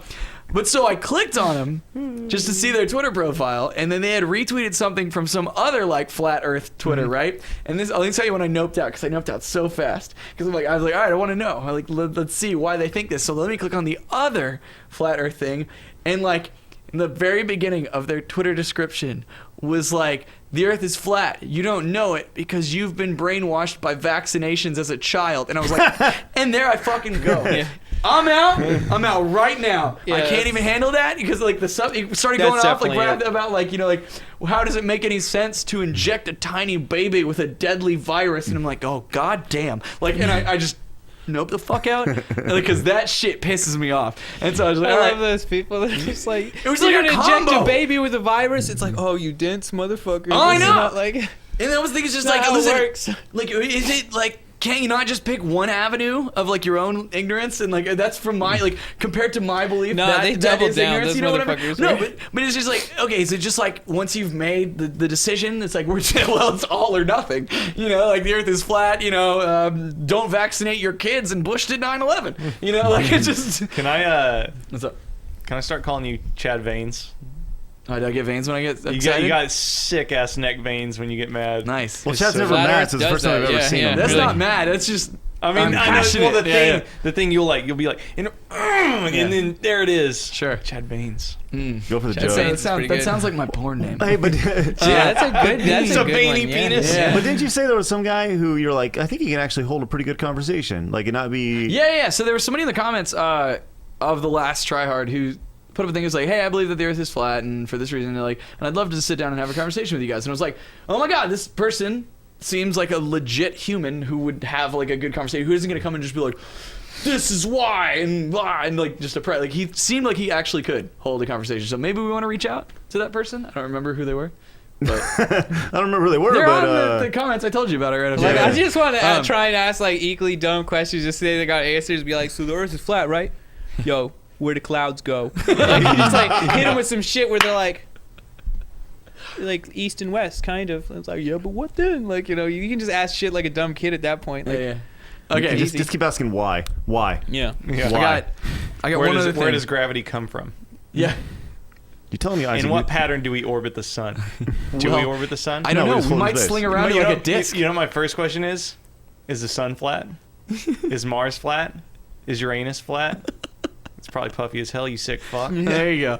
But so I clicked on them just to see their Twitter profile, and then they had retweeted something from some other like flat Earth Twitter, right? And this, I'll tell you when I noped out because I noped out so fast because I was like, all right, I want to know. I like let's see why they think this. So let me click on the other flat Earth thing, and like in the very beginning of their Twitter description was like, the Earth is flat. You don't know it because you've been brainwashed by vaccinations as a child. And I was like, and there I fucking go. Yeah. I'm out right now. Yeah, I can't that's- even handle that because like it started That's going off like definitely right it. about like like how does it make any sense to inject a tiny baby with a deadly virus? And I'm like, oh god damn. Like, and I just nope the fuck out because that shit pisses me off. And so I was like, I all love right. those people that are just like, It was "You're like a gonna inject combo." a baby with a virus. It's like, oh, you dense motherfucker. Oh, I This is know. not like, And then I was thinking, it's just That's like, how it listen, works. like, is it like, can't you not just pick one avenue of like your own ignorance and like that's from my like compared to my belief? No, that, they that doubled is down. ignorance, Those you know what I mean? motherfuckers No, were- but it's just like okay, is it just like once you've made the decision, it's like well, it's all or nothing. You know, like the Earth is flat. You know, don't vaccinate your kids, and Bush did 9/11. You know, like it's just. Can I What's up? start calling you Chad Veins? Oh, do I get veins when I get You excited? got sick ass neck veins when you get mad. Nice. Well, It's Chad's so- never Flat mad Earth since the does first time I've that, ever yeah, seen yeah. him. That's Really? not mad. That's just. I mean, I'm I know. passionate. Well, Yeah, yeah. the thing you'll be like, and then there it is. Sure. Chad Veins. Go for the That joke. Veins is sounds, pretty that good. sounds like my porn name. Hey, but yeah, that's a good. That's It's a a good veiny one, yeah. penis. Yeah. but didn't you say there was some guy who you're like, I think he can actually hold a pretty good conversation, like it not be. Yeah. So there was somebody in the comments of the last Try Hard who put up a thing that was like, hey, I believe that the Earth is flat, and for this reason, and I'd love to sit down and have a conversation with you guys. And I was like, oh my god, this person seems like a legit human who would have like a good conversation. Who isn't going to come and just be like, this is why and blah, and like just a like he seemed like he actually could hold a conversation. So maybe we want to reach out to that person. I don't remember who they were, but I don't remember who they were, they're but on the comments I told you about it right up Like, there. I just want to Um, try and ask like equally dumb questions, just say they got answers. Be like, so the Earth is flat, right? Yo, where the clouds go? Like, you just like hit them with some shit where they're like east and west, kind of. And it's like, yeah, but what then? Like, you know, you can just ask shit like a dumb kid at that point. Like, yeah. Okay. just keep asking why. Why? yeah. Yeah. Why? I got Where one does, other where thing. does gravity come from? Yeah. You telling me, Isaac? In what you- pattern do we orbit the sun? Do we Well, orbit the sun? I don't No, we know. just We hold might his sling base. around it You like know- a disc. You know, my first question is the sun flat? Is Mars flat? Is Uranus flat? It's probably puffy as hell, you sick fuck. There you go.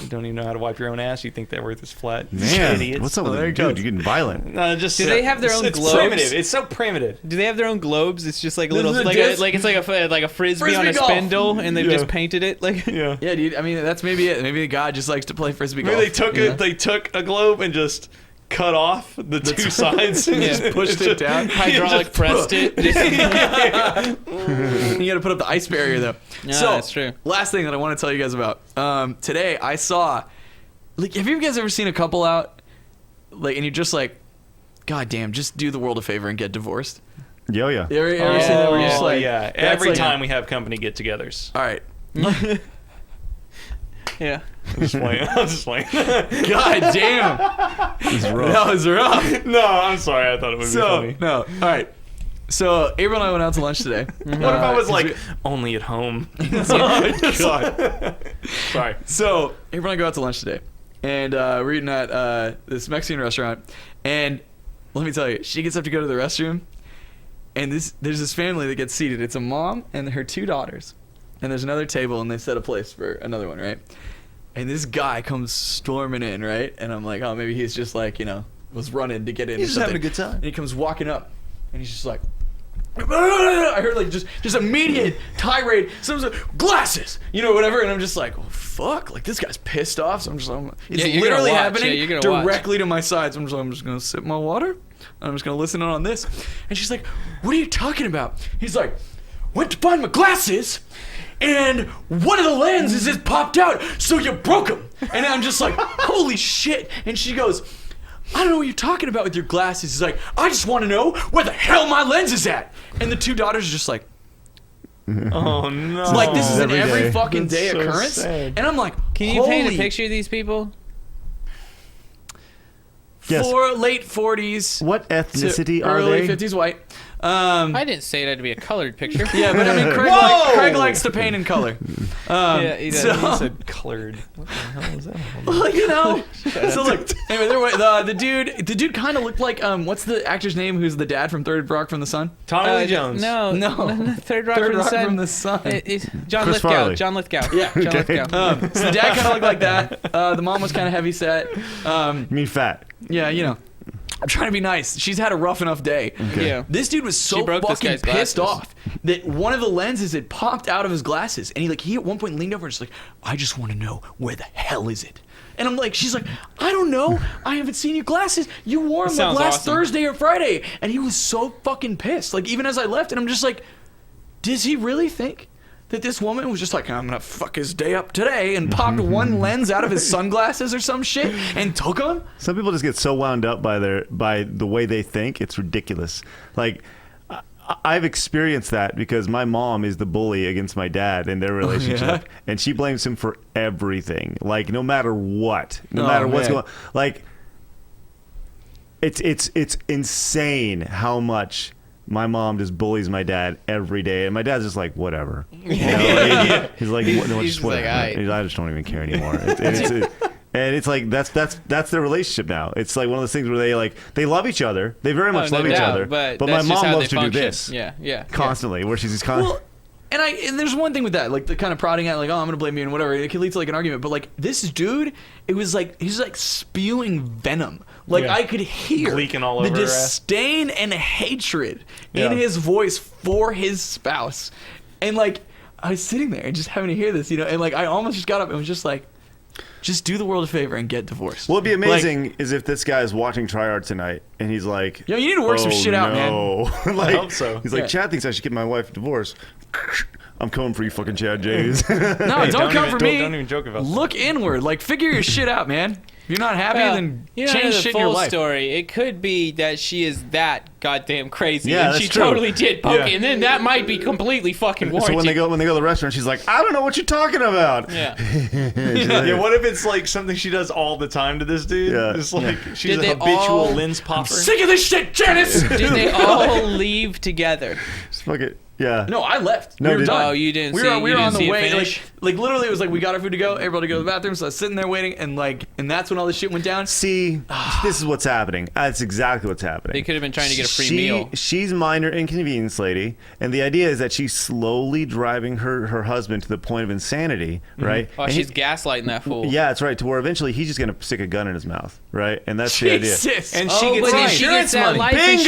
You don't even know how to wipe your own ass. You think that Earth is flat. Man, Idiots. what's up with there you, it goes. dude? You're getting violent. No, just Do they have their own it's globes? primitive. It's so primitive. Do they have their own globes? It's just like a This little, is a like disc? it's like a frisbee on Frisbee a golf. spindle, and they've Yeah. just painted it. Like, Yeah. Yeah, dude. I mean, that's maybe it. Maybe the guy just likes to play frisbee golf. Maybe they took you know? They took a globe and just cut off the two sides. and Yeah. just Pushed it down. hydraulic pressed it. Just, You got to put up the ice barrier though. Yeah, so that's true. last thing that I want to tell you guys about. Today I saw. Like, have you guys ever seen a couple out? Like, and you're just like, God damn, just do the world a favor and get divorced. Yo, yeah. You ever seen that? Where you're just like, yeah. that's Every like- time we have company get-togethers. All right. yeah. I'm just playing. I'm just playing. God damn. That was rough. No, I'm sorry. I thought it would be So funny. no. All right. So April and I went out to lunch today. What if I was 'cause like we- only at home? Oh my god. Sorry. So April and I go out to lunch today, and we're eating at this Mexican restaurant. And let me tell you, she gets up to go to the restroom, and there's this family that gets seated. It's a mom and her two daughters, and there's another table, and they set a place for another one, right? And this guy comes storming in, right? And I'm like, oh, maybe he's just like, was running to get in. He's or just having something. a good time. And he comes walking up, and he's just like, I heard like just immediate tirade. Someone's like, glasses, you know, whatever, and I'm just like, oh, fuck, like this guy's pissed off. So I'm just like, it's Yeah, you're literally gonna watch. happening Yeah, you're gonna directly to my side. So I'm just gonna sip my water. And I'm just gonna listen in on this. And she's like, what are you talking about? He's like, went to find my glasses, and one of the lenses is popped out, so you broke them. And I'm just like, holy shit. And she goes, I don't know what you're talking about with your glasses. He's like, I just want to know where the hell my lens is at. And the two daughters are just like, Oh no! like this is an Every every day. fucking That's day so occurrence. sad. And I'm like, Can you paint a holy- picture of these people? Yes. For late 40s. What to ethnicity are early they? 50s white. I didn't say it had to be a colored picture. Yeah, but I mean, Whoa! Craig likes to paint in color. Yeah, he does. so- He said colored. What the hell is that? Well, you know. So look, anyway, the dude kind of looked like what's the actor's name? Who's the dad from Third Rock from the Sun? Tommy Lee Jones. No, No. Third Rock Third from the Rock Sun. from the Sun. John Chris Lithgow. Farley. John Lithgow. Yeah. John Okay. Lithgow. So the dad kind of looked like that. The mom was kind of heavy set. You mean fat? Yeah, you know. I'm trying to be nice. She's had a rough enough day. Yeah. This dude was so She broke this fucking guy's pissed glasses. off that one of the lenses had popped out of his glasses, and he at one point leaned over and just like, I just want to know where the hell is it. And I'm like, she's like, I don't know. I haven't seen your glasses. You wore them like sounds last awesome. Thursday or Friday. And he was so fucking pissed. Like, even as I left, and I'm just like, does he really think that this woman was just like, I'm gonna fuck his day up today, and popped one lens out of his sunglasses or some shit and took them? Some people just get so wound up by the way they think. It's ridiculous. Like, I've experienced that because my mom is the bully against my dad in their relationship, and she blames him for everything. Like, no matter what, no Oh, matter what's man. going, like, it's insane how much my mom just bullies my dad every day, and my dad's just like, whatever. You know, he's like, He's just just whatever. like, "Aight." I just don't even care anymore. And it's like that's their relationship now. It's like one of those things where they love each other. They very much Oh, no love each doubt, other. But, my that's just mom how loves they to do function. this Yeah. constantly, where she's just constantly. Well, and there's one thing with that, like the kind of prodding at, like, oh, I'm gonna blame you and whatever. It can lead to like an argument, but like this dude, it was like he's like spewing venom. Like Yeah. I could hear Leaking all the over her ass. disdain and hatred Yeah. in his voice for his spouse, and like I was sitting there and just having to hear this, you know, and like I almost just got up and was just like, just do the world a favor and get divorced. What'd be amazing is if this guy's watching Try Hard tonight and he's like, Yo, you need to work some "Oh, shit out, man." no." Like, hope so. He's like, Yeah. Chad thinks I should get my wife a divorce. I'm coming for you, fucking Chad James. No, Hey, don't come even, for don't, me. Don't even joke about that. Look inward. Like, figure your shit out, man. If you're not happy, Well, then you don't know change the shit in your full life. story. It could be that she is that goddamn crazy, Yeah, and that's she true. totally did poke Yeah. it, and then that might be completely fucking So warranted. when they go to the restaurant, she's like, I don't know what you're talking about. Yeah. Yeah, what if it's like something she does all the time to this dude? Yeah. It's like she's Did a they habitual all- lens popper. Sick of this shit, Janice! Did they all leave together? Just fuck it. Yeah. No, I left. No, we were did- done. Oh, you didn't We see- were, you we were didn't on the see it way. finish? Like literally, it was like we got our food to go. Everybody go to the bathroom. So I was sitting there waiting, and that's when all this shit went down. See, this is what's happening. That's exactly what's happening. They could have been trying to get a free meal. She's minor inconvenience lady, and the idea is that she's slowly driving her husband to the point of insanity, right? Oh, And she's he- gaslighting that fool. Yeah, that's right. To where eventually he's just gonna stick a gun in his mouth, right? And that's the idea. Jesus. And Oh, she gets but then right. she Insurance gets that money. life Bingo! insurance.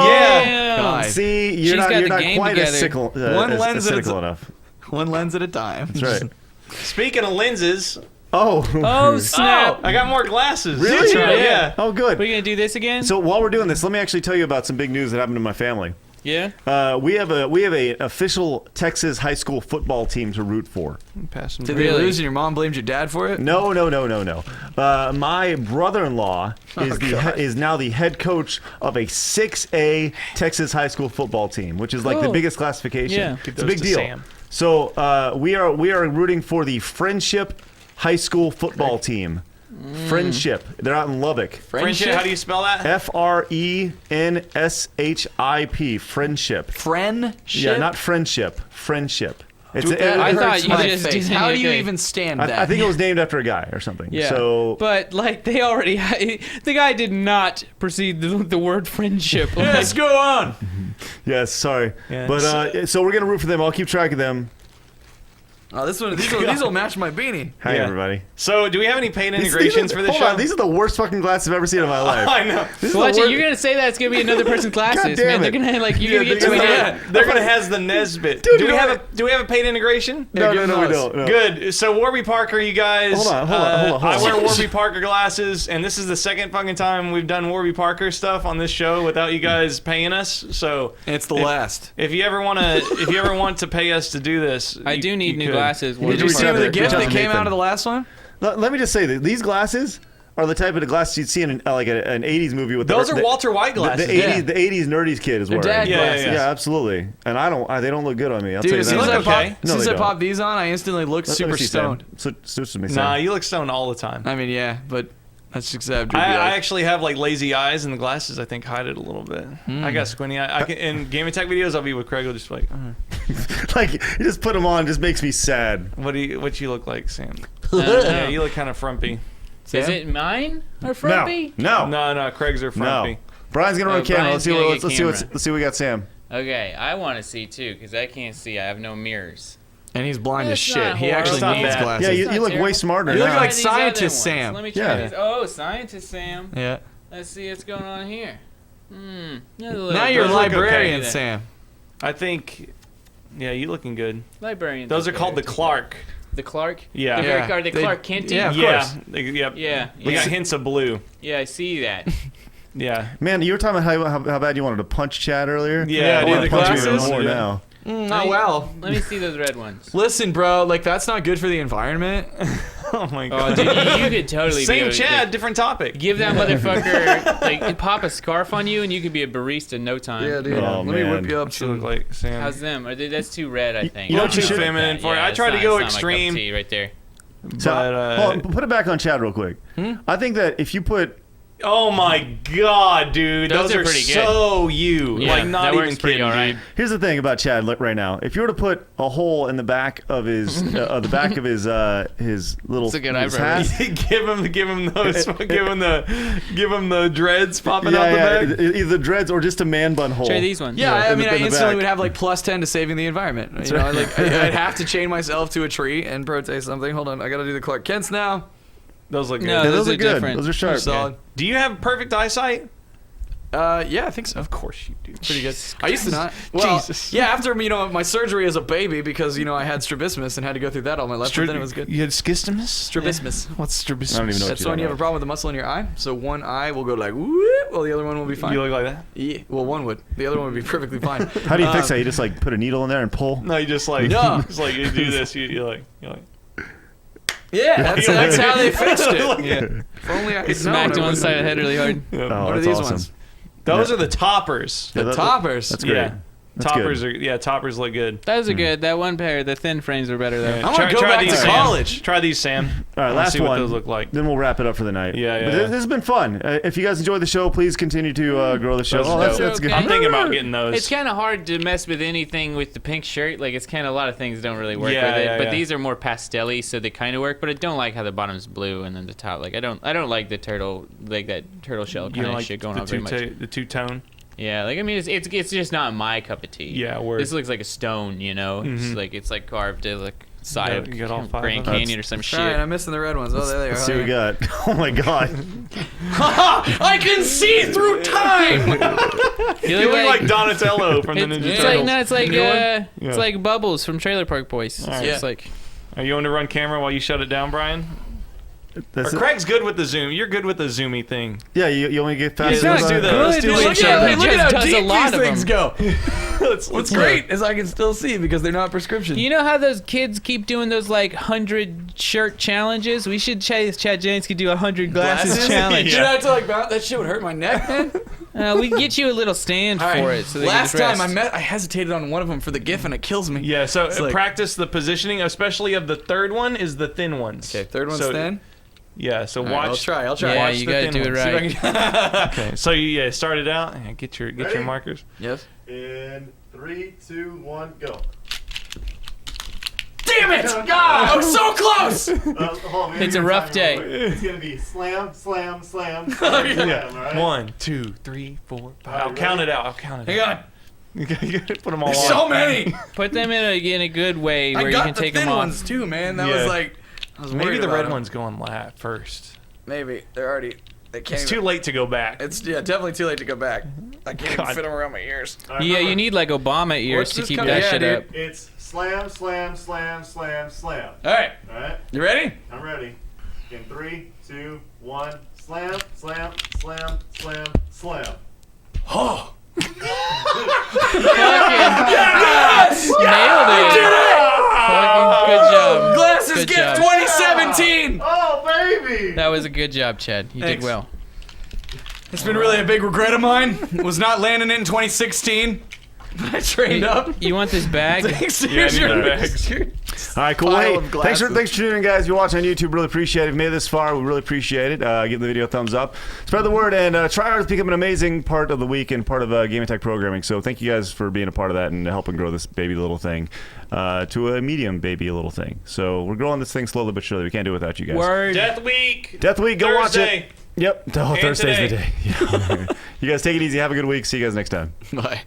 Yeah. Damn. God. See, She's you're got not the game quite together. as sickle, One as lens at a cynical t- enough. One lens at a time. That's right. Speaking of lenses, Oh. Oh snap! I got more glasses. Really? That's right, Yeah. yeah. Oh, good. We're gonna do this again? So while we're doing this, let me actually tell you about some big news that happened in my family. Yeah. We have a official Texas high school football team to root for. Pass them Did through. they Really? lose and your mom blamed your dad for it? No. My brother-in-law is now the head coach of a 6A Texas high school football team, which is like the Cool. biggest classification. Yeah. It's a those big to deal. Sam. So we are rooting for the Friendship High School football team. Friendship. They're out in Lubbock. Friendship, how do you spell that? FRENSHIP. Friendship. Friendship? Yeah, not friendship. Friendship. It's Dude, that I thought hurts you my just face. did- How do you okay. even stand that? I think it was named after a guy or something. Yeah. So but like they already, the guy did not proceed the word friendship. Like, Let's go on. yes, sorry. Yeah, But so we're gonna root for them. I'll keep track of them. Oh, these will match my beanie. Hi, Yeah. everybody. So, do we have any paid These integrations are- for this hold show? on, these are the worst fucking glasses I've ever seen in my life. I know. This is Watch the it. wor- You're gonna say that it's gonna be another person's glasses, damn man. They're it. gonna like you're gonna get they're too gonna- many. They're gonna has the Nesbit. Dude, do we you know have a Do we have a paid integration? No, give no, them we those. don't. No. Good. So Warby Parker, you guys. Hold on. I wear Warby Parker glasses, and this is the second fucking time we've done Warby Parker stuff on this show without you guys paying us. So It's the last. if you ever want to pay us to do this, I do need new could. glasses. Did you reach see out the to- gift reach out that to came Nathan. out of the last one? Let me just say that these glasses are the type of glasses you'd see in like an 80s movie with Those the, are Walter White the glasses. 80s yeah. the 80s nerdies kid is They're wearing. dad Yeah, yeah, glasses. yeah. Yeah, absolutely. And they don't look good on me. I'll tell Dude, you as soon as that. I look pop, okay. as soon No, as they I don't. pop these on, I instantly look Let super me see, stoned. Sam. Switch to me, Sam. Nah, you look stoned all the time. I mean, yeah, but that's just I I actually have like lazy eyes, and the glasses I think hide it a little bit. I got squinty eye. I can, in Game Attack videos, I'll be with Craig. I'll just be like, Like, you just put them on, it just makes me sad. what you look like, Sam? I don't know. Yeah, you look kind of frumpy. Is it mine or frumpy? No. No, Craig's are frumpy. No. Brian's gonna run Oh, camera. Brian's Let's see gonna what get let's see camera. let's see what we got, Sam. Okay, I want to see too because I can't see. I have no mirrors. And he's blind as That's shit. not He actually horrible. needs It's not glasses. Yeah, you not look way terrible. smarter You look now. like Try these other Scientist ones. Sam. Let me try Yeah. these. Oh, scientist Sam. Yeah. Let's see what's going on here. Now you're a Those look okay. librarian, Sam. I think, yeah, you looking good. Librarians. Those are called the Clark. The Clark. Yeah. The Yeah. Are they Clark Kent? Yeah, of Yeah, course. yep. Yeah. We got hints of blue. Yeah, I see that. Yeah. Man, you were talking about how bad you wanted to punch Chad earlier. Yeah, I dude, want the to punch you even glasses? more Yeah. now. Oh, well. Let me see those red ones. Listen, bro, like, that's not good for the environment. Oh my Oh, god. dude, you could totally be Same a, Chad, like, different topic. give that motherfucker like pop a scarf on you, and you could be a barista in no time. Yeah, dude. Oh, Let me man. whip you up She look some. like Sam. How's them? That's too red, I think. you know what you I don't should- like feminine that. for it. Yeah, I it's tried to not- go it's not my cup of extreme. tea right there. So, But, hold on, put it back on Chad real quick. I think that if you put oh my god, dude, Those those are are pretty good. so you. Yeah, like not that even works pretty kidding, all right. dude. here's the thing about Chad right now. If you were to put a hole in the back of his the back of his little That's a good his eyebrow. hat, give him those. give him the dreads popping out the yeah, back. either dreads or just a man bun hole. Try these ones. Yeah, I in mean, the- I in the instantly back. would have like +10 to saving the environment. You know, like I'd have to chain myself to a tree and protest something. Hold on, I gotta do the Clark Kents now. Those look good. No, Yeah, those those are are good. different. Those are sharp. Solid. Do you have perfect eyesight? Yeah, I think so. Of course you do. Pretty good. I used to not. Well, Jesus. yeah, after my surgery as a baby because I had strabismus and had to go through that all my life. But then it was good. You had schistomus? Strabismus. What's strabismus? I don't even know what That's you're when you have a talking problem with the muscle in your eye. So one eye will go like whoop, while the other one will be fine. You look like that? Yeah, well, one would. The other one would be perfectly fine. about. How do you fix that? You just like put a needle in there and pull. No, you just like No. It's like you do this. You're like. Yeah, that's how they fixed it. Yeah. If only I Smacked known, I one would've- side of the head really hard. Oh, What are that's these awesome. ones? Those are the toppers. Yeah, The that- toppers. That's great. Yeah. That's Toppers good. are toppers look good. Those are good. That one pair, the thin frames are better though. Yeah. I wanna go back to Sam. college. Try these, Sam. All right, Let's last see one. what those look like. Then we'll wrap it up for the night. Yeah, yeah, But yeah. This has been fun. If you guys enjoyed the show, please continue to grow the show. Those Oh, are that's, dope. that's good. I'm thinking about getting those. It's kind of hard to mess with anything with the pink shirt. Like it's kind of a lot of things don't really work Yeah, with it. yeah, But yeah. these are more pastel-y, so they kind of work. But I don't like how the bottom's blue and then the top. Like I don't like the turtle, like that turtle shell you kind know, of like shit going the on very much. the two tone. Yeah, like I mean, it's just not my cup of tea. Yeah, word. This looks like a stone, you know. It's like carved as like side got- of you got all five Grand of them? Canyon or some shit. All right, I'm missing the red ones. Oh, there they are. Let's see what we got. Oh my god. I can see through time. You You look look like Donatello from the it's, Ninja it's Turtles. like no, it's like New one? it's Yeah. like Bubbles from Trailer Park Boys. All right. It's like Are you on to run camera while you shut it down, Brian? That's Or it. Craig's good with the zoom. You're good with the zoomy thing. Yeah, you want me to get Yeah, fast? let's do the. Let's do Good, the look at intro. it. Look at how deep lot of things go. Let's What's go. great is I can still see because they're not prescription. you know how those kids keep doing those like 100 shirt challenges? We should Chad Jennings could do a 100 glasses challenge. Dude, I had to like bounce. That shit would hurt my neck, man. We can get you a little stand All right. for it. So they Last can just time rest. I hesitated on one of them for the GIF and it kills me. Yeah, so It's like- practice the positioning, especially of the third one is the thin ones. Okay, third one's So- thin. Yeah, so All right, watch. I'll try. Yeah, watch you the gotta thin do it ones. right. See if I can- Okay, so you start it out. Yeah, get your Ready? markers. Yes. In 3, 2, 1, go. Damn it! God, I'm so close. It's a rough day. It's gonna be slam, slam, slam, Oh, slam, yeah. all right? 1, 2, 3, 4, 5. I'll right, count ready? it out. I'll count it Hang out. on. You gotta put them all There's on. so many. Put them in a good way where I you got can the take thin them off. ones too, man. That Yeah. was like, I was Maybe worried the about red them. one's going first. Maybe they're already. They can't. It's even, too late to go back. It's definitely too late to go back. I can't even God. fit them around my ears. Yeah, you need like Obama ears What's to this keep coming- that Yeah, shit dude. up. It's slam, slam, slam, slam, slam. All right, All right, you ready? I'm ready. In 3, 2, 1, slam, slam, slam, slam, slam. Oh, Yes! Nailed it! Fucking good job. Glasses Good Gift job. 2017. Oh, baby! That was a good job, Chad. You Thanks. did well. It's been really a big regret of mine. Was not landing it in 2016. But I trained up. You want this bag? Thanks. Yeah, I Here's need your the bags. All right, cool. Pile Hey, of thanks for glasses. tuning in, guys. If you're watching on YouTube, really appreciate it. If you made it this far, we really appreciate it. Give the video a thumbs up. Spread the word and try hard to become an amazing part of the week and part of Game Attack programming. So thank you guys for being a part of that and helping grow this baby little thing to a medium baby little thing. So we're growing this thing slowly but surely. We can't do it without you guys. Word. Death Week. Death Week, go watch Thursday. it. Yep. Oh, And Thursday's the today. day. Yeah. You guys take it easy. Have a good week. See you guys next time. Bye.